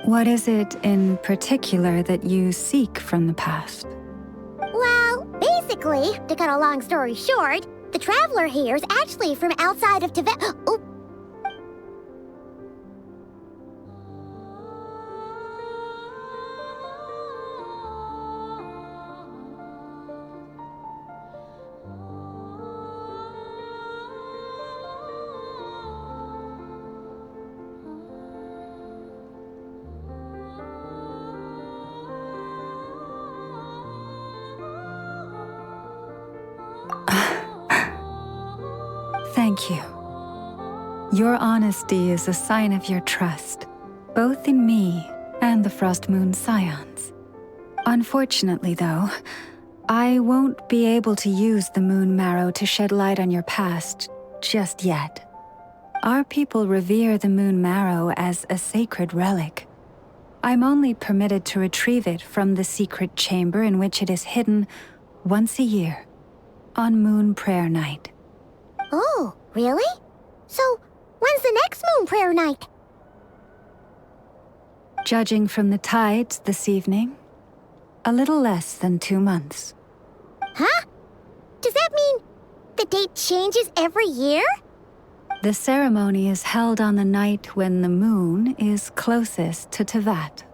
What is it in particular that you seek from the past? Well, basically, to cut a long story short, the traveler here is actually from outside of Tibet. Oh. Thank you. Your honesty is a sign of your trust, both in me and the Frost Moon Scions. Unfortunately, though, I won't be able to use the Moon Marrow to shed light on your past just yet. Our people revere the Moon Marrow as a sacred relic. I'm only permitted to retrieve it from the secret chamber in which it is hidden once a year, on Moon Prayer Night. Oh, really? So, when's the next Moon Prayer Night? Judging from the tides this evening, a little less than 2 months. Huh? Does that mean the date changes every year? The ceremony is held on the night when the moon is closest to Tevat.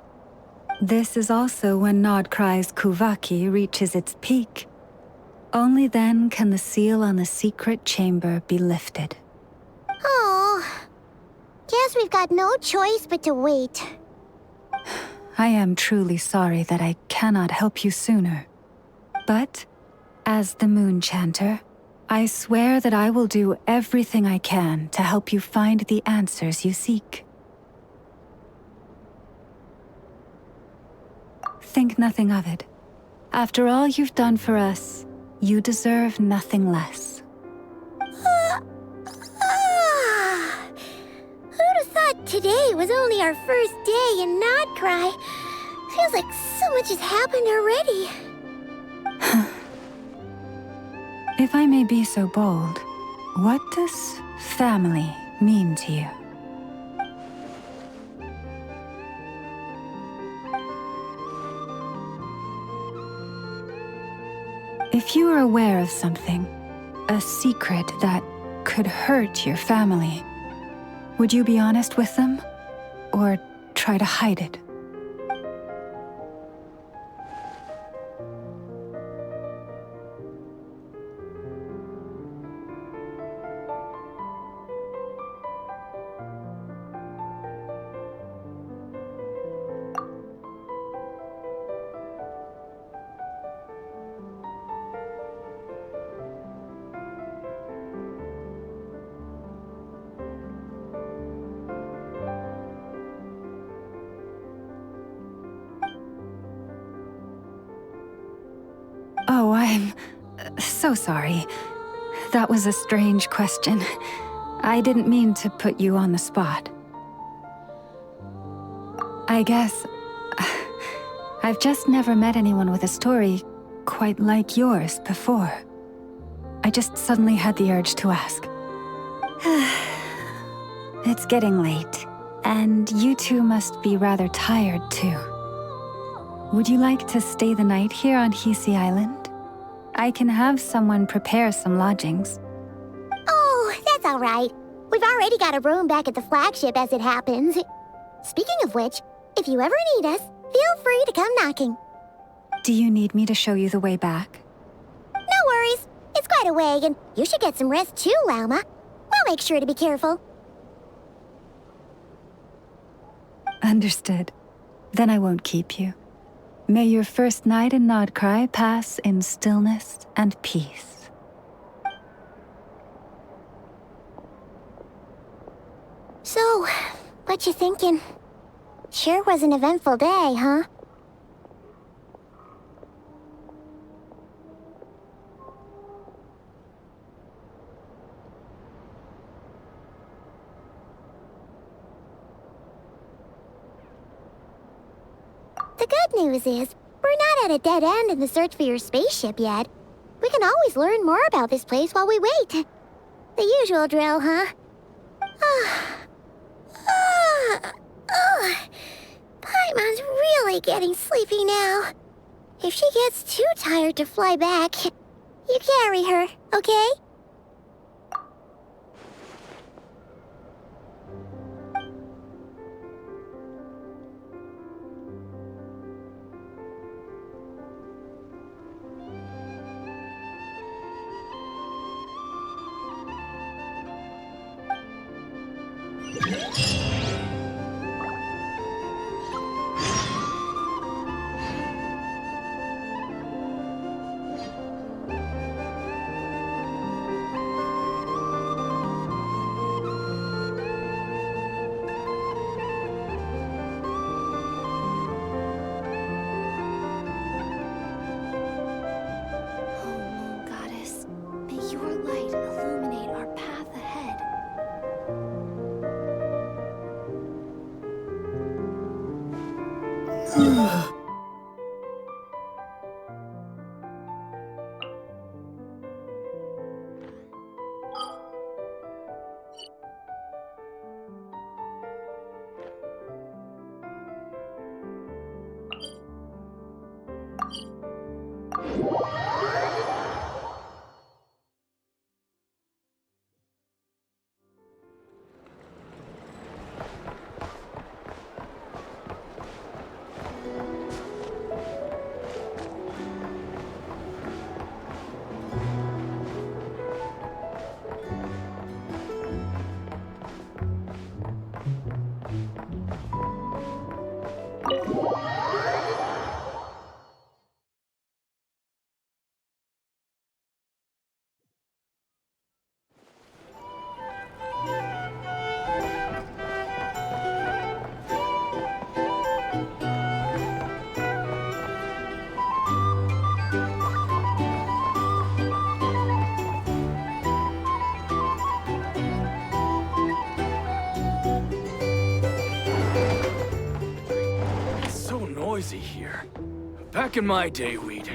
This is also when Nod Krai's Kuvaki reaches its peak. Only then can the seal on the secret chamber be lifted. Oh, guess we've got no choice but to wait. I am truly sorry that I cannot help you sooner. But, as the Moon Chanter, I swear that I will do everything I can to help you find the answers you seek. Think nothing of it. After all you've done for us, you deserve nothing less. Who'd have thought today was only our first day in Nod Krai? Feels like so much has happened already. If I may be so bold, what does family mean to you? If you are aware of something, a secret that could hurt your family, would you be honest with them, or try to hide it? Oh, I'm so sorry. That was a strange question. I didn't mean to put you on the spot. I guess I've just never met anyone with a story quite like yours before. I just suddenly had the urge to ask. It's getting late, and you two must be rather tired too. Would you like to stay the night here on Hisi Island? I can have someone prepare some lodgings. Oh, that's all right. We've already got a room back at the flagship as it happens. Speaking of which, if you ever need us, feel free to come knocking. Do you need me to show you the way back? No worries. It's quite a way, and you should get some rest too, Lauma. We'll make sure to be careful. Understood. Then I won't keep you. May your first night in Nod Krai pass in stillness and peace. So, what you thinking? Sure was an eventful day, huh? The good news is, we're not at a dead end in the search for your spaceship yet. We can always learn more about this place while we wait. The usual drill, huh? Paimon's really getting sleepy now. If she gets too tired to fly back, you carry her, okay? It's so noisy here. Back in my day, we'd...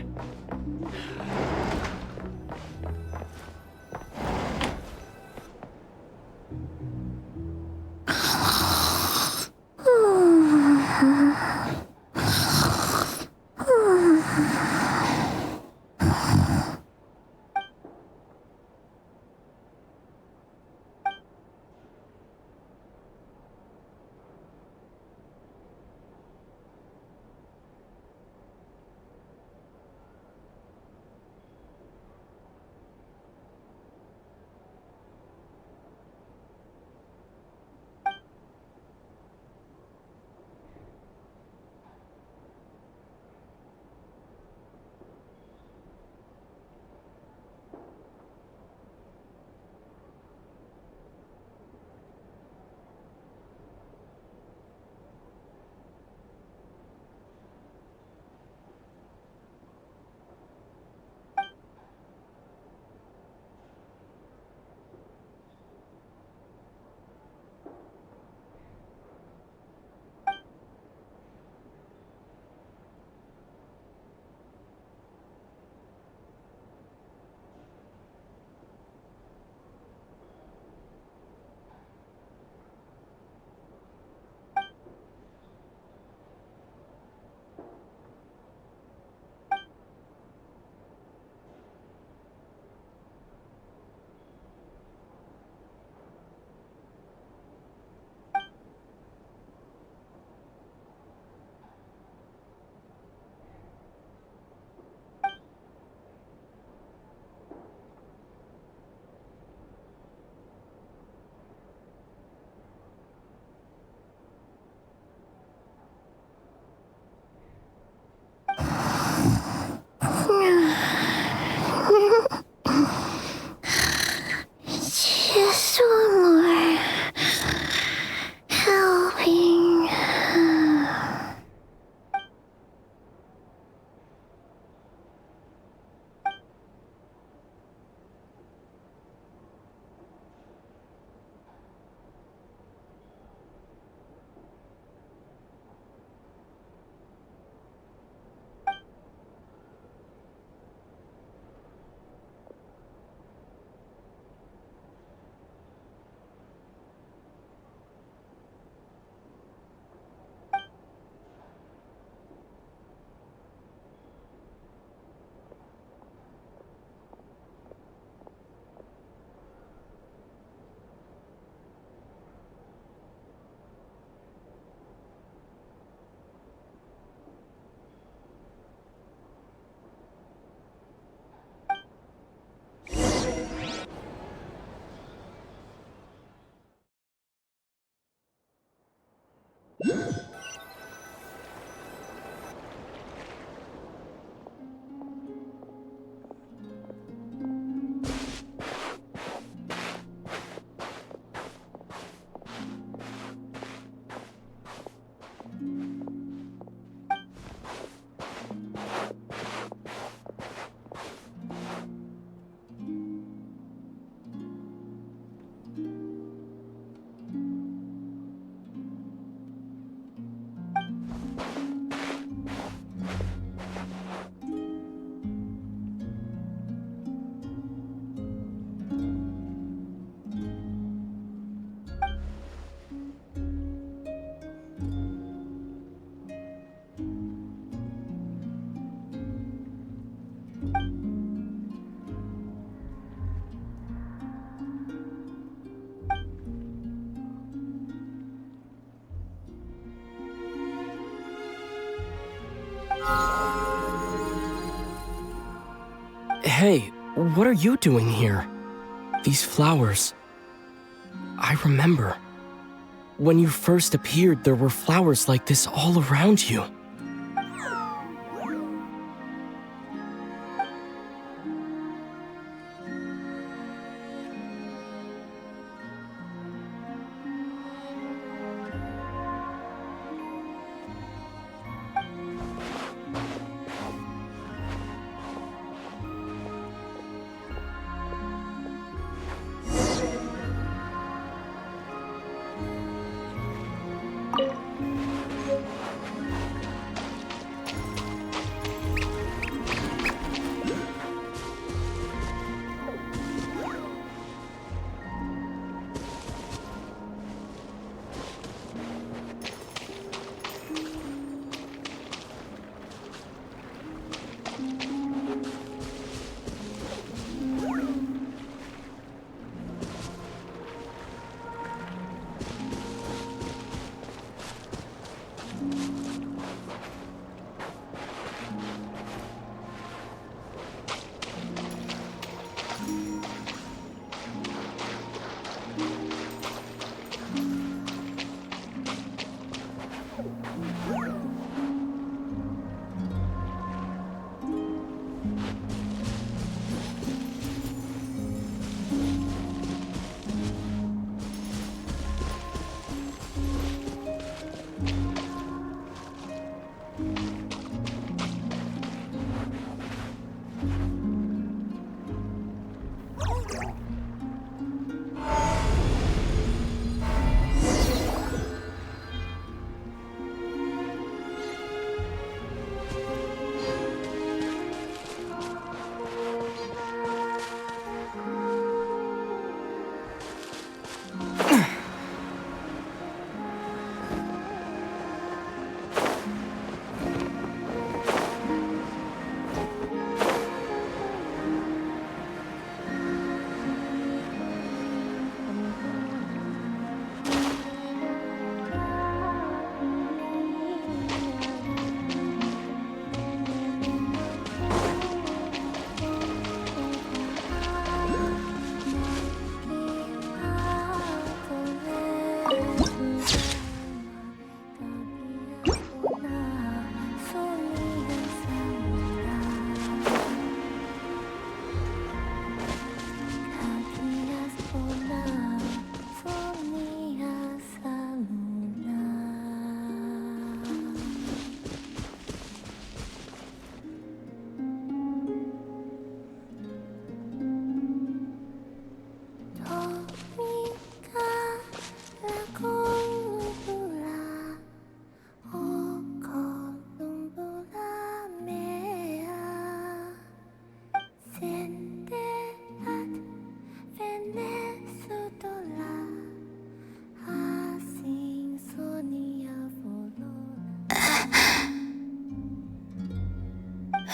Hey, what are you doing here? These flowers. I remember. When you first appeared, there were flowers like this all around you.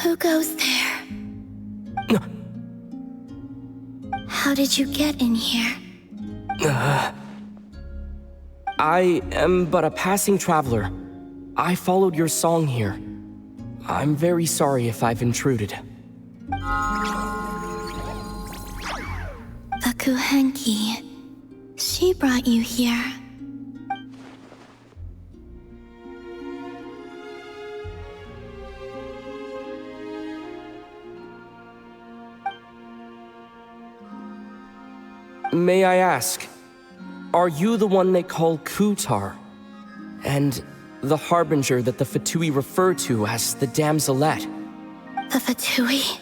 Who goes there? How did you get in here? I am but a passing traveler. I followed your song here. I'm very sorry if I've intruded. The Kuhenki. She brought you here. May I ask, are you the one they call Kutar? And the harbinger that the Fatui refer to as the Damselette? The Fatui?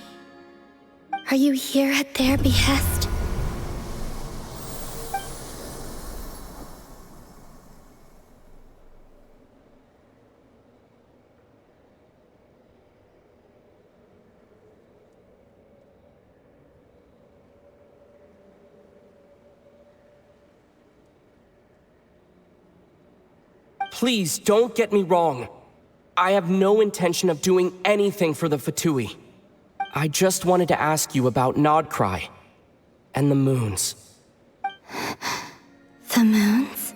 Are you here at their behest? Please, don't get me wrong. I have no intention of doing anything for the Fatui. I just wanted to ask you about Nod Krai and the moons. The moons?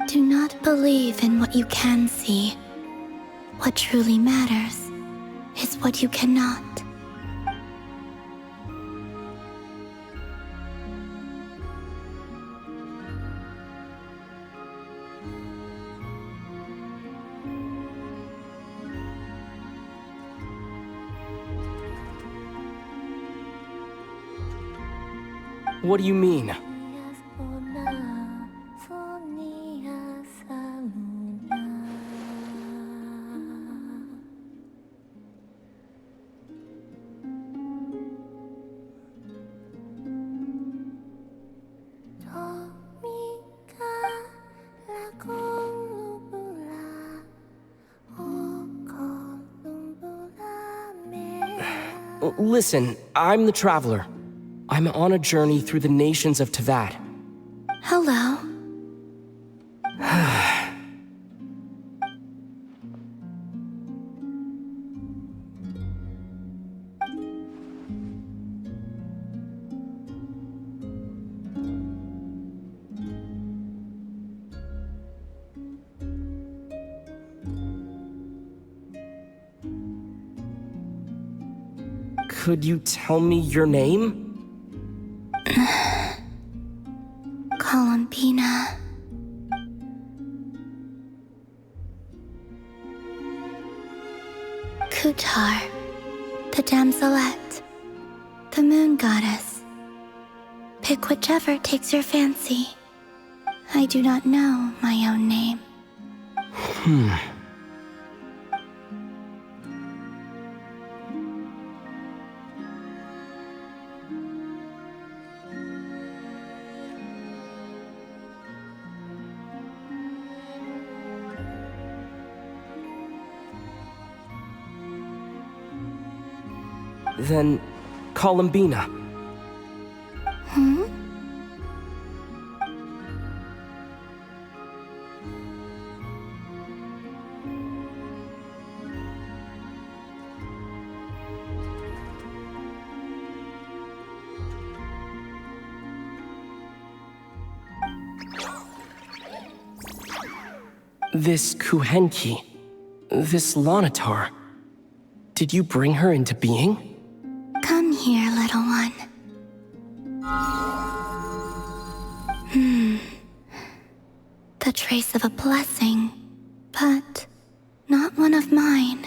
Do not believe in what you can see. What truly matters is what you cannot. What do you mean? Listen, I'm the Traveler. I'm on a journey through the nations of Teyvat. Hello. Could you tell me your name? Columbina. Kutar, the damselette, the moon goddess. Pick whichever takes your fancy. I do not know my own name. Then, Columbina. This Kuhenki, this Lanatar, did you bring her into being? Come here, little one. The trace of a blessing, but not one of mine.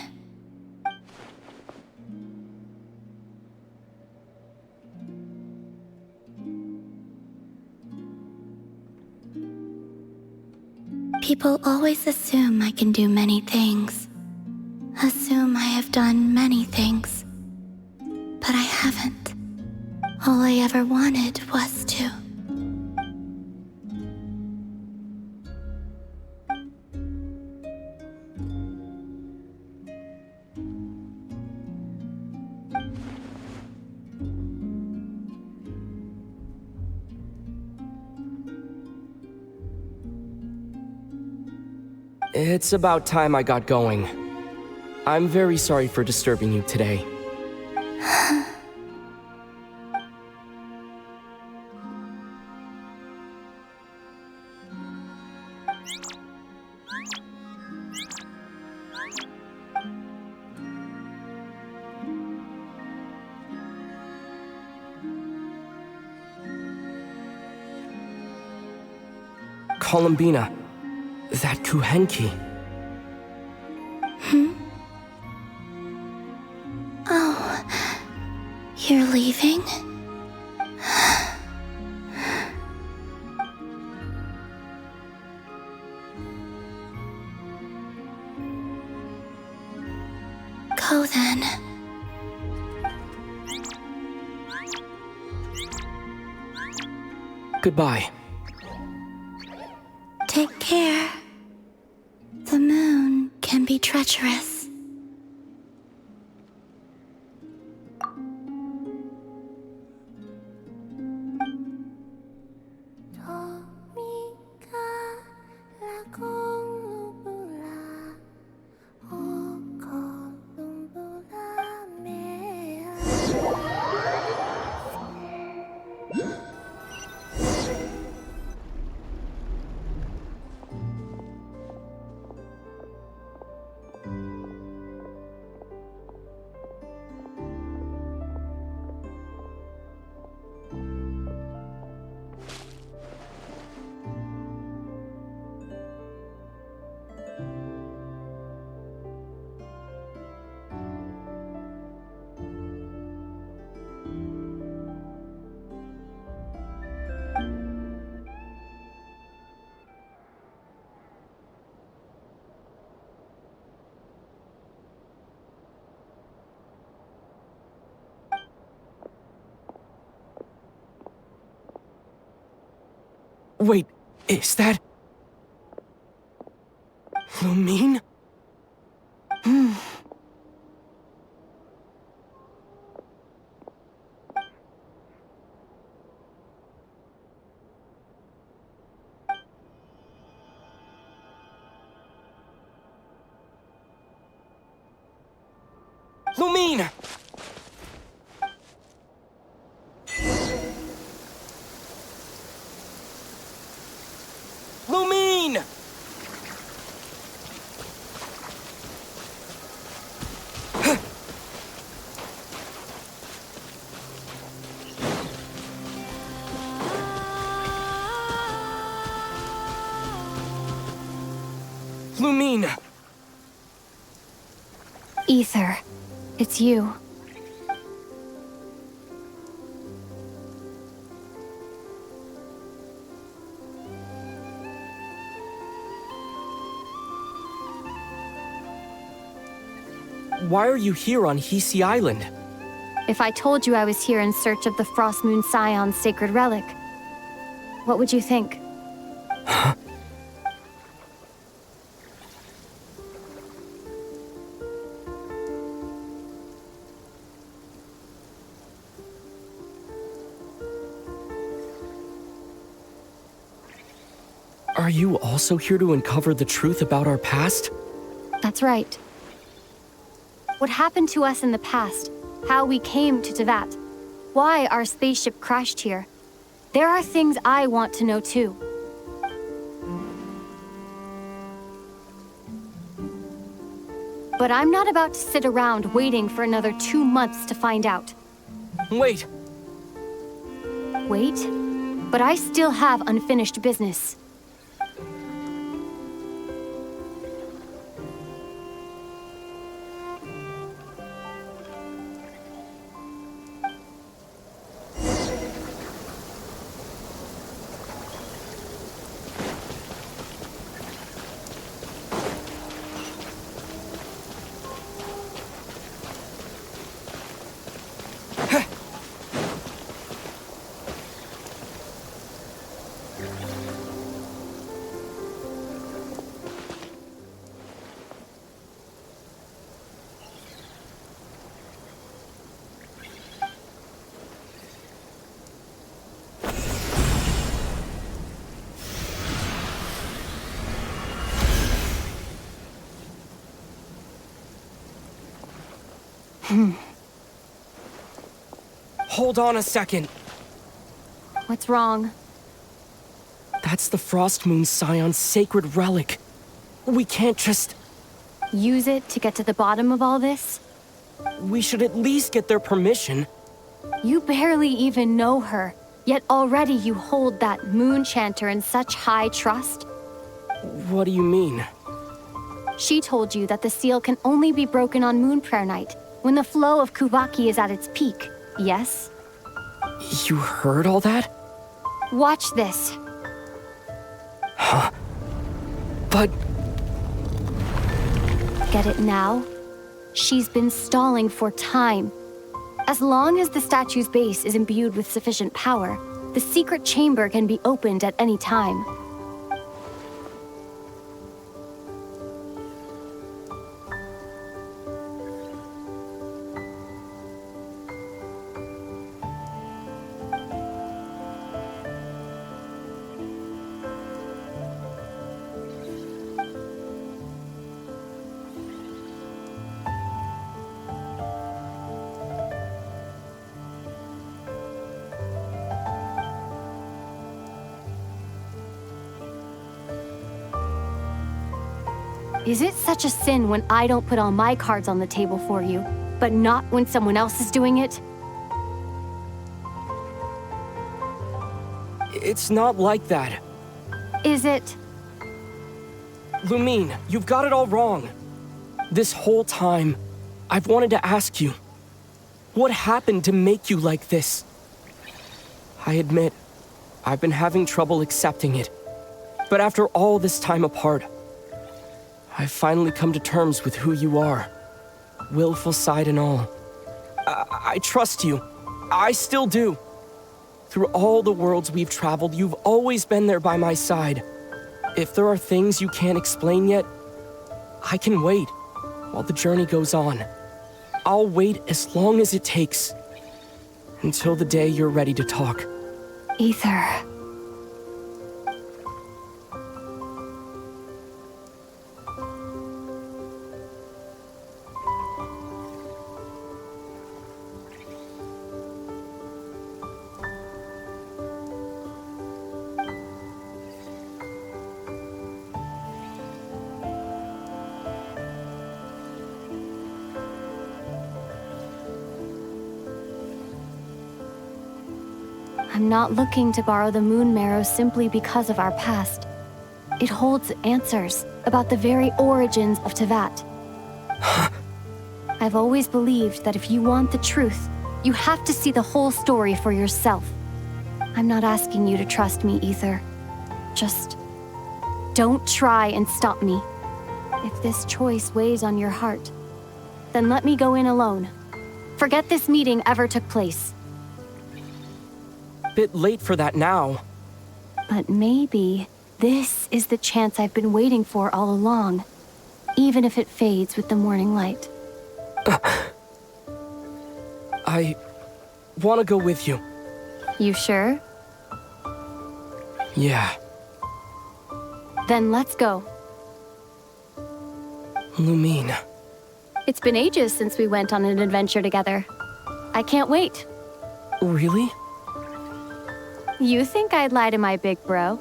People always assume I can do many things. Assume I have done many things. But I haven't. All I ever wanted was to. It's about time I got going. I'm very sorry for disturbing you today. Columbina, that Kuhenki. Oh, you're leaving? Go then. Goodbye. Take care. The moon can be treacherous. Wait, is that... Lumine? Lumine! Lumine! Lumine! Ether, it's you. Why are you here on Hisi Island? If I told you I was here in search of the Frost Moon Scion's sacred relic, what would you think? Are you also here to uncover the truth about our past? That's right. What happened to us in the past, how we came to Tevat, why our spaceship crashed here. There are things I want to know too. But I'm not about to sit around waiting for another 2 months to find out. Wait! Wait? But I still have unfinished business. Hold on a second. What's wrong? That's the Frost Moon Scion's sacred relic. We can't just... Use it to get to the bottom of all this? We should at least get their permission. You barely even know her, yet already you hold that moon chanter in such high trust. What do you mean? She told you that the seal can only be broken on Moon Prayer Night, when the flow of Kuvaki is at its peak, yes? You heard all that? Watch this. Huh? But... Get it now? She's been stalling for time. As long as the statue's base is imbued with sufficient power, the secret chamber can be opened at any time. Is it such a sin when I don't put all my cards on the table for you, but not when someone else is doing it? It's not like that. Is it? Lumine, you've got it all wrong. This whole time, I've wanted to ask you, what happened to make you like this? I admit, I've been having trouble accepting it. But after all this time apart, I've finally come to terms with who you are. Willful side and all. I trust you. I still do. Through all the worlds we've traveled, you've always been there by my side. If there are things you can't explain yet, I can wait while the journey goes on. I'll wait as long as it takes. Until the day you're ready to talk. Ether. I'm not looking to borrow the moon marrow simply because of our past. It holds answers about the very origins of Tevat. I've always believed that if you want the truth, you have to see the whole story for yourself. I'm not asking you to trust me, Ether. Just don't try and stop me. If this choice weighs on your heart, then let me go in alone. Forget this meeting ever took place. Bit late for that now. But maybe this is the chance I've been waiting for all along, even if it fades with the morning light. I want to go with you. You sure? Yeah. Then let's go. Lumine. It's been ages since we went on an adventure together. I can't wait. Really? You think I'd lie to my big bro?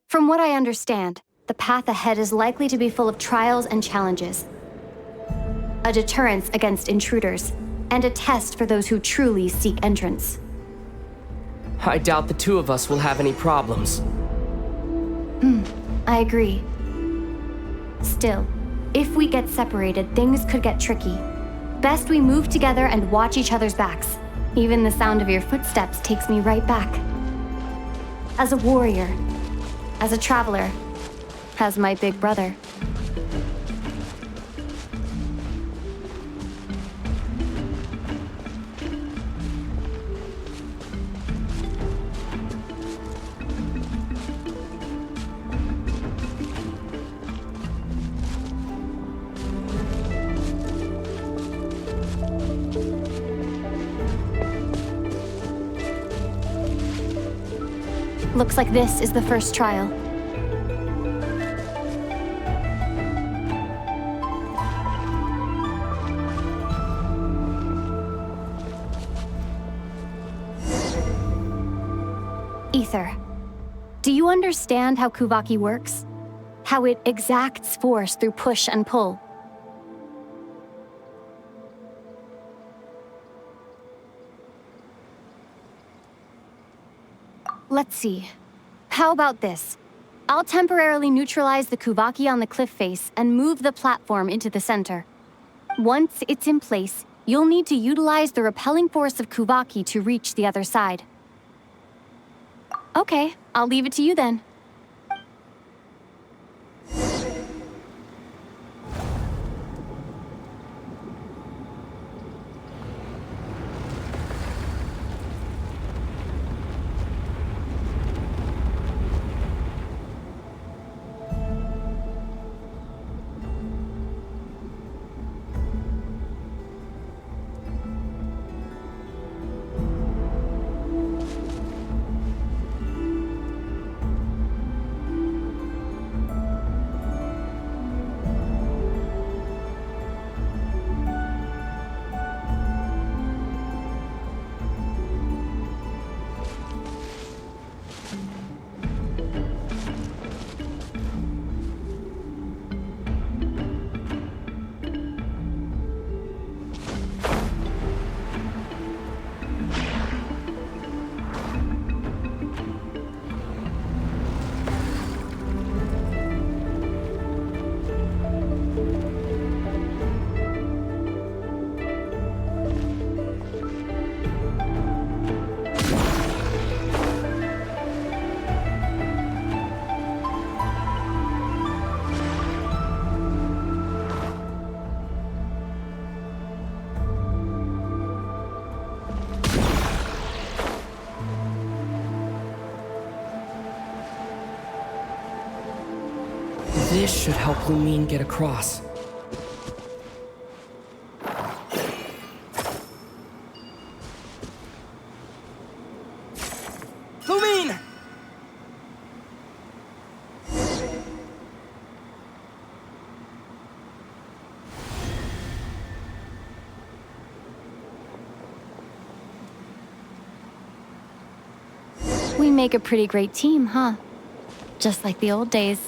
From what I understand, the path ahead is likely to be full of trials and challenges. A deterrence against intruders, and a test for those who truly seek entrance. I doubt the two of us will have any problems. I agree. Still, if we get separated, things could get tricky. Best we move together and watch each other's backs. Even the sound of your footsteps takes me right back. As a warrior, as a traveler, as my big brother. Looks like this is the first trial. Ether, do you understand how Kuvaki works? How it exacts force through push and pull? Let's see. How about this? I'll temporarily neutralize the Kuvaki on the cliff face and move the platform into the center. Once it's in place, you'll need to utilize the repelling force of Kuvaki to reach the other side. Okay, I'll leave it to you then. This should help Lumine get across. Lumine! We make a pretty great team, huh? Just like the old days.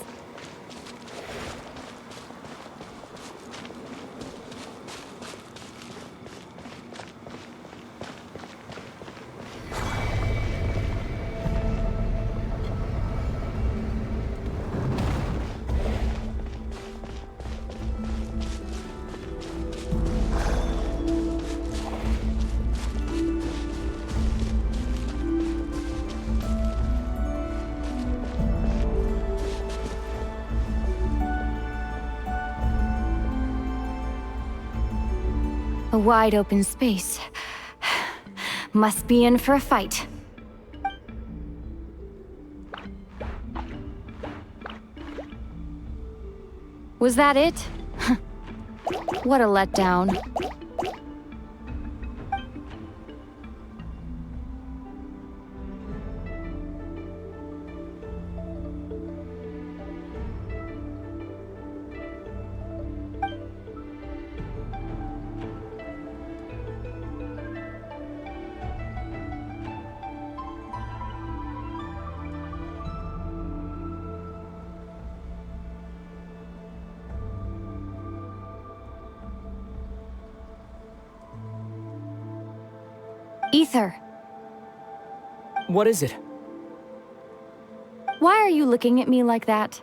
A wide open space. Must be in for a fight. Was that it? What a letdown. Ether, What is it? why are you looking at me like that?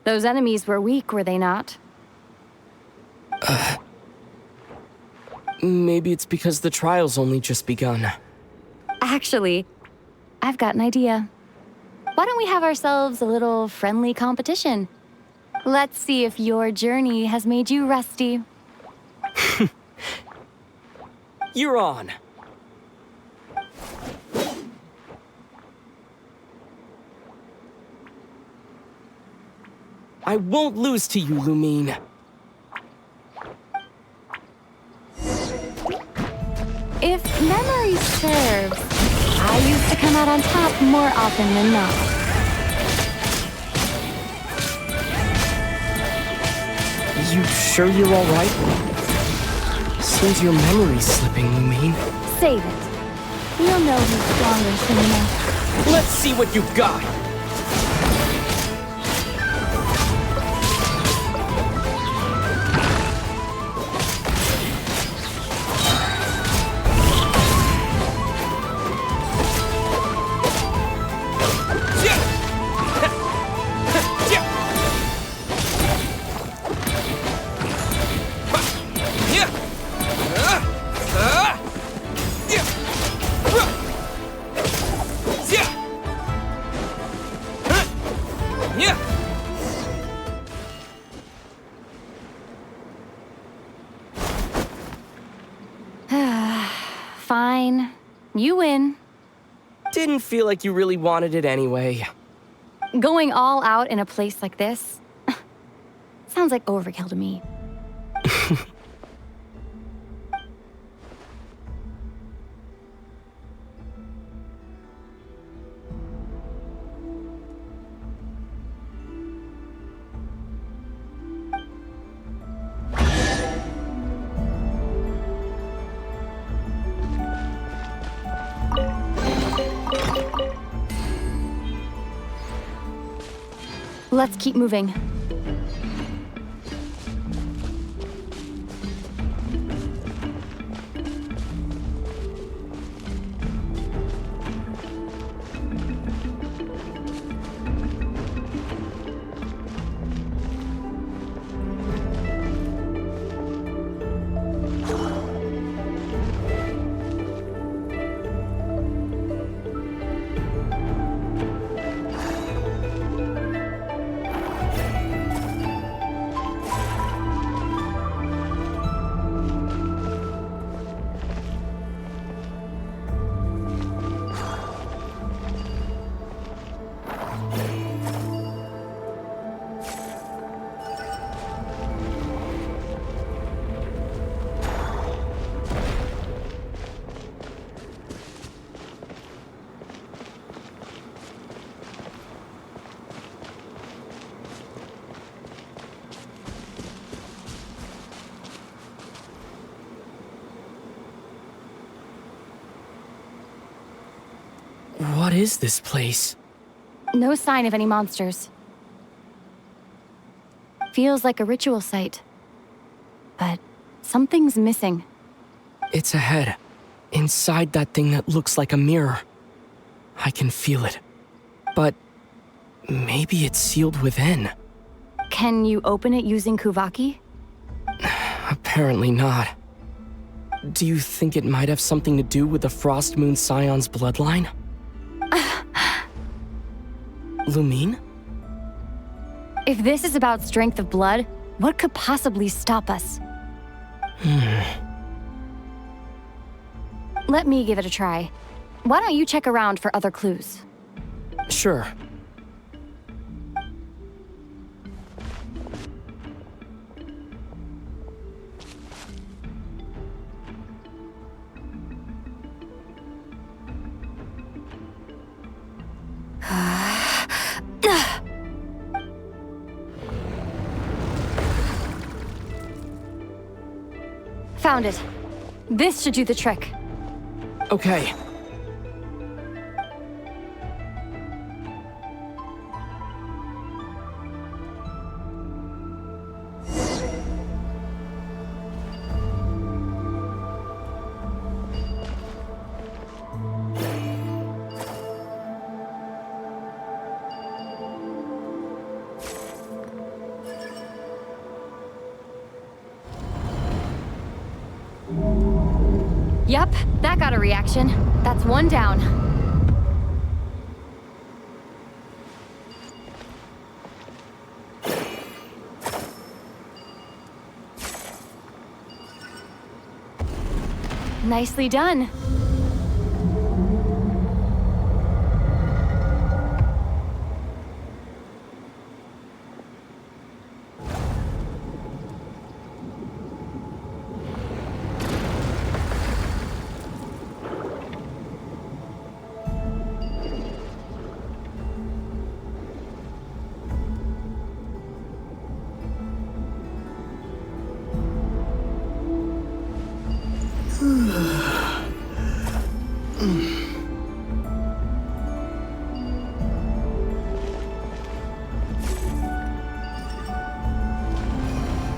Those enemies were weak, were they not? Maybe it's because the trial's only just begun. Actually, I've got an idea. Why don't we have ourselves a little friendly competition? Let's see if your journey has made you rusty. You're on. I won't lose to you, Lumine. If memory serves, I used to come out on top more often than not. You sure you're all right? Seems your memory's slipping, Lumine. Save it. You'll know who's stronger soon enough. Let's see what you've got. Fine. You win. Didn't feel like you really wanted it anyway. Going all out in a place like this sounds like overkill to me. Let's keep moving. What is this place? No sign of any monsters. Feels like a ritual site. But something's missing. It's ahead. Inside that thing that looks like a mirror. I can feel it. But maybe it's sealed within. Can you open it using Kuvaki? Apparently not. Do you think it might have something to do with the Frost Moon Scion's bloodline? Lumine? If this is about strength of blood, what could possibly stop us? Let me give it a try. Why don't you check around for other clues? Sure. Found it. This should do the trick. Okay. Yup, that got a reaction. That's one down. Nicely done.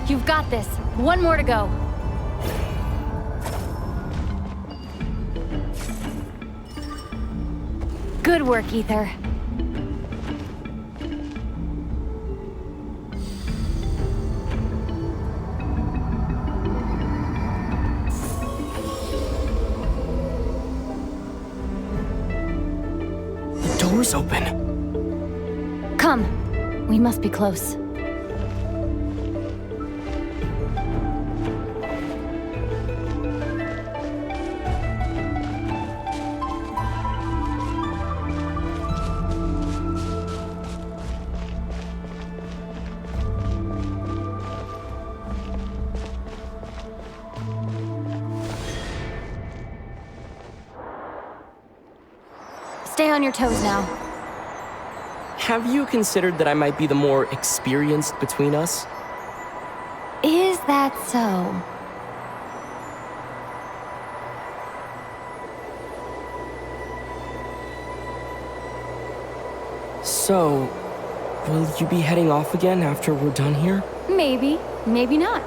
You've got this. One more to go. Good work, Ether. The door's open. Come. We must be close. Stay on your toes now. Have you considered that I might be the more experienced between us? Is that so? So, will you be heading off again after we're done here? Maybe, maybe not.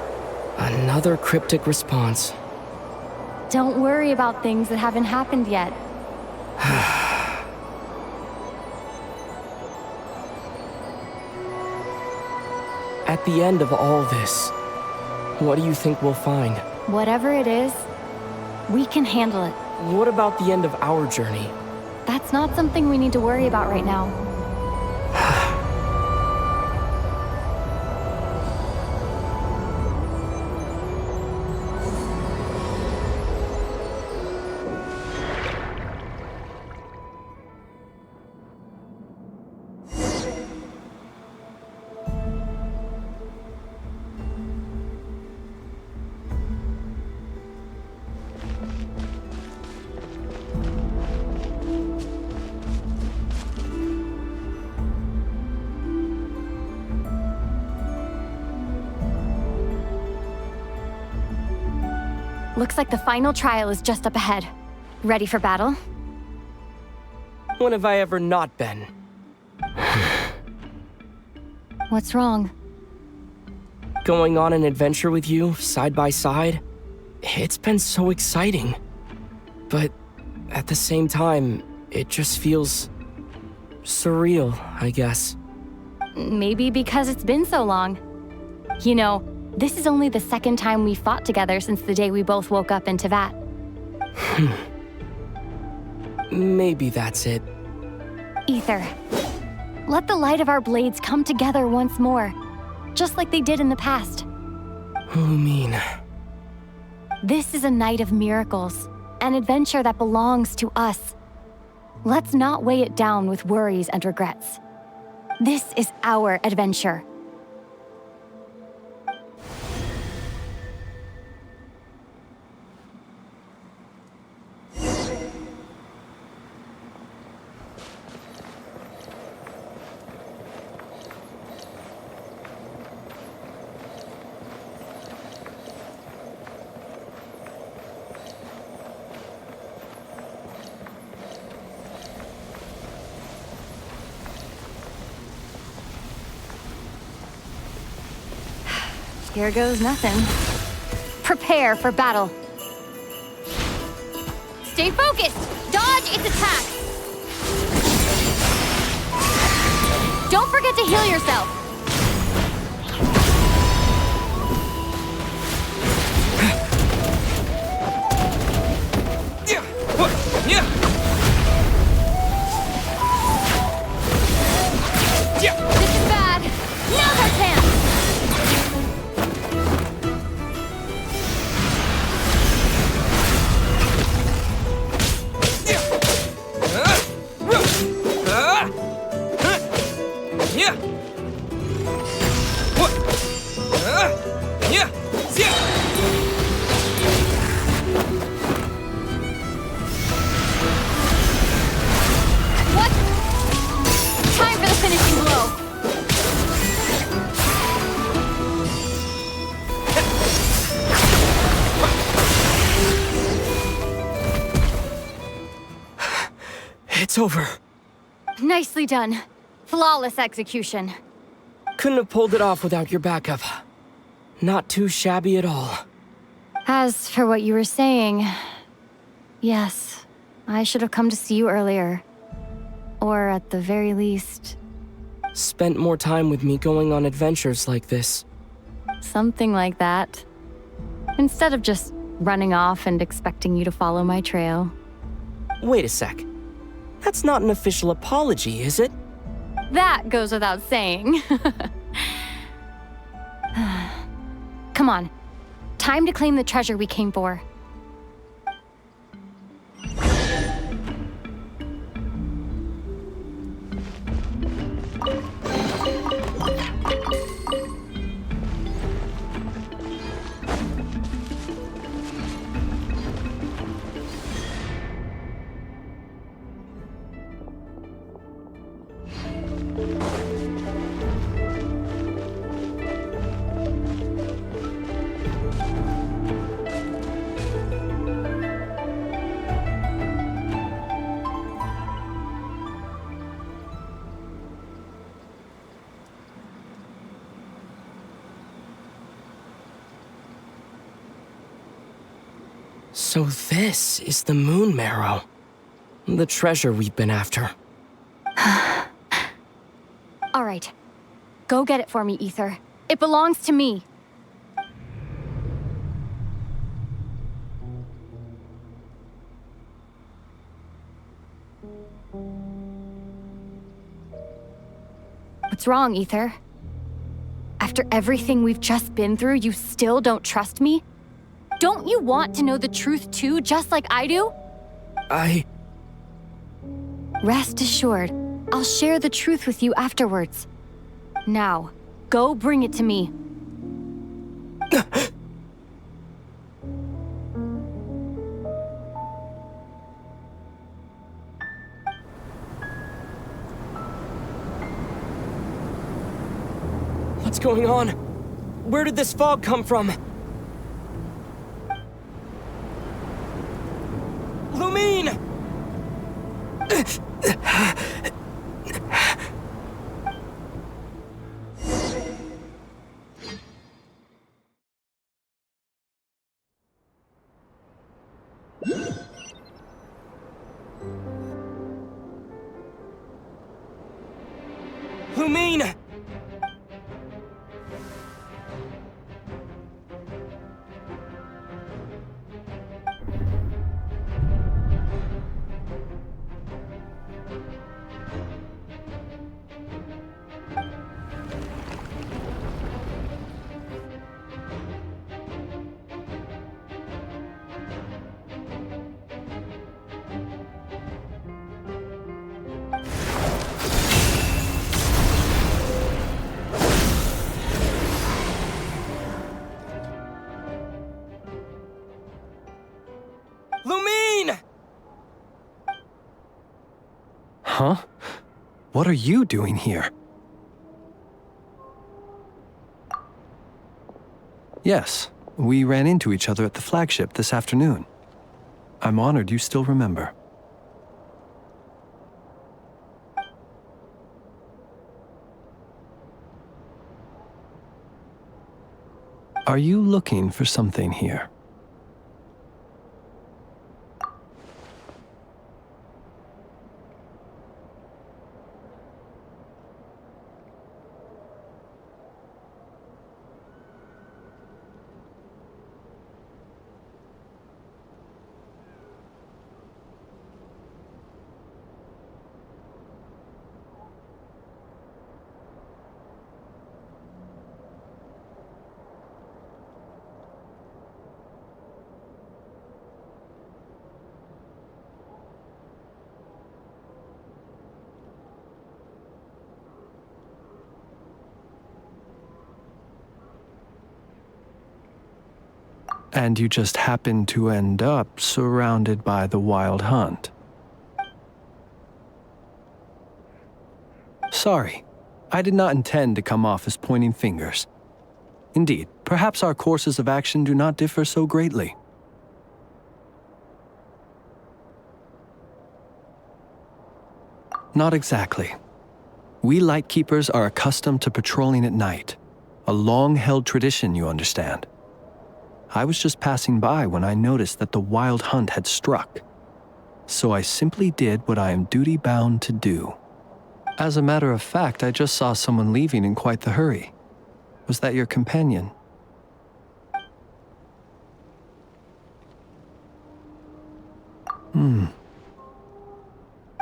Another cryptic response. Don't worry about things that haven't happened yet. At the end of all this, what do you think we'll find? Whatever it is, we can handle it. What about the end of our journey? That's not something we need to worry about right now. Looks like the final trial is just up ahead. Ready for battle? When have I ever not been? What's wrong? Going on an adventure with you, side by side, it's been so exciting. But at the same time, it just feels surreal, I guess. Maybe because it's been so long. You know, this is only the second time we fought together since the day we both woke up in Teyvat. Maybe that's it. Ether, let the light of our blades come together once more, just like they did in the past. Lumine. This is a night of miracles, an adventure that belongs to us. Let's not weigh it down with worries and regrets. This is our adventure. Here goes nothing. Prepare for battle. Stay focused! Dodge its attack! Don't forget to heal yourself! This is bad! Now's our chance! What? Time for the finishing blow! It's over. Nicely done. Flawless execution. Couldn't have pulled it off without your backup. Not too shabby at all. As for what you were saying, yes, I should have come to see you earlier. Or at the very least... Spent more time with me going on adventures like this. something like that. Instead of just running off and expecting you to follow my trail. Wait a sec. That's not an official apology, is it? That goes without saying. Come on. Time to claim the treasure we came for. So this is the Moon Marrow. The treasure we've been after. All right. Go get it for me, Ether. It belongs to me. What's wrong, Ether? After everything we've just been through, you still don't trust me? Don't you want to know the truth too, just like I do? Rest assured, I'll share the truth with you afterwards. Now, go bring it to me. What's going on? Where did this fog come from? Lumine! Lumine! Lumine! Huh? What are you doing here? Yes, we ran into each other at the flagship this afternoon. I'm honored you still remember. Are you looking for something here? And you just happened to end up surrounded by the Wild Hunt. Sorry, I did not intend to come off as pointing fingers. Indeed, perhaps our courses of action do not differ so greatly. Not exactly. We Lightkeepers are accustomed to patrolling at night. A long-held tradition, you understand. I was just passing by when I noticed that the Wild Hunt had struck. So I simply did what I am duty-bound to do. As a matter of fact, I just saw someone leaving in quite the hurry. Was that your companion?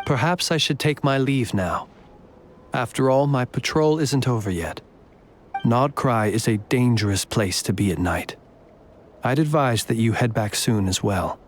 Perhaps I should take my leave now. After all, my patrol isn't over yet. Nod Krai is a dangerous place to be at night. I'd advise that you head back soon as well.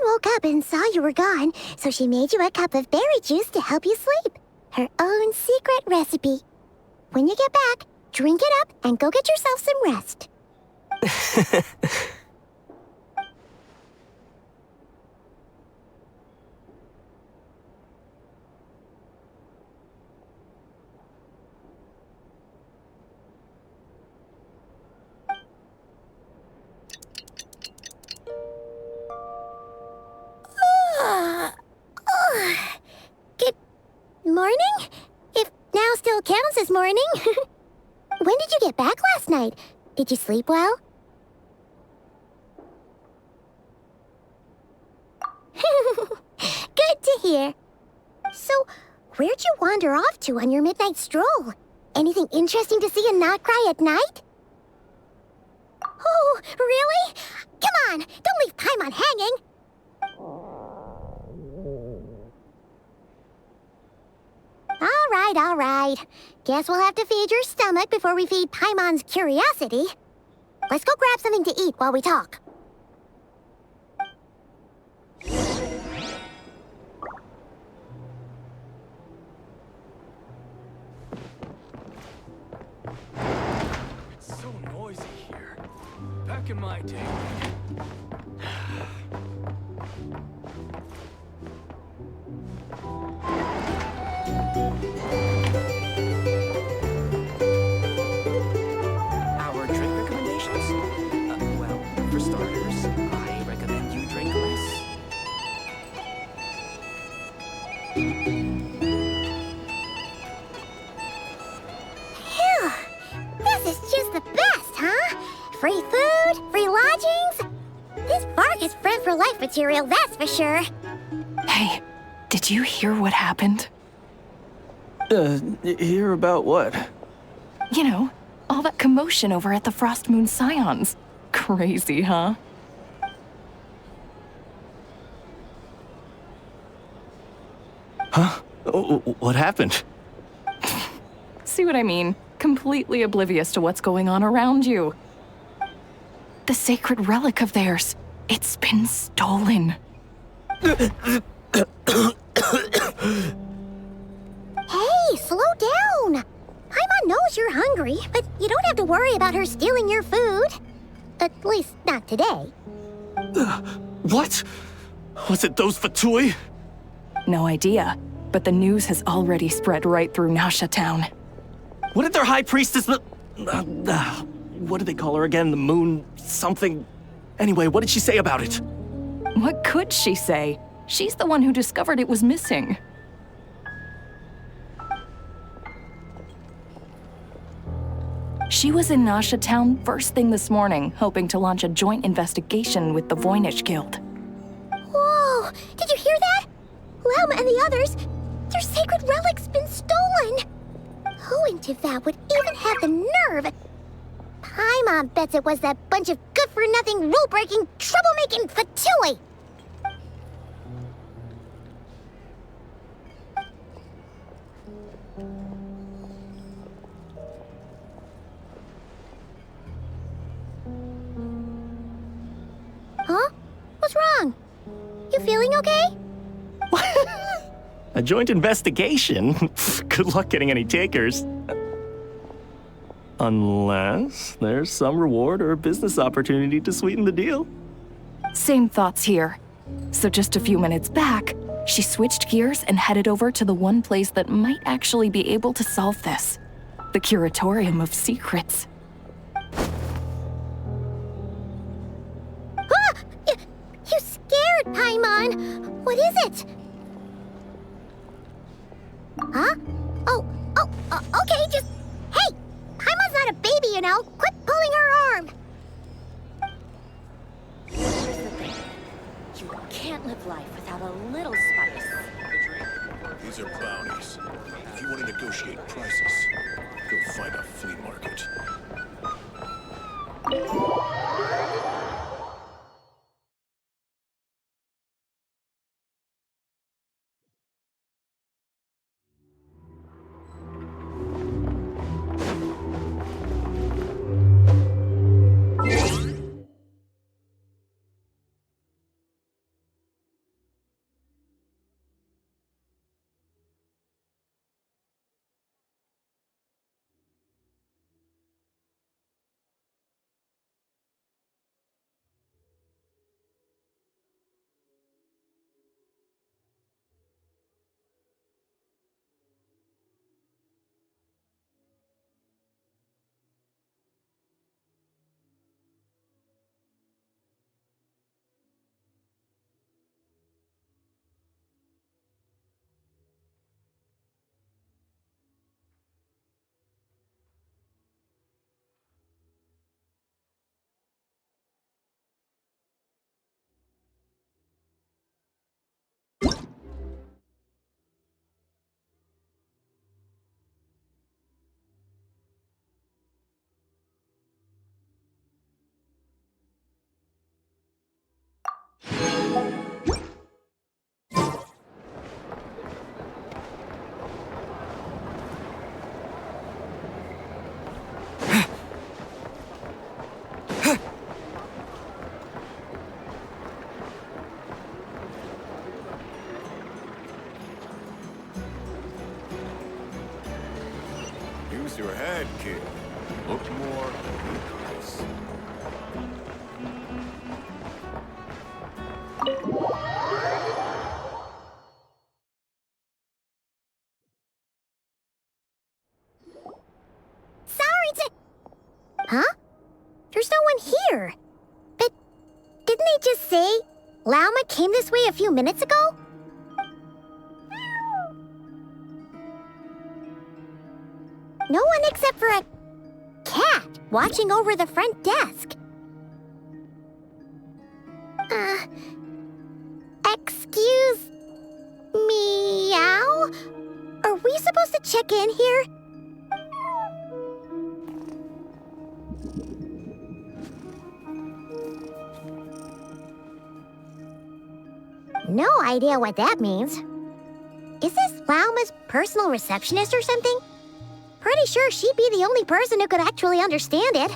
Woke up and saw you were gone, so she made you a cup of berry juice to help you sleep. Her own secret recipe. When you get back, drink it up and go get yourself some rest. morning. When did you get back last night? Did you sleep well? Good to hear. So, where'd you wander off to on your midnight stroll? Anything interesting to see in Nod Krai at night? Oh, really? Come on, don't leave Paimon hanging. All right. Guess we'll have to feed your stomach before we feed Paimon's curiosity. Let's go grab something to eat while we talk. It's so noisy here. Back in my day. Our drink recommendations? Well, for starters, I recommend you drink less. Phew! This is just the best, huh? Free food, free lodgings. This park is friend for life material, that's for sure. Hey, did you hear what happened? Hear about what? You know, all that commotion over at the Frost Moon Scions. Crazy, huh? Huh? What happened? See what I mean? Completely oblivious to what's going on around you. The sacred relic of theirs. It's been stolen. Hey, slow down. Paimon knows you're hungry, but you don't have to worry about her stealing your food. At least, not today. What? Was it those Fatui? No idea, but the news has already spread right through Nasha Town. What did their high priestess... what did they call her again? The moon... something... Anyway, what did she say about it? What could she say? She's the one who discovered it was missing. She was in Nasha Town first thing this morning, hoping to launch a joint investigation with the Voynich Guild. Whoa! Did you hear that? Lauma and the others, their sacred relic's been stolen! Who in Tivat would even have the nerve? Paimon bets it was that bunch of good-for-nothing, rule-breaking, troublemaking Fatui! Huh? What's wrong? You feeling okay? A joint investigation? Good luck getting any takers. Unless there's some reward or business opportunity to sweeten the deal. Same thoughts here. So just a few minutes back, she switched gears and headed over to the one place that might actually be able to solve this. The Curatorium of Secrets. You scared, Paimon! What is it? Huh? Okay, just... Hey! Paimon's not a baby, you know! Quit pulling her arm! Here's the thing. You can't live life without a little spice. These are bounties. If you want to negotiate prices, go find a flea market. ahead, kid. Look more nice. Sorry to... Huh? There's no one here. But didn't they just say Lauma came this way a few minutes ago? No one except for a cat watching over the front desk. Excuse... meow? Are we supposed to check in here? No idea what that means. Is this Lauma's personal receptionist or something? Pretty sure she'd be the only person who could actually understand it.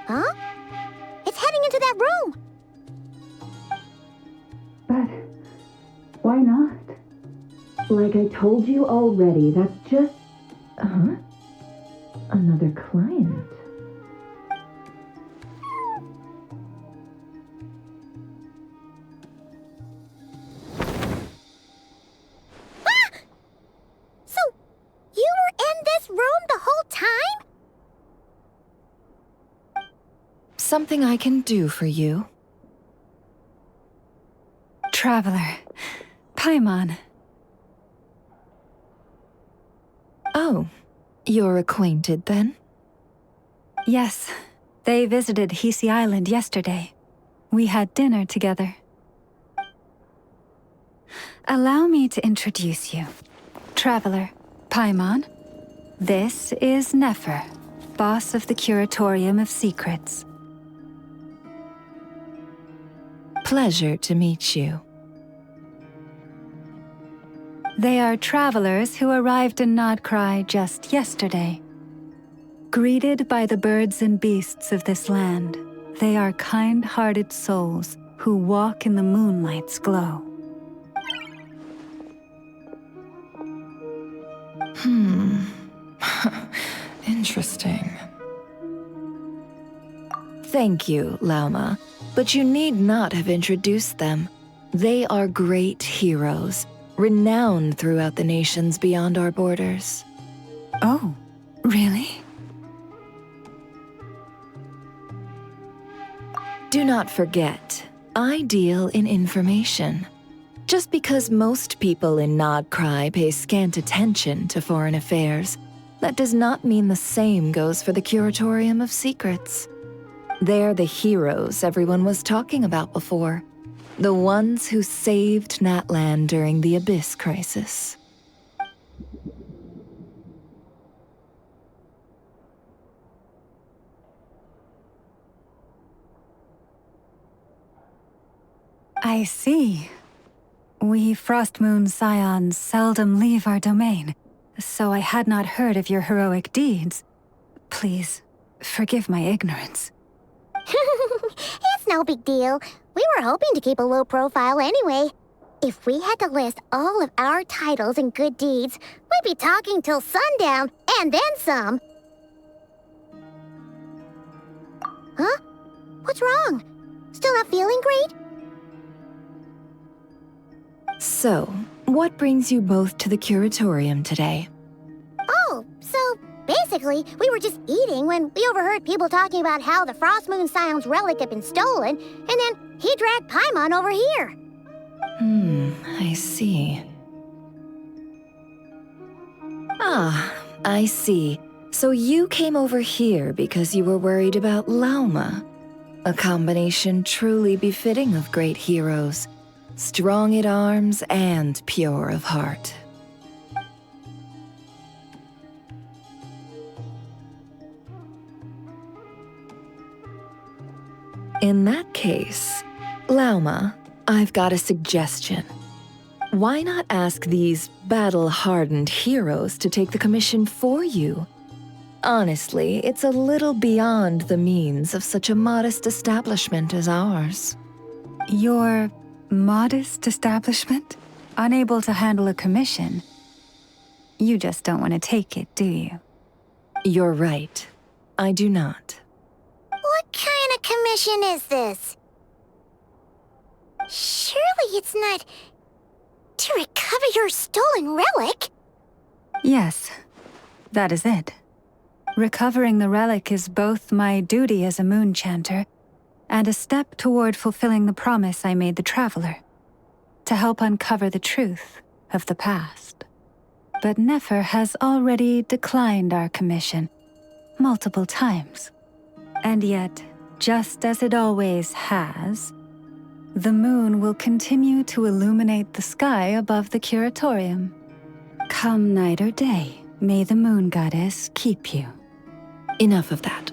Huh? It's heading into that room! But why not? Like I told you already, that's just... Huh? Another client. Ah! So, you were in this room the whole time? Something I can do for you? Traveler. Paimon. Oh, you're acquainted then? Yes, they visited Hisi Island yesterday. We had dinner together. Allow me to introduce you. Traveler, Paimon. This is Nefer, boss of the Curatorium of Secrets. Pleasure to meet you. They are travelers who arrived in Nod Krai just yesterday. Greeted by the birds and beasts of this land, they are kind-hearted souls who walk in the moonlight's glow. Interesting. Thank you, Lauma, but you need not have introduced them. They are great heroes, renowned throughout the nations beyond our borders. Oh, really? Do not forget, I deal in information. Just because most people in Nod Krai pay scant attention to foreign affairs, that does not mean the same goes for the Curatorium of Secrets. They're the heroes everyone was talking about before. The ones who saved Natlan during the Abyss crisis. I see. We Frostmoon Scions seldom leave our domain, so I had not heard of your heroic deeds. Please, forgive my ignorance. It's no big deal. We were hoping to keep a low profile anyway. If we had to list all of our titles and good deeds, we'd be talking till sundown, and then some. Huh? What's wrong? Still not feeling great? So, what brings you both to the Curatorium today? Oh, so basically, we were just eating when we overheard people talking about how the Frostmoon Scion's relic had been stolen, and then he dragged Paimon over here. I see. Ah, I see. So you came over here because you were worried about Lauma. A combination truly befitting of great heroes. Strong at arms and pure of heart. In that case, Lauma, I've got a suggestion. Why not ask these battle-hardened heroes to take the commission for you? Honestly, it's a little beyond the means of such a modest establishment as ours. Your modest establishment? Unable to handle a commission? You just don't want to take it, do you? You're right. I do not. What kind of commission is this? Surely it's not to recover your stolen relic? Yes, that is it. Recovering the relic is both my duty as a moon chanter and a step toward fulfilling the promise I made the traveler, to help uncover the truth of the past. But Nefer has already declined our commission multiple times. And yet, just as it always has, the moon will continue to illuminate the sky above the curatorium. Come night or day, may the moon goddess keep you. Enough of that.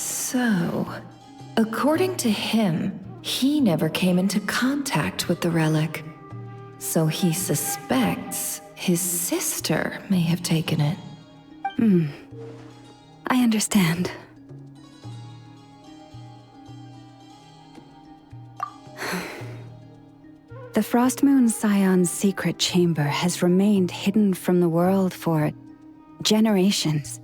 So, according to him, he never came into contact with the relic. So he suspects his sister may have taken it. I understand. The Frost Moon Scion's secret chamber has remained hidden from the world for generations.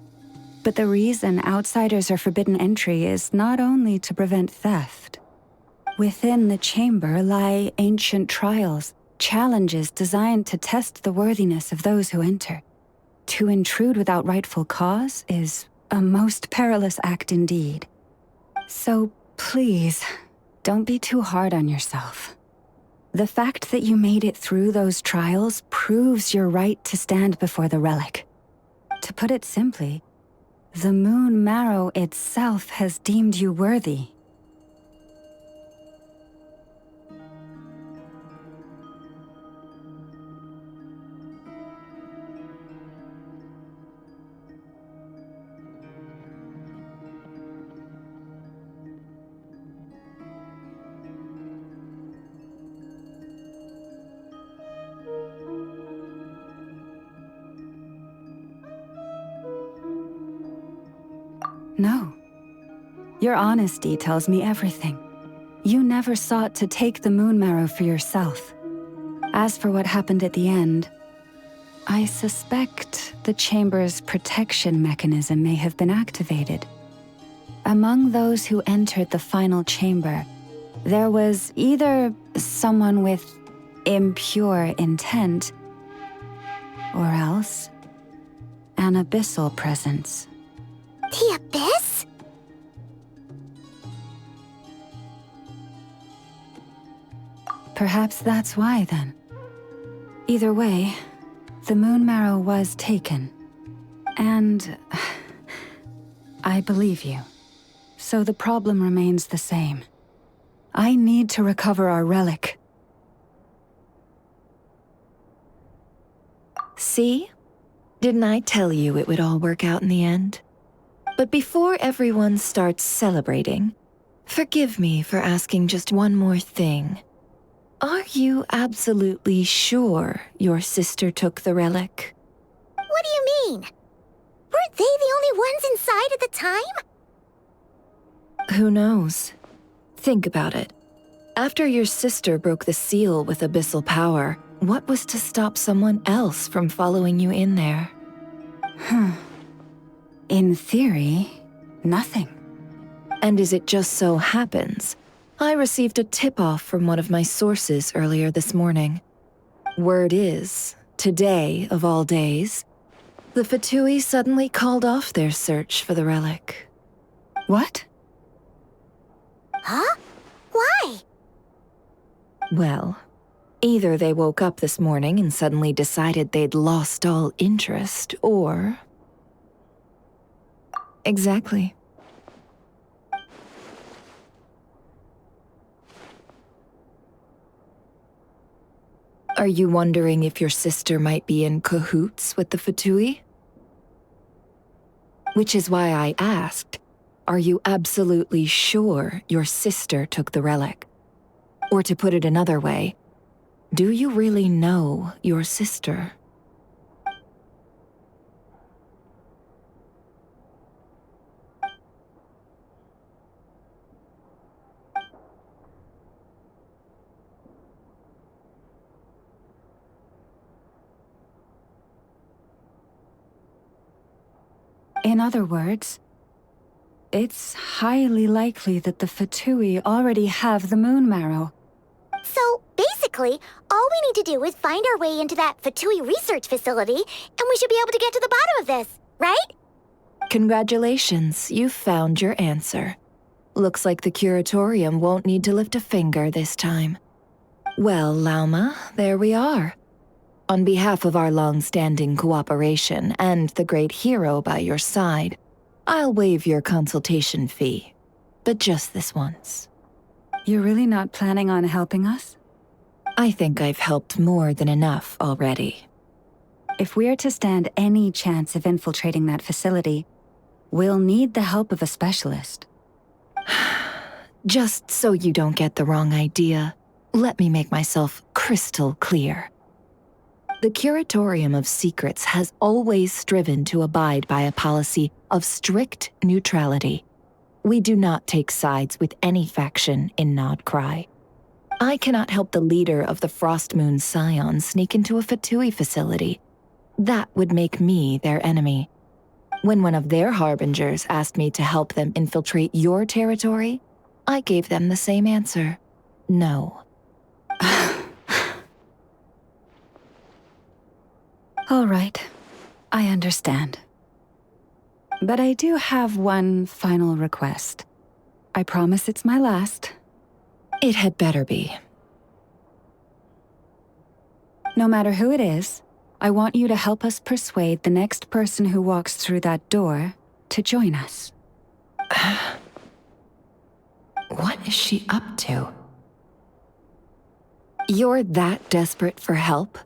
But the reason outsiders are forbidden entry is not only to prevent theft. Within the chamber lie ancient trials, challenges designed to test the worthiness of those who enter. To intrude without rightful cause is a most perilous act indeed. So please, don't be too hard on yourself. The fact that you made it through those trials proves your right to stand before the relic. To put it simply, the Moon Marrow itself has deemed you worthy. No. Your honesty tells me everything. You never sought to take the Moon Marrow for yourself. As for what happened at the end, I suspect the chamber's protection mechanism may have been activated. Among those who entered the final chamber, there was either someone with impure intent, or else an abyssal presence. The Abyss? Perhaps that's why, then. Either way, the Moon Marrow was taken. And I believe you. So the problem remains the same. I need to recover our relic. See? Didn't I tell you it would all work out in the end? But before everyone starts celebrating, forgive me for asking just one more thing. Are you absolutely sure your sister took the relic? What do you mean? Weren't they the only ones inside at the time? Who knows? Think about it. After your sister broke the seal with abyssal power, what was to stop someone else from following you in there? In theory, nothing. And as it just so happens, I received a tip-off from one of my sources earlier this morning. Word is, today of all days, the Fatui suddenly called off their search for the relic. What? Huh? Why? Well, either they woke up this morning and suddenly decided they'd lost all interest, or... Exactly. Are you wondering if your sister might be in cahoots with the Fatui? Which is why I asked, are you absolutely sure your sister took the relic? Or to put it another way, do you really know your sister? In other words, it's highly likely that the Fatui already have the moon marrow. So, basically, all we need to do is find our way into that Fatui research facility, and we should be able to get to the bottom of this, right? Congratulations, you've found your answer. Looks like the curatorium won't need to lift a finger this time. Well, Lauma, there we are. On behalf of our long-standing cooperation and the great hero by your side, I'll waive your consultation fee. But just this once. You're really not planning on helping us? I think I've helped more than enough already. If we're to stand any chance of infiltrating that facility, we'll need the help of a specialist. Just so you don't get the wrong idea, let me make myself crystal clear. The Curatorium of Secrets has always striven to abide by a policy of strict neutrality. We do not take sides with any faction in Nod Krai. I cannot help the leader of the Frostmoon Scions sneak into a Fatui facility. That would make me their enemy. When one of their harbingers asked me to help them infiltrate your territory, I gave them the same answer. No. All right, I understand. But I do have one final request. I promise it's my last. It had better be. No matter who it is, I want you to help us persuade the next person who walks through that door to join us. What is she up to? You're that desperate for help?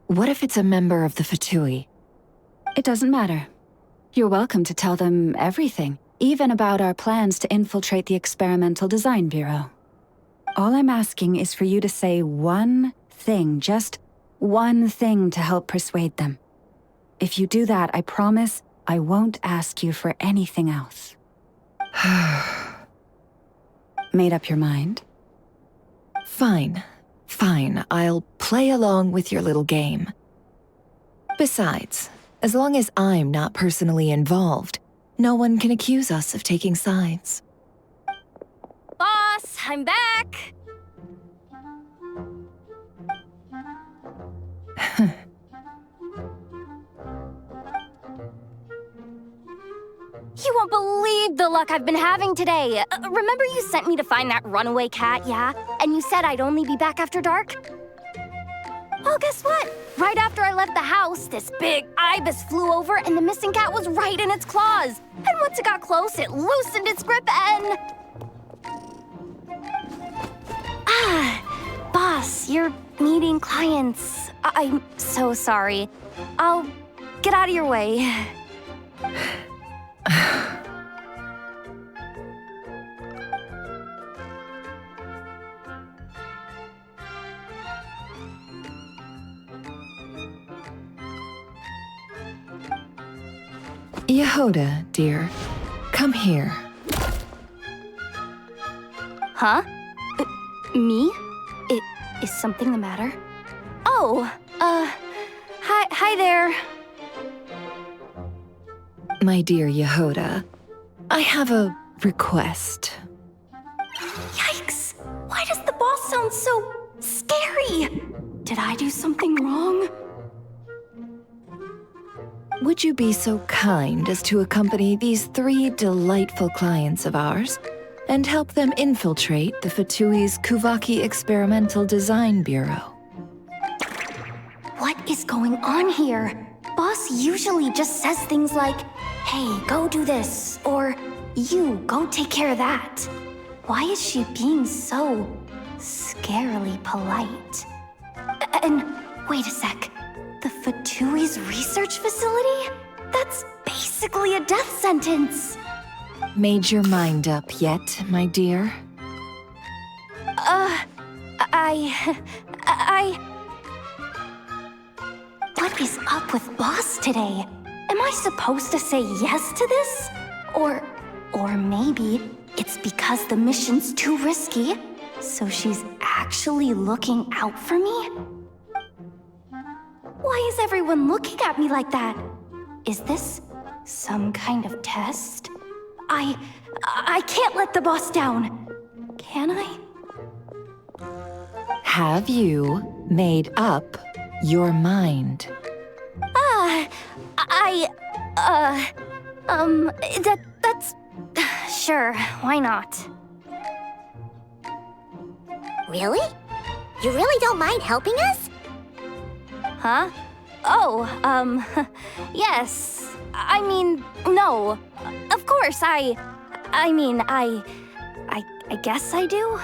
What if it's a member of the Fatui? It doesn't matter. You're welcome to tell them everything, even about our plans to infiltrate the Experimental Design Bureau. All I'm asking is for you to say one thing, just one thing to help persuade them. If you do that, I promise I won't ask you for anything else. Made up your mind? Fine. Fine, I'll play along with your little game. Besides, as long as I'm not personally involved, no one can accuse us of taking sides. Boss, I'm back! You won't believe the luck I've been having today. Remember you sent me to find that runaway cat, yeah? And you said I'd only be back after dark? Well, guess what? Right after I left the house, this big ibis flew over and the missing cat was right in its claws. And once it got close, it loosened its grip and... Boss, you're meeting clients. I'm so sorry. I'll get out of your way. Yehoda, dear, come here. Huh? Me? Is something the matter? Oh, hi there. My dear Yehoda, I have a request. Yikes! Why does the boss sound so scary? Did I do something wrong? Would you be so kind as to accompany these 3 delightful clients of ours and help them infiltrate the Fatui's Kuvaki Experimental Design Bureau? What is going on here? Boss usually just says things like, hey, go do this, or you, go take care of that. Why is she being so scarily polite? And wait a sec. The Fatui's research facility? That's basically a death sentence. Made your mind up yet, my dear? What is up with Boss today? Am I supposed to say yes to this? Or maybe it's because the mission's too risky, so she's actually looking out for me? Why is everyone looking at me like that? Is this some kind of test? I can't let the boss down. Can I? Have you made up your mind? That's... Sure, why not? Really? You really don't mind helping us? Huh? Oh, yes. I mean, no. Of course, I guess I do.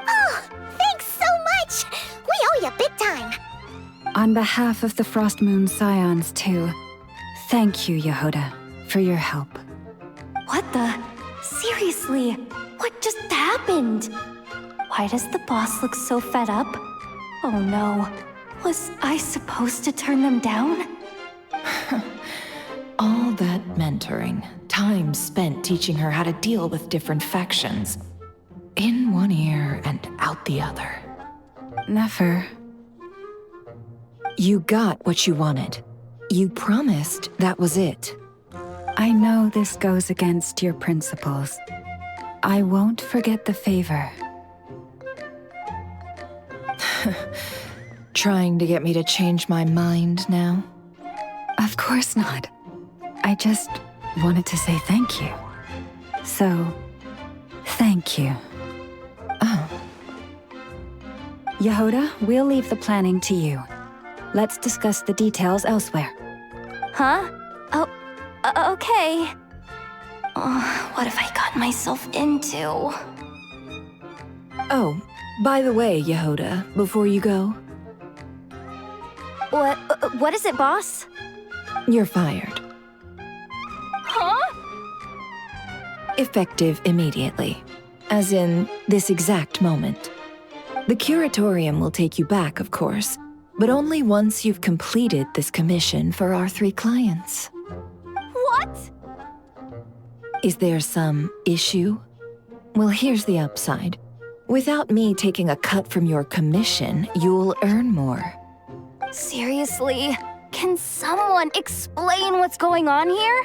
Oh, thanks so much! We owe you big time! On behalf of the Frost Moon Scions, too, thank you, Yehoda, for your help. What the? Seriously, what just happened? Why does the boss look so fed up? Oh no, was I supposed to turn them down? All that mentoring, time spent teaching her how to deal with different factions. In one ear and out the other. Never. You got what you wanted. You promised that was it. I know this goes against your principles. I won't forget the favor. Trying to get me to change my mind now? Of course not. I just wanted to say thank you. So, thank you. Oh. Yehoda, we'll leave the planning to you. Let's discuss the details elsewhere. Huh? Oh, okay. Oh, what have I gotten myself into? Oh, by the way, Yehoda, before you go... What is it, boss? You're fired. Huh? Effective immediately. As in, this exact moment. The Curatorium will take you back, of course, but only once you've completed this commission for our 3 clients. What? Is there some issue? Well, here's the upside. Without me taking a cut from your commission, you'll earn more. Seriously? Can someone explain what's going on here?